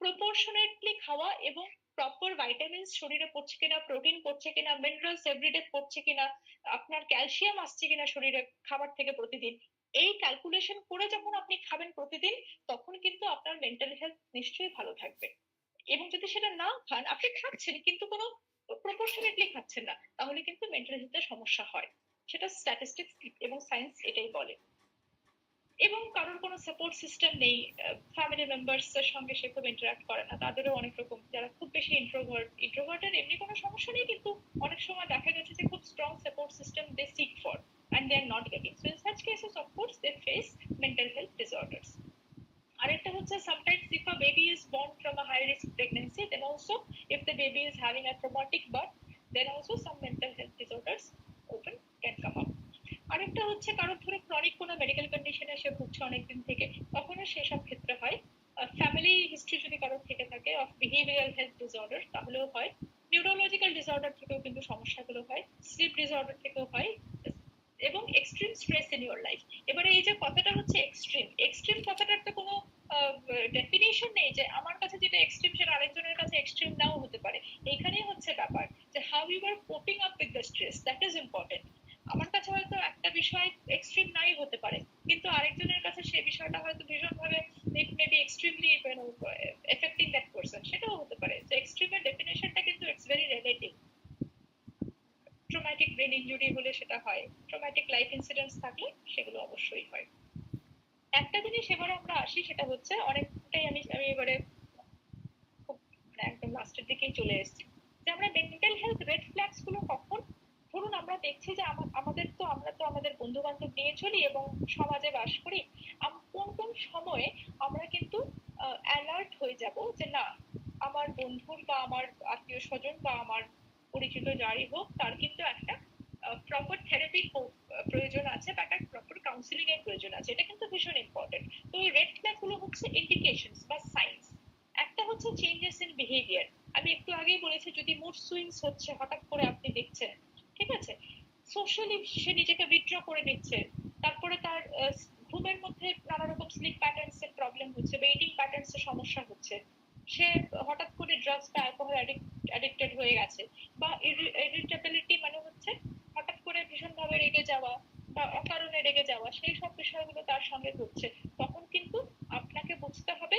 প্রপোর্শনেটলি খাওয়া এবং প্রপার ভাইটামিনস শরীরে পড়ছে কিনা, প্রোটিন পড়ছে কিনা, মিনারেলস এভরিডে পড়ছে কিনা, আপনার ক্যালসিয়াম আসছে কিনা শরীরে খাবার থেকে প্রতিদিন, এই ক্যালকুলেশন করে যখন আপনি খাবেন প্রতিদিন, তখন কিন্তু আপনার মেন্টাল হেলথ নিশ্চয়ই ভালো থাকবে। এবং যদি সেটা না খান, আপনি খাচ্ছেন কিন্তু কোনো প্রপোর্শনেটলি খাচ্ছেন না, তাহলে কিন্তু মেন্টাল হেলথের সমস্যা হয়। সেটা স্ট্যাটিস্টিক্স এবং সায়েন্স এটাই বলে। এবং কারোর কোনো সাপোর্ট সিস্টেম নেই, ফ্যামিলি মেম্বার্স এর সঙ্গে সে খুব ইন্টারঅ্যাক্ট করে না, তাদেরও অনেক রকম, যারা খুব বেশি ইন্ট্রোভার্টের এমনি কোনো সমস্যা নেই, কিন্তু অনেক সময় দেখা গেছে যে খুব strong support system they seek for and they are not getting, so in such cases of course they face mental health disorders. আরেকটা হচ্ছে sometimes if a baby is born from a high risk pregnancy, then also if the baby is having a traumatic birth, then also some mental health disorders open can come up. আরেকটা হচ্ছে কারোর ধরো chronic কোনো medical কন্ডিশনে সে ভুগছে অনেকদিন থেকে, তখনও সেসব ক্ষেত্রে হয়। ফ্যামিলি হিস্ট্রি যদি কারোর থেকে থাকে অফ বিহেভিয়ারাল হেলথ ডিসঅর্ডার তাহলেও হয়। নিউরোলজিক্যাল ডিসঅর্ডার থেকেও কিন্তু সমস্যাগুলো হয়, স্লিপ ডিসঅর্ডার থেকেও হয়, এবং extreme stress in your life. এবারে এই যে কথাটা হচ্ছে এক্সট্রিম, এক্সট্রিম কথাটার তো কোনো ডেফিনেশন নেই যে আমার কাছে যেটা এক্সট্রিম সেটা আরেকজনের কাছে এক্সট্রিম নাও হতে পারে। এইখানেই হচ্ছে ব্যাপার যে how you are coping up with the stress, that is important. আমার কাছে হয়তো একটা বিষয় এক্সট্রিম নাই হতে পারে, কিন্তু আরেকজনের কাছে সেই বিষয়টা হয়তো ভীষণভাবে it may be extremely affecting that person, সেটাও হতে পারে। তো এক্সট্রিমের ডেফিনেশনটা কিন্তু it's very relative. Traumatic brain injury হলে সেটা হয়, ট্রমাটিক লাইফ ইনসিডেন্টস থাকলে সেগুলো অবশ্যই হয়। একটা জিনিস এবারে আমরা আসি, সেটা হচ্ছে অনেকটাই আমি এবারে খুব একদম লাস্টের দিকেই চলে এসেছি, যে আমরা মেন্টাল হেলথ রেড ফ্ল্যাগস গুলো কখন, ধরুন আমরা দেখছি যে আমরা তো আমাদের বন্ধু বান্ধব নিয়ে চলি এবং সমাজে বাস করি, কোন কোন সময়ে আমরা কিন্তু অ্যালার্ট হয়ে যাব যে না, আমার বন্ধুর বা আমার আত্মীয় স্বজন বা আমার পরিচিত যারই হোক তার কিন্তু একটা প্রপার থেরাপির প্রয়োজন আছে বা একটা প্রপার কাউন্সিলিং এর প্রয়োজন আছে। এটা কিন্তু ভীষণ ইম্পর্টেন্ট। তো এই রেড ফ্ল্যাগ গুলো হচ্ছে ইন্ডিকেশনস বা সাইন্স। একটা হচ্ছে চেঞ্জেস ইন বিহেভিয়ার, আমি একটু আগেই বলেছি যদি মুড সুইংস হচ্ছে, হঠাৎ করে আপনি দেখছেন, ঠিক আছে, সোশ্যালি সে নিজেকে উইথড্র করে নিচ্ছে, তারপরে তার ঘুমের মধ্যে নানা রকম স্লিপ প্যাটার্নস এর প্রবলেম হচ্ছে বা ইটিং প্যাটার্নস এর সমস্যা হচ্ছে, সে হঠাৎ করে ড্রাগস বা অ্যালকোহল অ্যাডিক্টেড হয়ে গেছে, বা ইরিটেবিলিটি মানে হচ্ছে হঠাৎ করে ভীষণভাবে রেগে যাওয়া বা অকারণে রেগে যাওয়া, সেই সব বিষয়গুলো তার সঙ্গে ঘটছে, তখন কিন্তু আপনাকে বুঝতে হবে,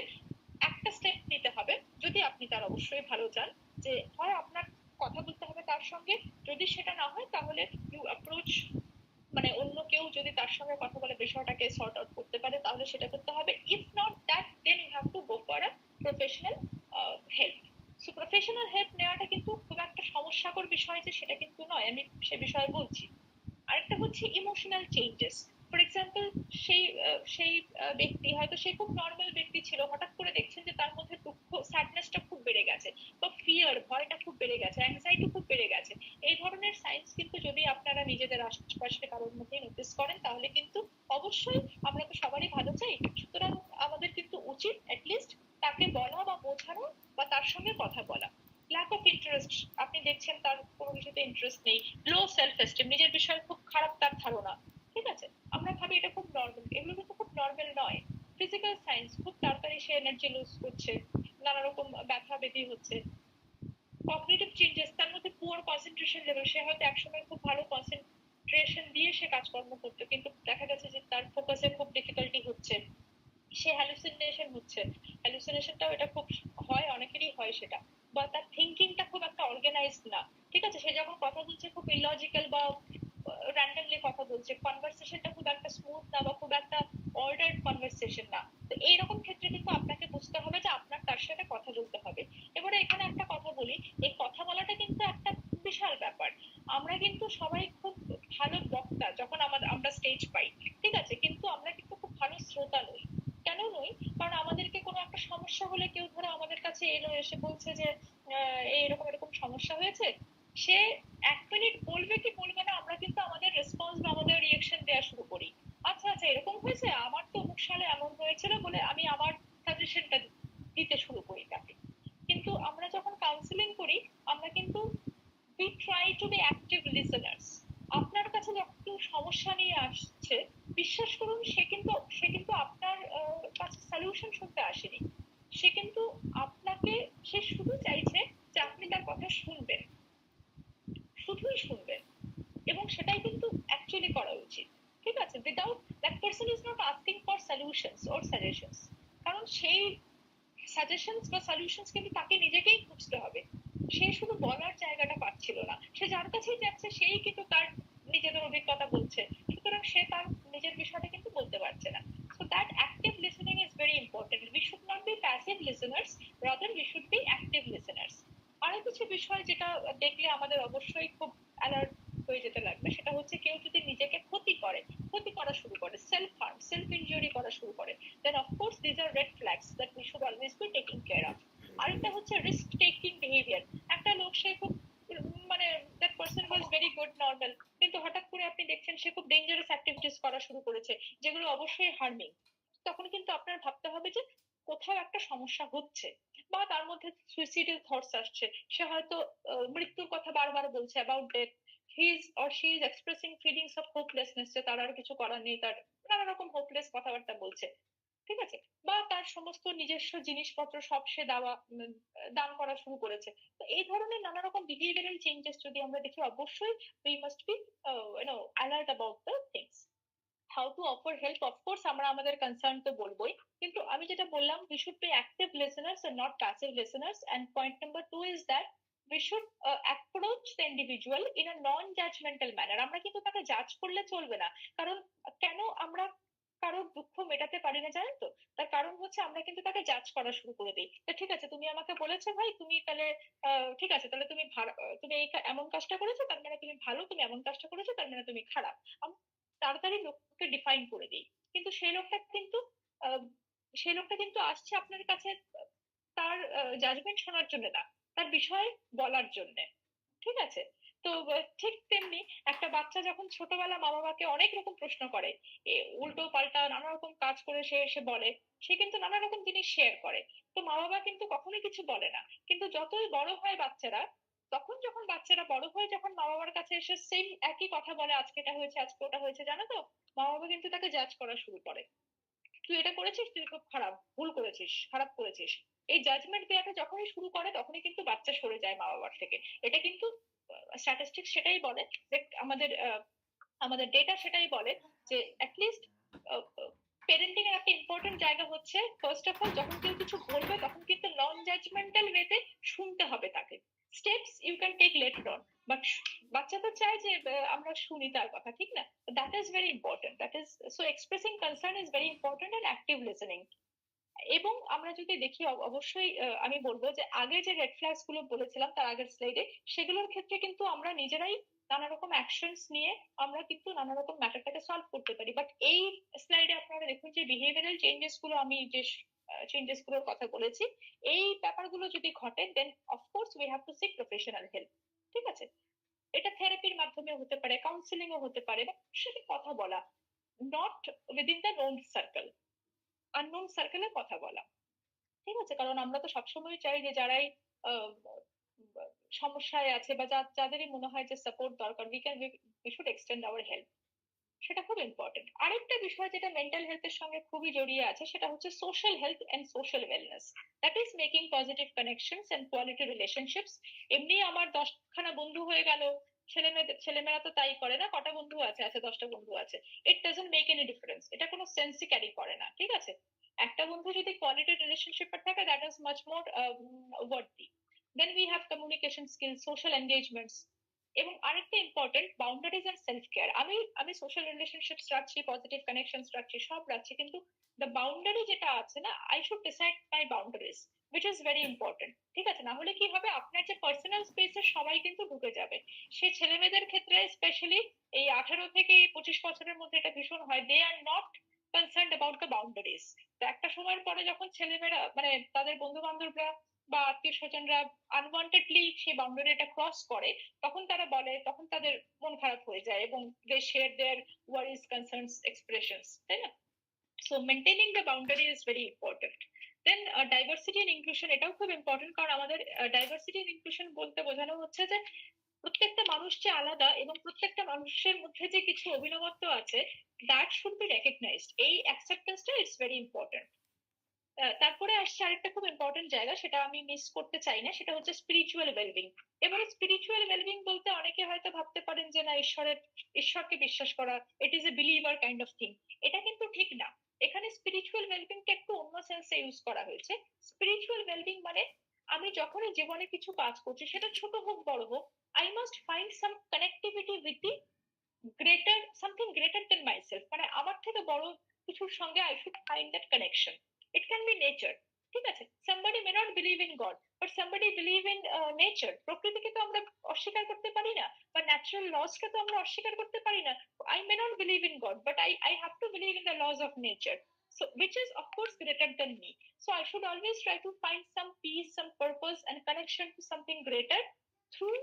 একটা স্টেপ নিতে হবে, যদি আপনি তার অবশ্যই ভালো চান, যে হয় আপনার কথা বলতে হবে তার সঙ্গে, যদি সেটা না হয় তাহলে ইউ অ্যাপ্রোচ, মানে অন্য কেউ যদি তার সঙ্গে কথা বলে বিষয়টাকে সর্ট আউট করতে পারে তাহলে সেটা করতে হবে। If not that, then you have to go for a professional help. So professional help নেওয়াটা কিন্তু খুব একটা সমস্যাকর বিষয় যে সেটা কিন্তু নয়, আমি সে বিষয়ে বলছি। আরেকটা হচ্ছে ইমোশনাল চেঞ্জেস। ফর এক্সাম্পল সেই ব্যক্তি হয়তো সে খুব নর্মাল ব্যক্তি ছিল, হঠাৎ করে দেখছেন যে তার মধ্যে দুঃখ, স্যাডনেসটা খুব বেড়ে গেছে, বা ফিয়ার, ভয়টা খুব বেড়ে গেছে, অ্যাংজাইটি খুব বেড়ে গেছে। এই ধরনের সাইন্স কিন্তু যদি আপনারা নিজেদের আশেপাশে কারোর মধ্যে নোটিস করেন তাহলে কিন্তু অবশ্যই, আমরা তো সবারই ভালো চাই, সুতরাং আমাদের কিন্তু উচিত অ্যাটলিস্ট তাকে বলা বা বোঝানো বা তার সঙ্গে কথা বলা। ল্যাক অফ ইন্টারেস্ট, আপনি দেখছেন তার কোনো কিছুতে ইন্টারেস্ট নেই, লো সেলফ এস্টিম, নিজের বিষয়ে খুব খারাপ তার ধারণা, ঠিক আছে, আমরা ভাবি এটা খুব নর্মাল, এগুলো কিন্তু খুব নর্মাল নয়। ফিজিক্যাল সাইন্স, খুব তাড়াতাড়ি সে এনার্জি লুজ করছে, নানা রকম ব্যথা বেধি হচ্ছে। কগনিটিভ চেঞ্জেস, তার মধ্যে পুয়ার কনসেন্ট্রেশন লেভেল, সে হয়তো একসময় খুব ভালো কনসেন্ট্রেশন দিয়ে সে কাজকর্ম করতো, কিন্তু দেখা গেছে যে তার ফোকাসে খুব ডিফিকাল্টি হচ্ছে, সে হ্যালুসিনেশন হচ্ছে, হ্যালুসিনেশনটাও এটা খুব হয়, অনেকেরই হয় সেটা, বা তার থিঙ্কিংটা খুব একটা অর্গানাইজড না, ঠিক আছে, সে যখন কথা বলছে খুব ইলজিক্যাল বা র্যান্ডমলি কথা বলছে, কনভারসেশনটা খুব একটা স্মুথ না বা খুব একটা অর্ডার্ড কনভারসেশন না। তো এইরকম ক্ষেত্রে কিন্তু আপনাকে বুঝতে হবে যে আপনার তার সাথে কথা বলতে হবে। এবারে এখানে একটা কথা বলি, এই কথা বলাটা কিন্তু একটা বিশাল ব্যাপার। আমরা কিন্তু সবাই খুব ভালো বক্তা যখন আমরা স্টেজ পাই, ঠিক আছে, কিন্তু আমরা কিন্তু খুব ভালো শ্রোতা নই। কেন নই? কারণ আমাদেরকে কোনো একটা সমস্যা হলে কেউ ধরো আমাদের কাছে এলো, এসে বলছে যে এরকম এরকম সমস্যা হয়েছে, সে 1 মিনিট বলবে কি বলবে না, আমরা কিন্তু আমাদের রেসপন্স বা আমাদের রিঅ্যাকশন দেওয়া শুরু করি। আচ্ছা আচ্ছা, এরকম হয়েছে, আমার তো অমুক সালে এমন হয়েছিল বলে আমি আমার সাজেশনটা দিতে শুরু করি তাকে। কিন্তু আমরা যখন কাউন্সিলিং করি, আমরা কিন্তু we try to be active listeners. আপনার কাছে যখন কেউ সমস্যা নিয়ে আসছে, বিশ্বাস করুন সে কিন্তু আপনার কাছে সলিউশন শুনতে আসেনি, সে কিন্তু আপনাকে, সে শুধু চাইছে যে আপনি তার কথা শুনবেন, শুধুই শুনবেন, এবং সেটাই কিন্তু অ্যাকচুয়ালি করা উচিত, ঠিক আছে, without that person is not asking for solutions or suggestions, কারণ সেই সাজেশনস বা সলিউশনস কিন্তু তাকে নিজেকেই খুঁজতে হবে, সে শুধু বলার জায়গাটা পাচ্ছিল না, সে যার কাছেই যাচ্ছে সেই কিন্তু তার নিজেদের অভিজ্ঞতা বলছে, সুতরাং সে তার নিজের বিষয়টা কিন্তু বলতে পারছে না। So that active listening is very important. We should not be passive listeners, rather we should be active listeners. আরো কিছু বিষয় যেটা দেখলে আমাদের অবশ্যই খুব অ্যালার্ট হয়ে যেতে লাগবে, সেটা হচ্ছে কেউ যদি নিজেকে ক্ষতি করা শুরু করে, সেলফ হার্ম, সেলফ ইনজুরি করা শুরু করে, then of course these are red flags that we should always be taking care of. আরেকটা হচ্ছে রিস্ক টেকিং বিহেভিয়ার। একটা লোক সে খুব মানে করা শুরু করেছে, যেগুলো অবশ্যই হার্মিং, তখন কিন্তু আপনার ভাবতে হবে যে কোথাও একটা সমস্যা হচ্ছে, বা তার মধ্যে সুইসাইডাল থটস আসছে, সে হয়তো মৃত্যুর কথা বারবার বলছে, about death, he is or she is expressing feelings of hopelessness, যে তার আর কিছু করার নেই, তার নানা রকম হোপলেস কথাবার্তা বলছে, ঠিক আছে, বা তার সমস্ত নিজস্ব জিনিসপত্র সব সে দান করা শুরু করেছে। তো এই ধরনের নানা রকম বিহেভিয়ারাল চেঞ্জেস যদি আমরা দেখি, অবশ্যই we must be alert about the things. How to offer help, of course আমরা আমাদের কনসার্ন তো বলবোই, কিন্তু আমি যেটা বললাম, we should be active listeners and not passive listeners, and point number 2 is that we should approach the individual in a non-judgmental manner. আমরা কিন্তু তাকে জাজ করলে চলবে না, কারণ কেন আমরা কারোর দুঃখ মেটাতে পারি না জানেন তো? তার কারণ হচ্ছে আমরা কিন্তু তাকে জাজ করা শুরু করে দিই, তো ঠিক আছে তুমি আমাকে বলেছো ভাই, তুমি তাহলে ঠিক আছে, তাহলে তুমি এই এমন কাজটা করেছো তার মানে তুমি ভালো, তুমি এমন কাজটা করেছো তার মানে তুমি খারাপ। আমরা তাড়াতাড়ি লোককে ডিফাইন করে দিই, কিন্তু আহ, সেই লোকটা কিন্তু আসছে আপনার কাছে তার জাজমেন্ট শোনার জন্য না, তার বিষয় বলার জন্য, ঠিক আছে? তো ঠিক তেমনি একটা বাচ্চা যখন ছোটবেলা মা বাবাকে অনেক রকম প্রশ্ন করে, উল্টো পাল্টা নানা রকম কাজ করে সে এসে বলে, সে কিন্তু নানা রকম জিনিস শেয়ার করে, তো মা বাবা কিন্তু কখনোই কিছু বলে না। কিন্তু যতই বড় হয় বাচ্চারা, তখন যখন বাচ্চারা বড় হয়ে যখন মা বাবার কাছে এসে সেম একই কথা বলে, আজকে এটা হয়েছে আজকে ওটা হয়েছে, জানো তো, মা বাবা কিন্তু তাকে জাজ করা শুরু করে, তুই এটা করেছিস, তুই খুব খারাপ, ভুল করেছিস, খারাপ করেছিস। এই জাজমেন্ট দেওয়াটা যখনই শুরু করে তখনই কিন্তু বাচ্চা সরে যায় মা বাবার থেকে। এটা কিন্তু স্ট্যাটিস্টিক্স সেটাই বলে, যে আমাদের ডেটা সেটাই বলে, যে অ্যাটলিস্ট পেরেন্টিং এর একটা ইম্পর্টেন্ট জায়গা হচ্ছে, ফার্স্ট অফ অল যখন কেউ কিছু বলবে তখন কিন্তু নন জাজমেন্টাল ওয়েতে শুনতে হবে তাকে। Steps you can take later on, but বাচ্চা তো চায় যে আমরা শুনি তার কথা, ঠিক না? That is very important, that is so expressing concern is very important, and active listening. এবং আমরা যদি দেখি অবশ্যই আমি বলবো যে আগে যে রেড ফ্ল্যাগস গুলো বলেছিলাম তার আগের স্লাইডে, সেগুলোর ক্ষেত্রে কিন্তু আমরা নিজেরাই নানা রকম অ্যাকশনস নিয়ে আমরা কিন্তু নানা রকম ম্যাটারটাকে সলভ করতে পারি। বাট এই স্লাইডে আপনারা দেখুন যে বিহেভিয়ারাল চেঞ্জেস গুলো, আমি যে চেঞ্জেস গুলোর কথা বলেছি, এই ব্যাপারগুলো যদি ঘটে, then of course we have to seek professional help, ঠিক আছে? এটা থেরাপির মাধ্যমে হতে পারে, কাউন্সিলিং ও হতে পারে, বা সাথে কথা বলা, not within the known circle, unknown সার্কেলে কথা বলা, ঠিক আছে? কারণ আমরা তো সবসময় চাই যে যারাই আহ, সমস্যায় আছে বা যাদেরই মনে হয় যে সাপোর্ট দরকার, we should extend hour help, সেটা খুব ইম্পর্টেন্ট। আরেকটা বিষয় যেটা মেন্টাল হেলথের সঙ্গে খুবই জড়িয়ে আছে, সেটা হচ্ছে social health and social wellness, that is making positive connections and quality relationships. এমনি আমার 10খানা বন্ধু হয়ে গেল, ছেলেমেয়েরা তো তাই করে না, কটা বন্ধু আছে, 10টা বন্ধু আছে, it doesn't make any difference, এটা কোনো সেন্সই ক্যারি করে না, ঠিক আছে? একটা বন্ধু যদি কোয়ালিটি রিলেশনশিপ থাকে, that is much more worthy. Then we have communication skills, social engagements, এবং আরেকটা important, boundaries and self care. আমি সোশ্যাল রিলেশনশিপস রাখছি, পজিটিভ কানেকশনস রাখছি, সব রাখছি, কিন্তু দ্য বাউন্ডারি যেটা আছে না, I should decide my boundaries, which is very important, ঠিক আছে? না হলে কি হবে, আপনার যে পার্সোনাল স্পেসে সবাই কিন্তু ঢুকে যাবে। সে ছেলে মেয়েদের ক্ষেত্রে স্পেশালি এই 18 থেকে 25 বছরের মধ্যে এটা ভীষণ হয়, they are not concern about the boundaries. তো একটা সময়ের পরে যখন ছেলেমেয়েরা মানে তাদের বন্ধু বান্ধবরা বা আত্মীয় স্বজনরা আনওয়ান্টেডলি সেই বাউন্ডারিটা ক্রস করে, তখন তারা বলে, তখন তাদের মন খারাপ হয়ে যায়, এবং they share their worries, concerns, expressions, তাই না? So maintaining the boundary is very important. Then diversity and inclusion, এটাও খুব ইম্পর্টেন্ট, কারণ আমাদের ডাইভার্সিটি এন্ড ইনক্লুশন বলতে বোঝানো হচ্ছে যে প্রত্যেকটা মানুষ যে আলাদা, এবং প্রত্যেকটা মানুষের মধ্যে যে কিছু অভিনবত্ব আছে, দ্যাট শুড বি রেকগনাইজড। এই অ্যাকসেপ্টেন্সটা ইটস ভেরি ইম্পর্টেন্ট। তারপরে আসছে আরেকটা খুব ইম্পর্টেন্ট জায়গা, সেটা আমি মিস করতে চাই না, সেটা হচ্ছে স্পিরিচুয়াল ওয়েলবিং। এবারে স্পিরিচুয়াল ওয়েলবিং বলতে অনেকে হয়তো ভাবতে পারেন যে না, ঈশ্বরকে বিশ্বাস করা, it is a believer kind of thing. এটা কিন্তু ঠিক না। এখানে স্পিরিচুয়াল ওয়েলবিংটা একটু অন্য সেন্সে ইউজ করা হয়েছে। স্পিরিচুয়াল ওয়েলবিং মানে আমি যখনই জীবনে কিছু কাজ করছি, সেটা ছোট হোক বড় হোক, I must find some connectivity with the greater, something greater than myself, মানে আমার থেকে বড় কিছুর সঙ্গে I should find that connection. It can B nature, ঠিক আছে? somebody may not believe in god, but somebody believe in nature. প্রকৃতিকে তো আমরা অস্বীকার করতে পারি না, বা ন্যাচারাল লস কে তো আমরা অস্বীকার করতে পারি না। I may not believe in god, but I have to believe in the laws of nature, so which is of course greater than me. So I should always try to find some peace, some purpose and connection to something greater through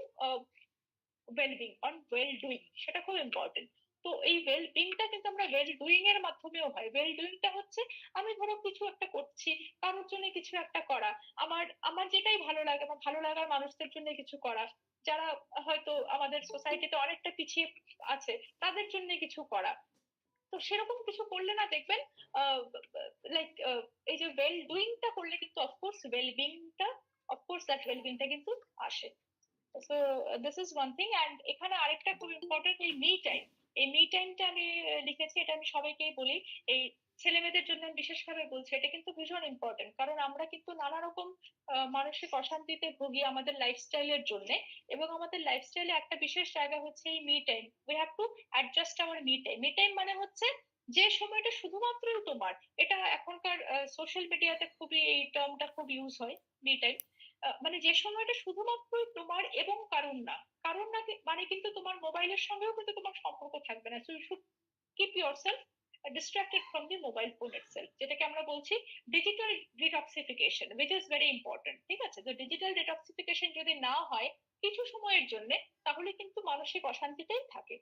well-being or well-doing, সেটা খুব important. তো এই well বিংটা কিন্তু আমরা well doing এর মাধ্যমেও হয়। ওয়েল ডুইংটা হচ্ছে আমি ধরো কিছু একটা করছি, কারোর জন্য কিছু একটা করা, আমার আমার যেটাই ভালো লাগে, আমার ভালো লাগার মানুষদের জন্য কিছু করা, যারা হয়তো আমাদের সোসাইটিতে অনেকটা পিছিয়ে আছে তাদের জন্য কিছু করা। তো সেরকম কিছু করলে না দেখবেন লাইক এই যে ওয়েল ডুইংটা করলে কিন্তু অফকোর্স ওয়েল বিংটা অফকোর্স দ্যাট ওয়েল বিংটা কিন্তু আসে। So this is one thing. And এখানে আরেকটা খুব ইম্পর্টেন্ট, এই মি টাইম। এই মি টাইমটা আমি লিখেছি, এটা আমি সবাইকেই বলি, এই ছেলে মেয়েদের জন্য আমি বিশেষভাবে বলছি, এটা কিন্তু ভীষণ ইম্পর্টেন্ট। কারণ আমরা কিন্তু নানা রকম মানসিক অশান্তিতে ভুগি আমাদের লাইফস্টাইলের জন্য, এবং আমাদের লাইফস্টাইলে একটা বিশেষ জায়গা হচ্ছে এই me time. We have to adjust our me time. Me time মানে হচ্ছে যে সময়টা শুধুমাত্র তোমার, এটা এখনকার সোশ্যাল মিডিয়াতে খুবই এই টার্মটা খুব ইউজ হয়, মি টাইম। মানে যে সময়টা শুধুমাত্র তোমার এবং কারণ না, কারণ না মানে কিন্তু তোমার মোবাইলের সঙ্গেও কিন্তু তোমার সম্পর্ক থাকবে না। So you should keep yourself distracted from the mobile phone itself, যেটাকে আমরা বলছি digital detoxification, which is very important। ঠিক আছে, তো ডিজিটাল ডিটক্সিফিকেশন যদি না হয় কিছু সময়ের জন্য, তাহলে কিন্তু মানসিক অশান্তিতেই থাকে।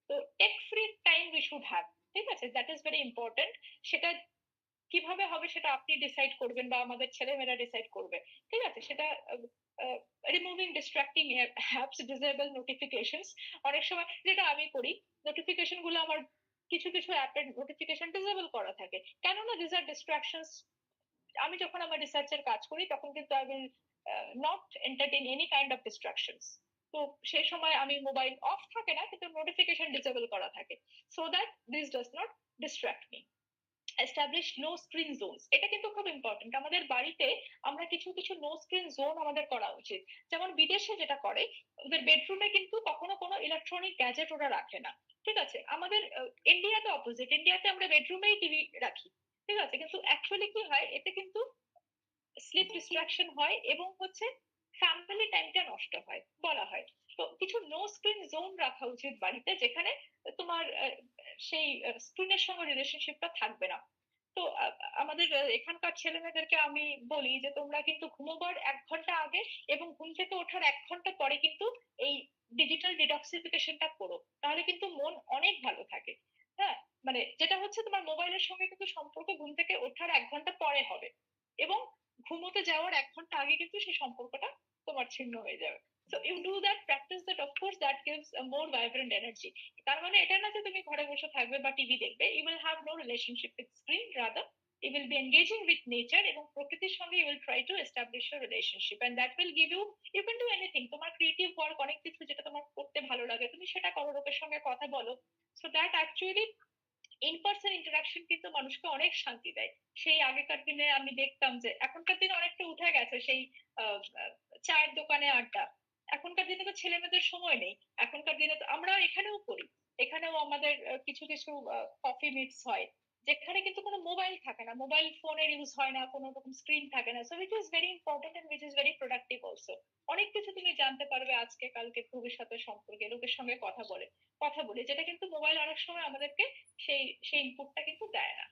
তো tech free time we should have. ঠিক আছে, দ্যাট ইজ ভেরি ইম্পর্টেন্ট। সেটা কিভাবে হবে সেটা আপনি ডিসাইড করবেন বা আমাদের ছেলেমেয়েরা ডিসাইড করবে। ঠিক আছে, সেটা removing distracting apps, disable notifications. অনেক সময় যেটা আমি করি, নোটিফিকেশন গুলো আমার কিছু কিছু অ্যাপের নোটিফিকেশন ডিসেবল করা থাকে, কেননা দিস আর ডিস্ট্রাকশনস। আমি যখন আমার রিসার্চের কাজ করি তখন কিন্তু I will not entertain any kind of distractions. তো সেই সময় আমি মোবাইল অফ থাকে না, কিন্তু নোটিফিকেশন ডিসেবল করা থাকে, so that this does not distract me. Establish no screen zones, এটা কিন্তু খুব ইম্পর্টেন্ট। আমাদের বাড়িতে আমরা কিছু কিছু নো স্ক্রিন জোন আমাদের করা উচিত। যেমন বিদেশে যেটা করে, ওদের বেডরুমে কিন্তু কখনো কোনো ইলেকট্রনিক গ্যাজেট ওরা রাখে না। ঠিক আছে, আমাদের ইন্ডিয়াতে অপোজিট, ইন্ডিয়াতে আমরা বেডরুমেই টিভি রাখি। ঠিক আছে, কিন্তু অ্যাকচুয়ালি কি হয়, এতে কিন্তু স্লিপ ডিস্ট্রাকশন হয় এবং হচ্ছে ফ্যামিলি টাইমটা নষ্ট হয় বলা হয়। তো কিছু নো স্ক্রিন জোন রাখা উচিত বাড়িতে, যেখানে তোমার সেই স্ক্রিনের সঙ্গে রিলেশনশিপটা থাকবে না। তো আমাদের এখানকার ছেলে মেয়েদেরকে আমি বলি যে তোমরা কিন্তু ঘুমোবার 1 ঘন্টা আগে এবং ঘুম থেকে ওঠার 1 ঘন্টা পরে কিন্তু এই ডিজিটাল ডিটক্সিফিকেশনটা করো, তাহলে কিন্তু মন অনেক ভালো থাকে। হ্যাঁ, মানে যেটা হচ্ছে তোমার মোবাইলের সঙ্গে কিন্তু সম্পর্ক ঘুম থেকে ওঠার 1 ঘন্টা পরে হবে, এবং ঘুমোতে যাওয়ার 1 ঘন্টা আগে কিন্তু সেই সম্পর্কটা তোমার ছিন্ন হয়ে যাবে। So you do that, practice that, of course that gives a more vibrant energy. তার মানে এটা না যে তুমি ঘরে বসে থাকবে বা টিভি দেখবে, you will have no relationship with screen, rather you will be engaging with nature এবং প্রকৃতির সঙ্গে you will try to establish a relationship, and that will give you, you can do anything, তোমার creative work, অনেক কিছু যেটা তোমার করতে ভালো লাগে তুমি সেটা করো, লোকের সঙ্গে কথা বলো। So that actually in person interaction কিন্তু মানুষকে অনেক শান্তি দেয়। সেই আগেকার দিনে আমি দেখতাম যে, এখনকার দিনে অনেকটা উঠে গেছে সেই চায়ের দোকানে আড্ডা। এখনকার দিনে তো ছেলে মেয়েদের সময় নেই। এখনকার দিনে তো আমরা এখানেও করি, এখানেও আমাদের কিছু কিছু কফি মিটস হয়, যেখানে কিন্তু কোনো মোবাইল থাকে না, মোবাইল ফোনের ইউজ হয় না, কোনো রকম স্ক্রিন থাকে না। So which is very important and which is very productive also. অনেক কিছু তুমি জানতে পারবে আজকে কালকে ভবিষ্যতের সম্পর্কে, লোকের সঙ্গে কথা বলে, যেটা কিন্তু মোবাইল অনেক সময় আমাদেরকে সেই সেই ইনপুটটা কিন্তু দেয় না।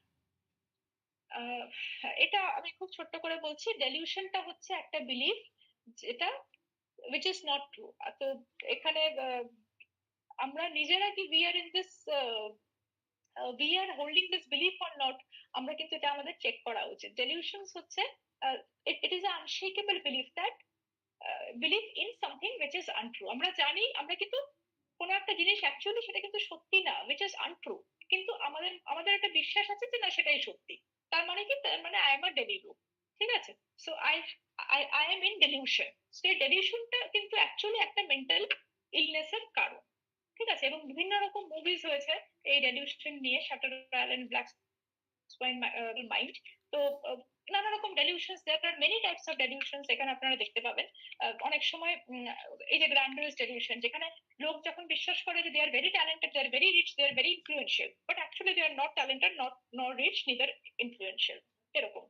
এটা আমি খুব ছোট্ট করে বলছি, ডেলিউশনটা হচ্ছে একটা বিলিফ যেটা which is not true। তো এখানে আমরা নিজেরা কি we are in this we are holding this belief or not, আমরা কিন্তু এটা আমাদের চেক করা উচিত। ডেলিউশনস হচ্ছে it is an unshakable belief that belief in something which is untrue। আমরা জানি, আমরা কিন্তু কোনো একটা জিনিস অ্যাকচুয়ালি সেটা কিন্তু সত্যি না, which is untrue, কিন্তু আমাদের আমাদের একটা বিশ্বাস আছে যে না সেটাই সত্যি। তার মানে কি, তার মানে আই এম আ ডেলিলু। ঠিক আছে, so I am in delusion. So এই ডেলিউশনটা কিন্তু অ্যাকচুয়ালি একটা মেন্টাল ইলনেসের কারণ। ঠিক আছে, এবং বিভিন্ন রকম মুভিজ হয়েছে এই ডেলিউশন নিয়ে, shutter island, black swine mind. তো নানা রকম ডেলিউশনস, দেয়ার আর মেনি টাইপস অফ ডেলিউশনস এখানে আপনারা দেখতে পাবেন। অনেক সময় এই যে গ্র্যান্ডিওস ডেলিউশন, যেখানে লোক যখন বিশ্বাস করে যে they are very talented, they are very rich, they are very influential, but actually they are not talented, not rich, neither influential, এরকম।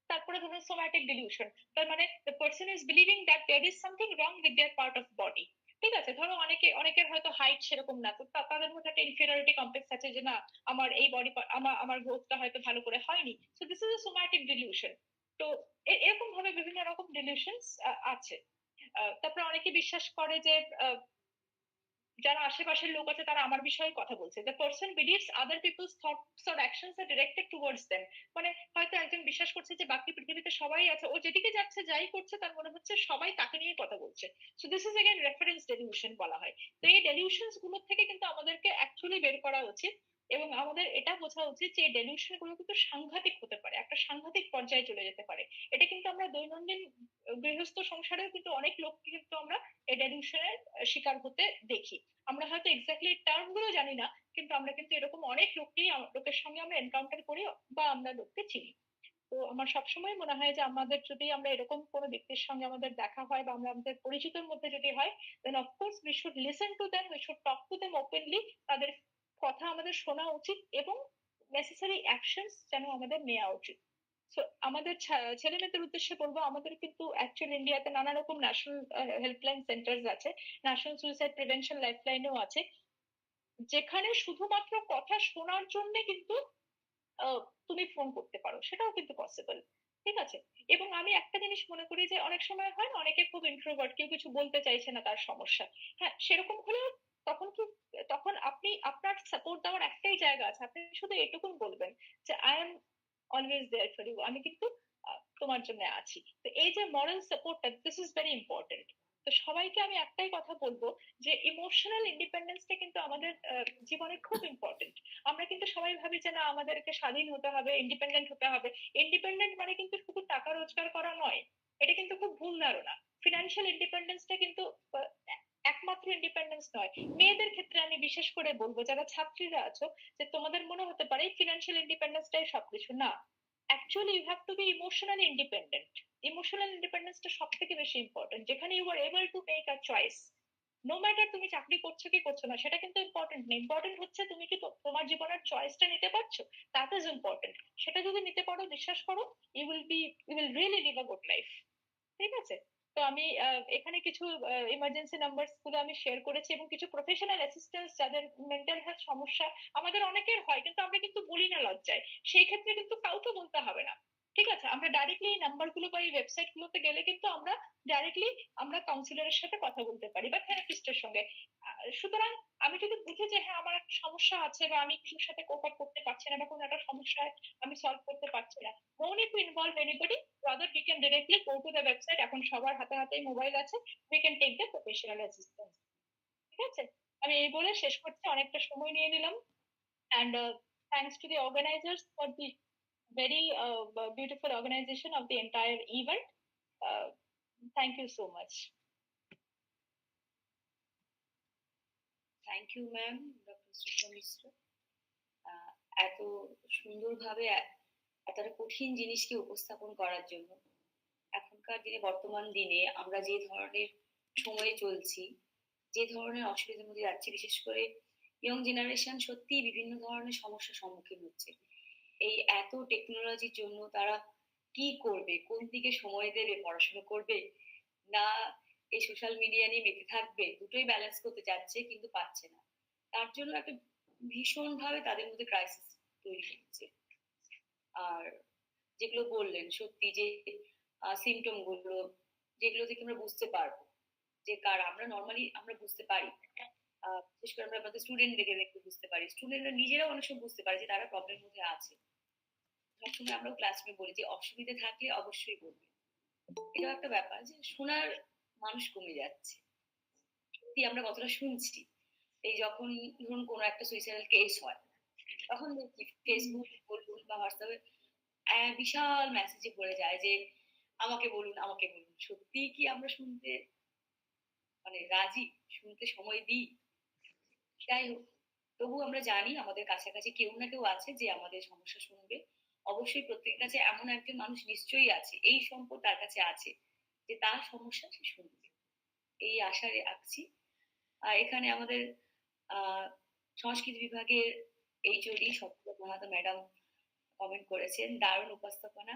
তারপরে ধরুন সোম্যাটিক ডিলিউশন, তার মানে the person is believing that there is something wrong with their part of body. ঠিক আছে, ধরো অনেকের হয়তো হাইট সেরকম না, তো তাদের মধ্যে একটা ইনফিরিয়রিটি কমপ্লেক্স আছে যে না আমার এই বডি, আমার গ্রোথটা হয়তো ভালো করে হয়নি। So this is a somatic dilution. তো এরকম ভাবে বিভিন্ন রকম ডিলিউশনস আছে। তারপরে অনেকে বিশ্বাস করে যে যারা আশেপাশের লোক আছে তারা আমার বিষয়ে কথা বলছে। The person believes other people's thoughts or actions are directed towards them. মানে হয়তো একজন বিশ্বাস করছে যে বাকি পৃথিবীতে সবাই আছে, ও যেদিকে যাচ্ছে যাই করছে তার মনে হচ্ছে সবাই তাকে নিয়ে কথা বলছে। So this is again reference delusion বলা হয়। তো এই ডেলিউশনস গুলোর থেকে কিন্তু আমাদেরকে অ্যাকচুয়ালি বের করা উচিত এবং আমাদের এটা বোঝা উচিত যে এই ডেলিউশন গুলো কিন্তু সাংঘাতিক হতে পারে, একটা সাংঘাতিক পর্যায়ে চলে যেতে পারে। এটা কিন্তু আমরা দৈনন্দিন গৃহস্থ সংসারেও কিন্তু অনেক লোককে কিন্তু আমরা এই ডেলিউশনের শিকার হতে দেখি। আমরা হয়তো এক্স্যাক্টলি টার্ম গুলো জানি না, কিন্তু আমরা কিন্তু এরকম অনেক লোকের সঙ্গে আমরা এনকাউন্টার করি বা আমরা লোককে চিনি। তো আমার সবসময় মনে হয় যে আমাদের যদি আমরা এরকম কোনো ব্যক্তির সঙ্গে আমাদের দেখা হয় বা আমরা আমাদের পরিচিতর মধ্যে যদি হয়, then of course we should listen to them, we should talk to them openly. তাদের কথা আমাদের শোনা উচিত এবং নেসেসারি অ্যাকশনস যেন আমাদের নেওয়া উচিত। সো আমাদের ছেলে মেয়েদের উদ্দেশ্যে বলবো, আমাদের কিন্তু অ্যাকচুয়ালি ইন্ডিয়াতে নানা রকম ন্যাশনাল হেল্পলাইন সেন্টার আছে, ন্যাশনাল সুইসাইড প্রিভেনশন লাইফলাইনও আছে, যেখানে শুধুমাত্র কথা শোনার জন্য কিন্তু তুমি ফোন করতে পারো, সেটাও কিন্তু পসিবল। ঠিক আছে। এবং আমি একটা জিনিস মনে করি যে অনেক সময় হয় না, অনেকে খুব ইন্ট্রোভার্ট, কেউ কিছু বলতে চাইছে না, তার সমস্যা। হ্যাঁ, সেরকম হলেও তখন কি, তখন আপনি আপনার সাপোর্ট দেওয়ার একটাই জায়গা আছে, আপনি শুধু এটুকুন বলবেন যে I am always there for you, আমি কিন্তু তোমার জন্য আছি। তো এই যে মরাল সাপোর্টটা, দিস ইজ ভেরি ইম্পর্টেন্ট। তো সবাইকে আমি একটাই কথা বলবো যে ইমোশনাল ইন্ডিপেন্ডেন্সটা কিন্তু আমাদের জীবনে খুব ইম্পর্টেন্ট। আমরা কিন্তু সবাই ভাবি যে না, আমাদেরকে স্বাধীন হতে হবে, ইন্ডিপেন্ডেন্ট হতে হবে। ইন্ডিপেন্ডেন্ট মানে কিন্তু শুধু টাকা রোজগার করা নয়, এটা কিন্তু খুব ভুল ধারণা। ফিনান্সিয়াল ইন্ডিপেন্ডেন্সটা কিন্তু আহ, একমাত্র ইন্ডিপেন্ডেন্স নয়। মেয়েদের ক্ষেত্রে আমি বিশেষ করে বলবো, যারা ছাত্রীরা আছো, যে তোমাদের মনে হতে পারে ফিনান্সিয়াল ইন্ডিপেন্ডেন্সটাই সবকিছু। না, actually you have to be emotionally independent. Emotional ইন্ডিপেন্ডেন্সটা সব থেকে বেশি ইম্পর্টেন্ট, যেখানে you are able to make a choice. No matter তুমি চাকরি করছো কি করছো না, সেটা কিন্তু ইম্পর্টেন্ট না। ইম্পর্টেন্ট হচ্ছে তুমি কি তোমার জীবনের চয়েসটা নিতে পারছো, দ্যাট ইজ ইম্পর্টেন্ট। সেটা যদি নিতে পারো, বিশ্বাস করো, you will really live a good life. ঠিক আছে। তো আমি এখানে কিছু ইমার্জেন্সি নাম্বার গুলো আমি শেয়ার করেছি এবং কিছু প্রফেশনাল অ্যাসিস্ট্যান্স যাদের মেন্টাল হেলথ সমস্যা আমাদের অনেকের হয়, কিন্তু আমরা কিন্তু বলি না লজ্জায়। সেই ক্ষেত্রে কিন্তু কাউকে বলতে হবে না। ঠিক আছে, আমরা ডাইরেক্টলি এই নাম্বার গুলো বা এই ওয়েবসাইট গুলোতে গেলে কিন্তু আমরা ডাইরেক্টলি আমরা কাউন্সিলরের সাথে কথা বলতে পারি বা থেরাপিস্টের সঙ্গে। সুতরাং আমি যদি বুঝি যে হ্যাঁ, আমার একটা সমস্যা আছে বা আমি কিছুর সাথে কোপ আপ করতে পারছি না বা কোনো একটা সমস্যায় আমি সলভ করতে পারছি না, no need to involve anybody, rather we can directly go to the website. এখন সবার হাতে হাতেই মোবাইল আছে, we can take the professional assistance. ঠিক আছে। আমি এই বলে শেষ করছি, অনেকটা সময় নিয়ে নিলাম। And thanks to the organizers for the very beautiful organization of the entire event. uh, thank you so much. Thank you ma'am, doctor Suchitra Mishra. এত সুন্দরভাবে এতটা কঠিন জিনিসকে উপস্থাপন করার জন্য। এখনকার দিনে, বর্তমান দিনে আমরা যে ধরনের সময়ে চলছি, যে ধরনের অসুবিধার মধ্যে যাচ্ছি, বিশেষ করে ইয়ং জেনারেশন সত্যি বিভিন্ন ধরনের সমস্যার সম্মুখীন হচ্ছে। এই এত টেকনোলজির জন্য তারা কি করবে, কোন দিকে সময় দেবে, পড়াশোনা করবে না এই সোশ্যাল মিডিয়া নিয়ে মেতে থাকবে, দুটোই ব্যালেন্স করতে চাচ্ছে কিন্তু পাচ্ছে না। তার জন্য একটা ভীষণ ভাবে তাদের মধ্যে ক্রাইসিস তৈরি হচ্ছে। আর যেগুলো বললেন সত্যি, যে সিমটম গুলো যেগুলো থেকে আমরা বুঝতে পারবো যে কার, আমরা নর্মালি আমরা বুঝতে পারি, বিশেষ করে আমরা আমাদের স্টুডেন্ট দেখে দেখতে বুঝতে পারি, স্টুডেন্টরা নিজেরাও অনেক সময় বুঝতে পারে যে তারা প্রবলেম মধ্যে আছে। সবসময় আমরা ক্লাসরুমে বলি যে অসুবিধা থাকলে অবশ্যই বলবে। এটাও একটা ব্যাপার যে শোনার মানুষ কমে যাচ্ছে। সত্যি আমরা কতটা শুনছি, এই যখন ধরুন কোনো একটা সুইসাইডাল কেস হয়, তখন দেখি ফেসবুক বলুন বা হোয়াটসঅ্যাপে বিশাল মেসেজে পড়ে যায় যে আমাকে বলুন, আমাকে বলুন। সত্যি কি আমরা শুনতে মানে রাজি, শুনতে সময় দিই? যাই হোক, তবু আমরা জানি আমাদের কাছাকাছি কেউ না কেউ আছে যে আমাদের সমস্যা শুনবে। অবশ্যই প্রত্যেকের কাছে এমন একজন মানুষ নিশ্চয়ই আছে, এই সম্পদ তার কাছে আছে যে তার সমস্যা সে শুনবে, এই আশা রাখছি। এখানে আমাদের সংস্কৃত বিভাগের এইচওডি সত্যব্রত ম্যাডাম কমেন্ট করেছেন, দারুণ উপস্থাপনা,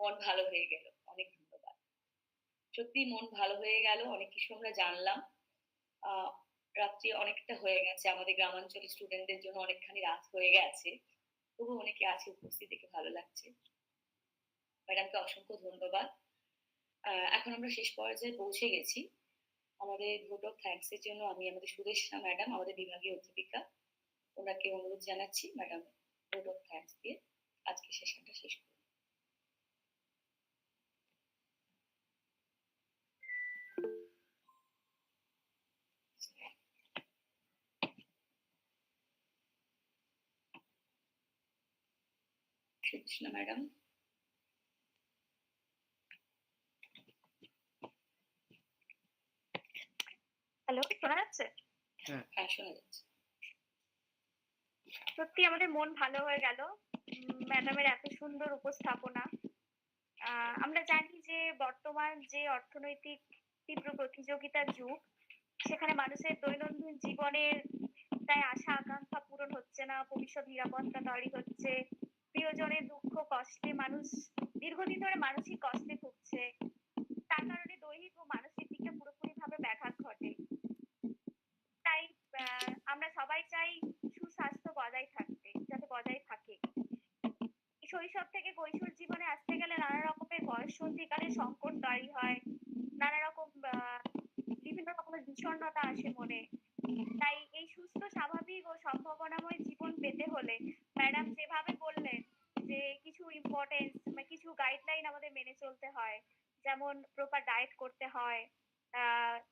মন ভালো হয়ে গেল। অনেক ধন্যবাদ। সত্যি মন ভালো হয়ে গেল, অনেক কিছু আমরা জানলাম। রাত্রি অনেকটা হয়ে গেছে, আমাদের গ্রামাঞ্চলের স্টুডেন্টদের জন্য অনেকখানি রাত হয়ে গেছে, তবু অনেকে আছে উপস্থিত, দেখে ভালো লাগছে। ম্যাডামকে অসংখ্য ধন্যবাদ। এখন আমরা শেষ পর্যায়ে পৌঁছে গেছি। আমাদের ভোট অফ থ্যাঙ্কস এর জন্য আমি আমাদের সুদেশনা ম্যাডাম, আমাদের বিভাগীয় অধ্যাপিকা, ওনাকে অনুরোধ জানাচ্ছি ম্যাডাম ভোট অফ থ্যাঙ্কস দিয়ে আজকে সেশনটা শেষ করুন। সুদেশনা ম্যাডাম। হ্যালো, শোনা যাচ্ছে? হ্যাঁ, শোনা যাচ্ছে। সত্যি আমাদের মন ভালো হয়ে গেল ম্যাডামের এত সুন্দর উপস্থাপনা। আমরা জানি যে বর্তমান যে অর্থনৈতিক তীব্র প্রতিযোগিতার যুগ, সেখানে মানুষের দৈনন্দিন জীবনের প্রায় আশা আকাঙ্ক্ষা পূরণ হচ্ছে না, ভবিষ্যৎ নিরাপত্তা তৈরি হচ্ছে, প্রিয়জনের দুঃখ কষ্টে মানুষ দীর্ঘদিন ধরে মানসিক কষ্টে ভুগছে, তার কারণে দৈহিক ও মানসিক দিকে পুরোপুরি ভাবে ব্যাঘাত ঘটে। তাই আমরা সবাই চাই সুস্বাস্থ্য বজায় থাকতে, যাতে বজায় থাকে। শৈশব থেকে কৈশোর জীবনে আসতে গেলে নানা রকমের বয়ঃসন্ধিকালে সংকট তৈরি হয়, নানা রকম বিভিন্ন রকমের বিষণ্ণতা আসে মনে। তাই এই সুস্থ স্বাভাবিক ও সম্ভাবনাময় জীবন পেতে হলে ম্যাডাম যেভাবে বললেন যে কিছু ইম্পর্টেন্স কিছু গাইডলাইন আমাদের মেনে চলতে হয়, যেমন প্রপার ডায়েট করতে হয়,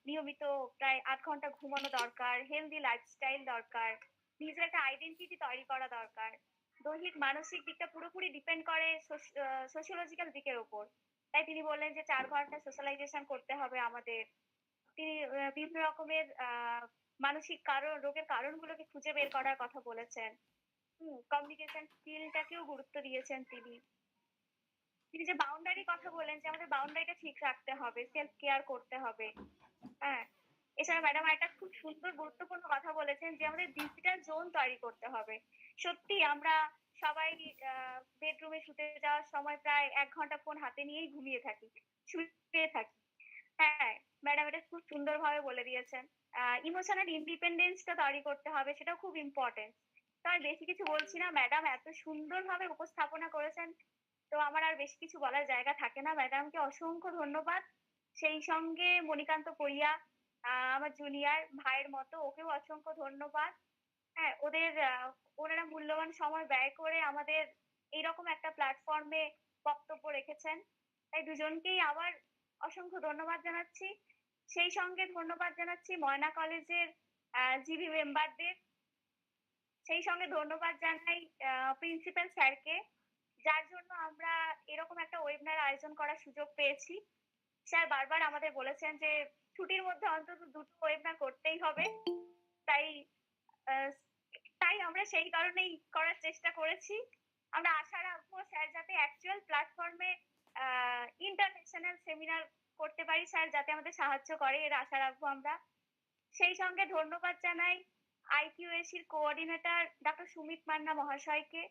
নিয়মিত প্রায় 8 ঘন্টা ঘুমানো দরকার, হেলদি লাইফস্টাইল দরকার, নিজের একটা আইডেন্টিটি তৈরি করা দরকার। দৈহিক মানসিক দিকটা পুরোপুরি ডিপেন্ড করে সোশিওলজিক্যাল দিকের উপর। তাই তিনি বললেন যে 4 ঘন্টা সোশ্যালাইজেশন করতে হবে আমাদের। তিনি বিভিন্ন রকমের মানসিক রোগের কারণগুলোকে খুঁজে বের করার কথা বলেছেন। কমিউনিকেশন স্কিলটাকেও গুরুত্ব দিয়েছেন তিনি। তিনি যে বাউন্ডারি কথা বলেন যে আমাদের বাউন্ডারিটা ঠিক রাখতে হবে, সেলফ কেয়ার করতে হবে। হ্যাঁ, এছাড়া ম্যাডাম একটা খুব সুন্দর গুরুত্বপূর্ণ কথা বলেছেন যে আমাদের ডিজিটাল জোন তৈরি করতে হবে। সত্যি আমরা সবাই বেডরুমে শুতে যাওয়ার সময় প্রায় 1 ঘন্টা ফোন হাতে নিয়েই ঘুমিয়ে থাকি, শুয়ে থাকি। হ্যাঁ, ম্যাডাম এটা খুব সুন্দরভাবে বলে দিয়েছেন। ইমোশনাল ইন্ডিপেন্ডেন্সটা তৈরি করতে হবে, সেটাও খুব ইম্পর্টেন্ট। তো আর বেশি কিছু বলছি না, ম্যাডাম এত সুন্দরভাবে উপস্থাপনা করেছেন, তো আমার আর বেশি কিছু বলার জায়গা থাকে না। ম্যাডামকে অসংখ্য ধন্যবাদ। সেই সঙ্গে মণিকান্ত পড়িয়া আমার জুনিয়র ভাইয়ের মতো, ওকেও অসংখ্য ধন্যবাদ। হ্যাঁ, ওনারা মূল্যবান সময় ব্যয় করে আমাদের এইরকম একটা প্ল্যাটফর্মে বক্তব্য রেখেছেন, তাই দুজনকেই আবার অসংখ্য ধন্যবাদ জানাচ্ছি। সেই সঙ্গে ধন্যবাদ জানাচ্ছি ময়না কলেজের জিবি মেম্বারদের। সেই সঙ্গে ধন্যবাদ জানাই প্রিন্সিপাল স্যারকে, যার জন্য আমরা এরকম একটা ওয়েবিনার আয়োজন করার সুযোগ পেয়েছি। স্যার বারবার আমাদের বলেছেন যে ছুটির মধ্যে অন্তত 2টো ওয়েবিনার করতেই হবে। তাই আমরা সেই কারণেই করার চেষ্টা করেছি। আমরা আশা রাখবো স্যার যাতে অ্যাকচুয়াল প্ল্যাটফর্মে ইন্টারন্যাশনাল সেমিনার করতে পারি, স্যার যাতে আমাদের সাহায্য করে, এর আশা রাখবো আমরা। সেই সঙ্গে ধন্যবাদ জানাই আইকিউএসির কোঅর্ডিনেটর ডক্টর সুমিত মান্না মহাশয়কে।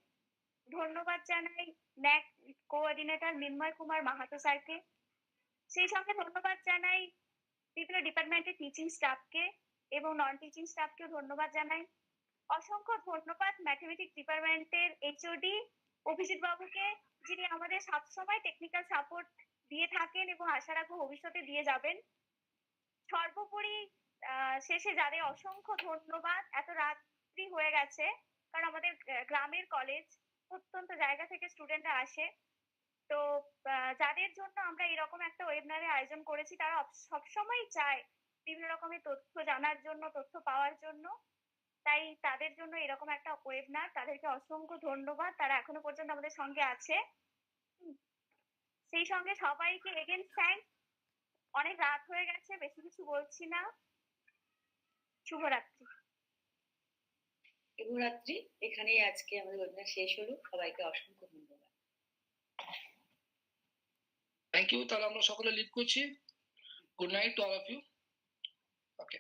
ধন্যবাদ জানাই ন্যাক কোঅর্ডিনেটর মিন্ময় কুমার মাহাতো স্যারকে। সেই সঙ্গে ধন্যবাদ জানাই বিভিন্ন ডিপার্টমেন্টের টিচিং স্টাফকে এবং নন টিচিং স্টাফকেও ধন্যবাদ জানাই। অসংখ্য ধন্যবাদ ম্যাথমেটিক্স ডিপার্টমেন্টের এইচওডি অভিজিৎ বাবুকে, যিনি আমাদের সবসময় টেকনিক্যাল সাপোর্ট দিয়ে থাকেন এবং আশা রাখবো ভবিষ্যতে দিয়ে যাবেন। সর্বোপরি শেষে যাদের অসংখ্য ধন্যবাদ, এত রাত্রি হয়ে গেছে কারণ আমাদের গ্রামের কলেজ, প্রত্যন্ত জায়গা থেকে স্টুডেন্টরা আসে, তো যাদের জন্য আমরা এরকম একটা ওয়েবিনারের আয়োজন করেছি, তারা সবসময় চায় বিভিন্ন রকমের তথ্য জানার জন্য, তথ্য পাওয়ার জন্য। তাই তাদের জন্য এরকম একটা ওয়েবিনার, তাদেরকে অসংখ্য ধন্যবাদ, তারা এখনো পর্যন্ত আমাদের সঙ্গে আছে। সেই সঙ্গে সবাইকে এগেন থ্যাঙ্ক। অনেক রাত হয়ে গেছে, বেশি কিছু বলছি না। শুভরাত্রি। শুভরাত্রি। এখানেই আজকে আমাদের ওয়েবিনার শেষ হলো। সবাইকে অসংখ্য ধন্যবাদ। Thank you. তাহলে আমরা সকলে লিভ করছি। Good night to all of you. Okay.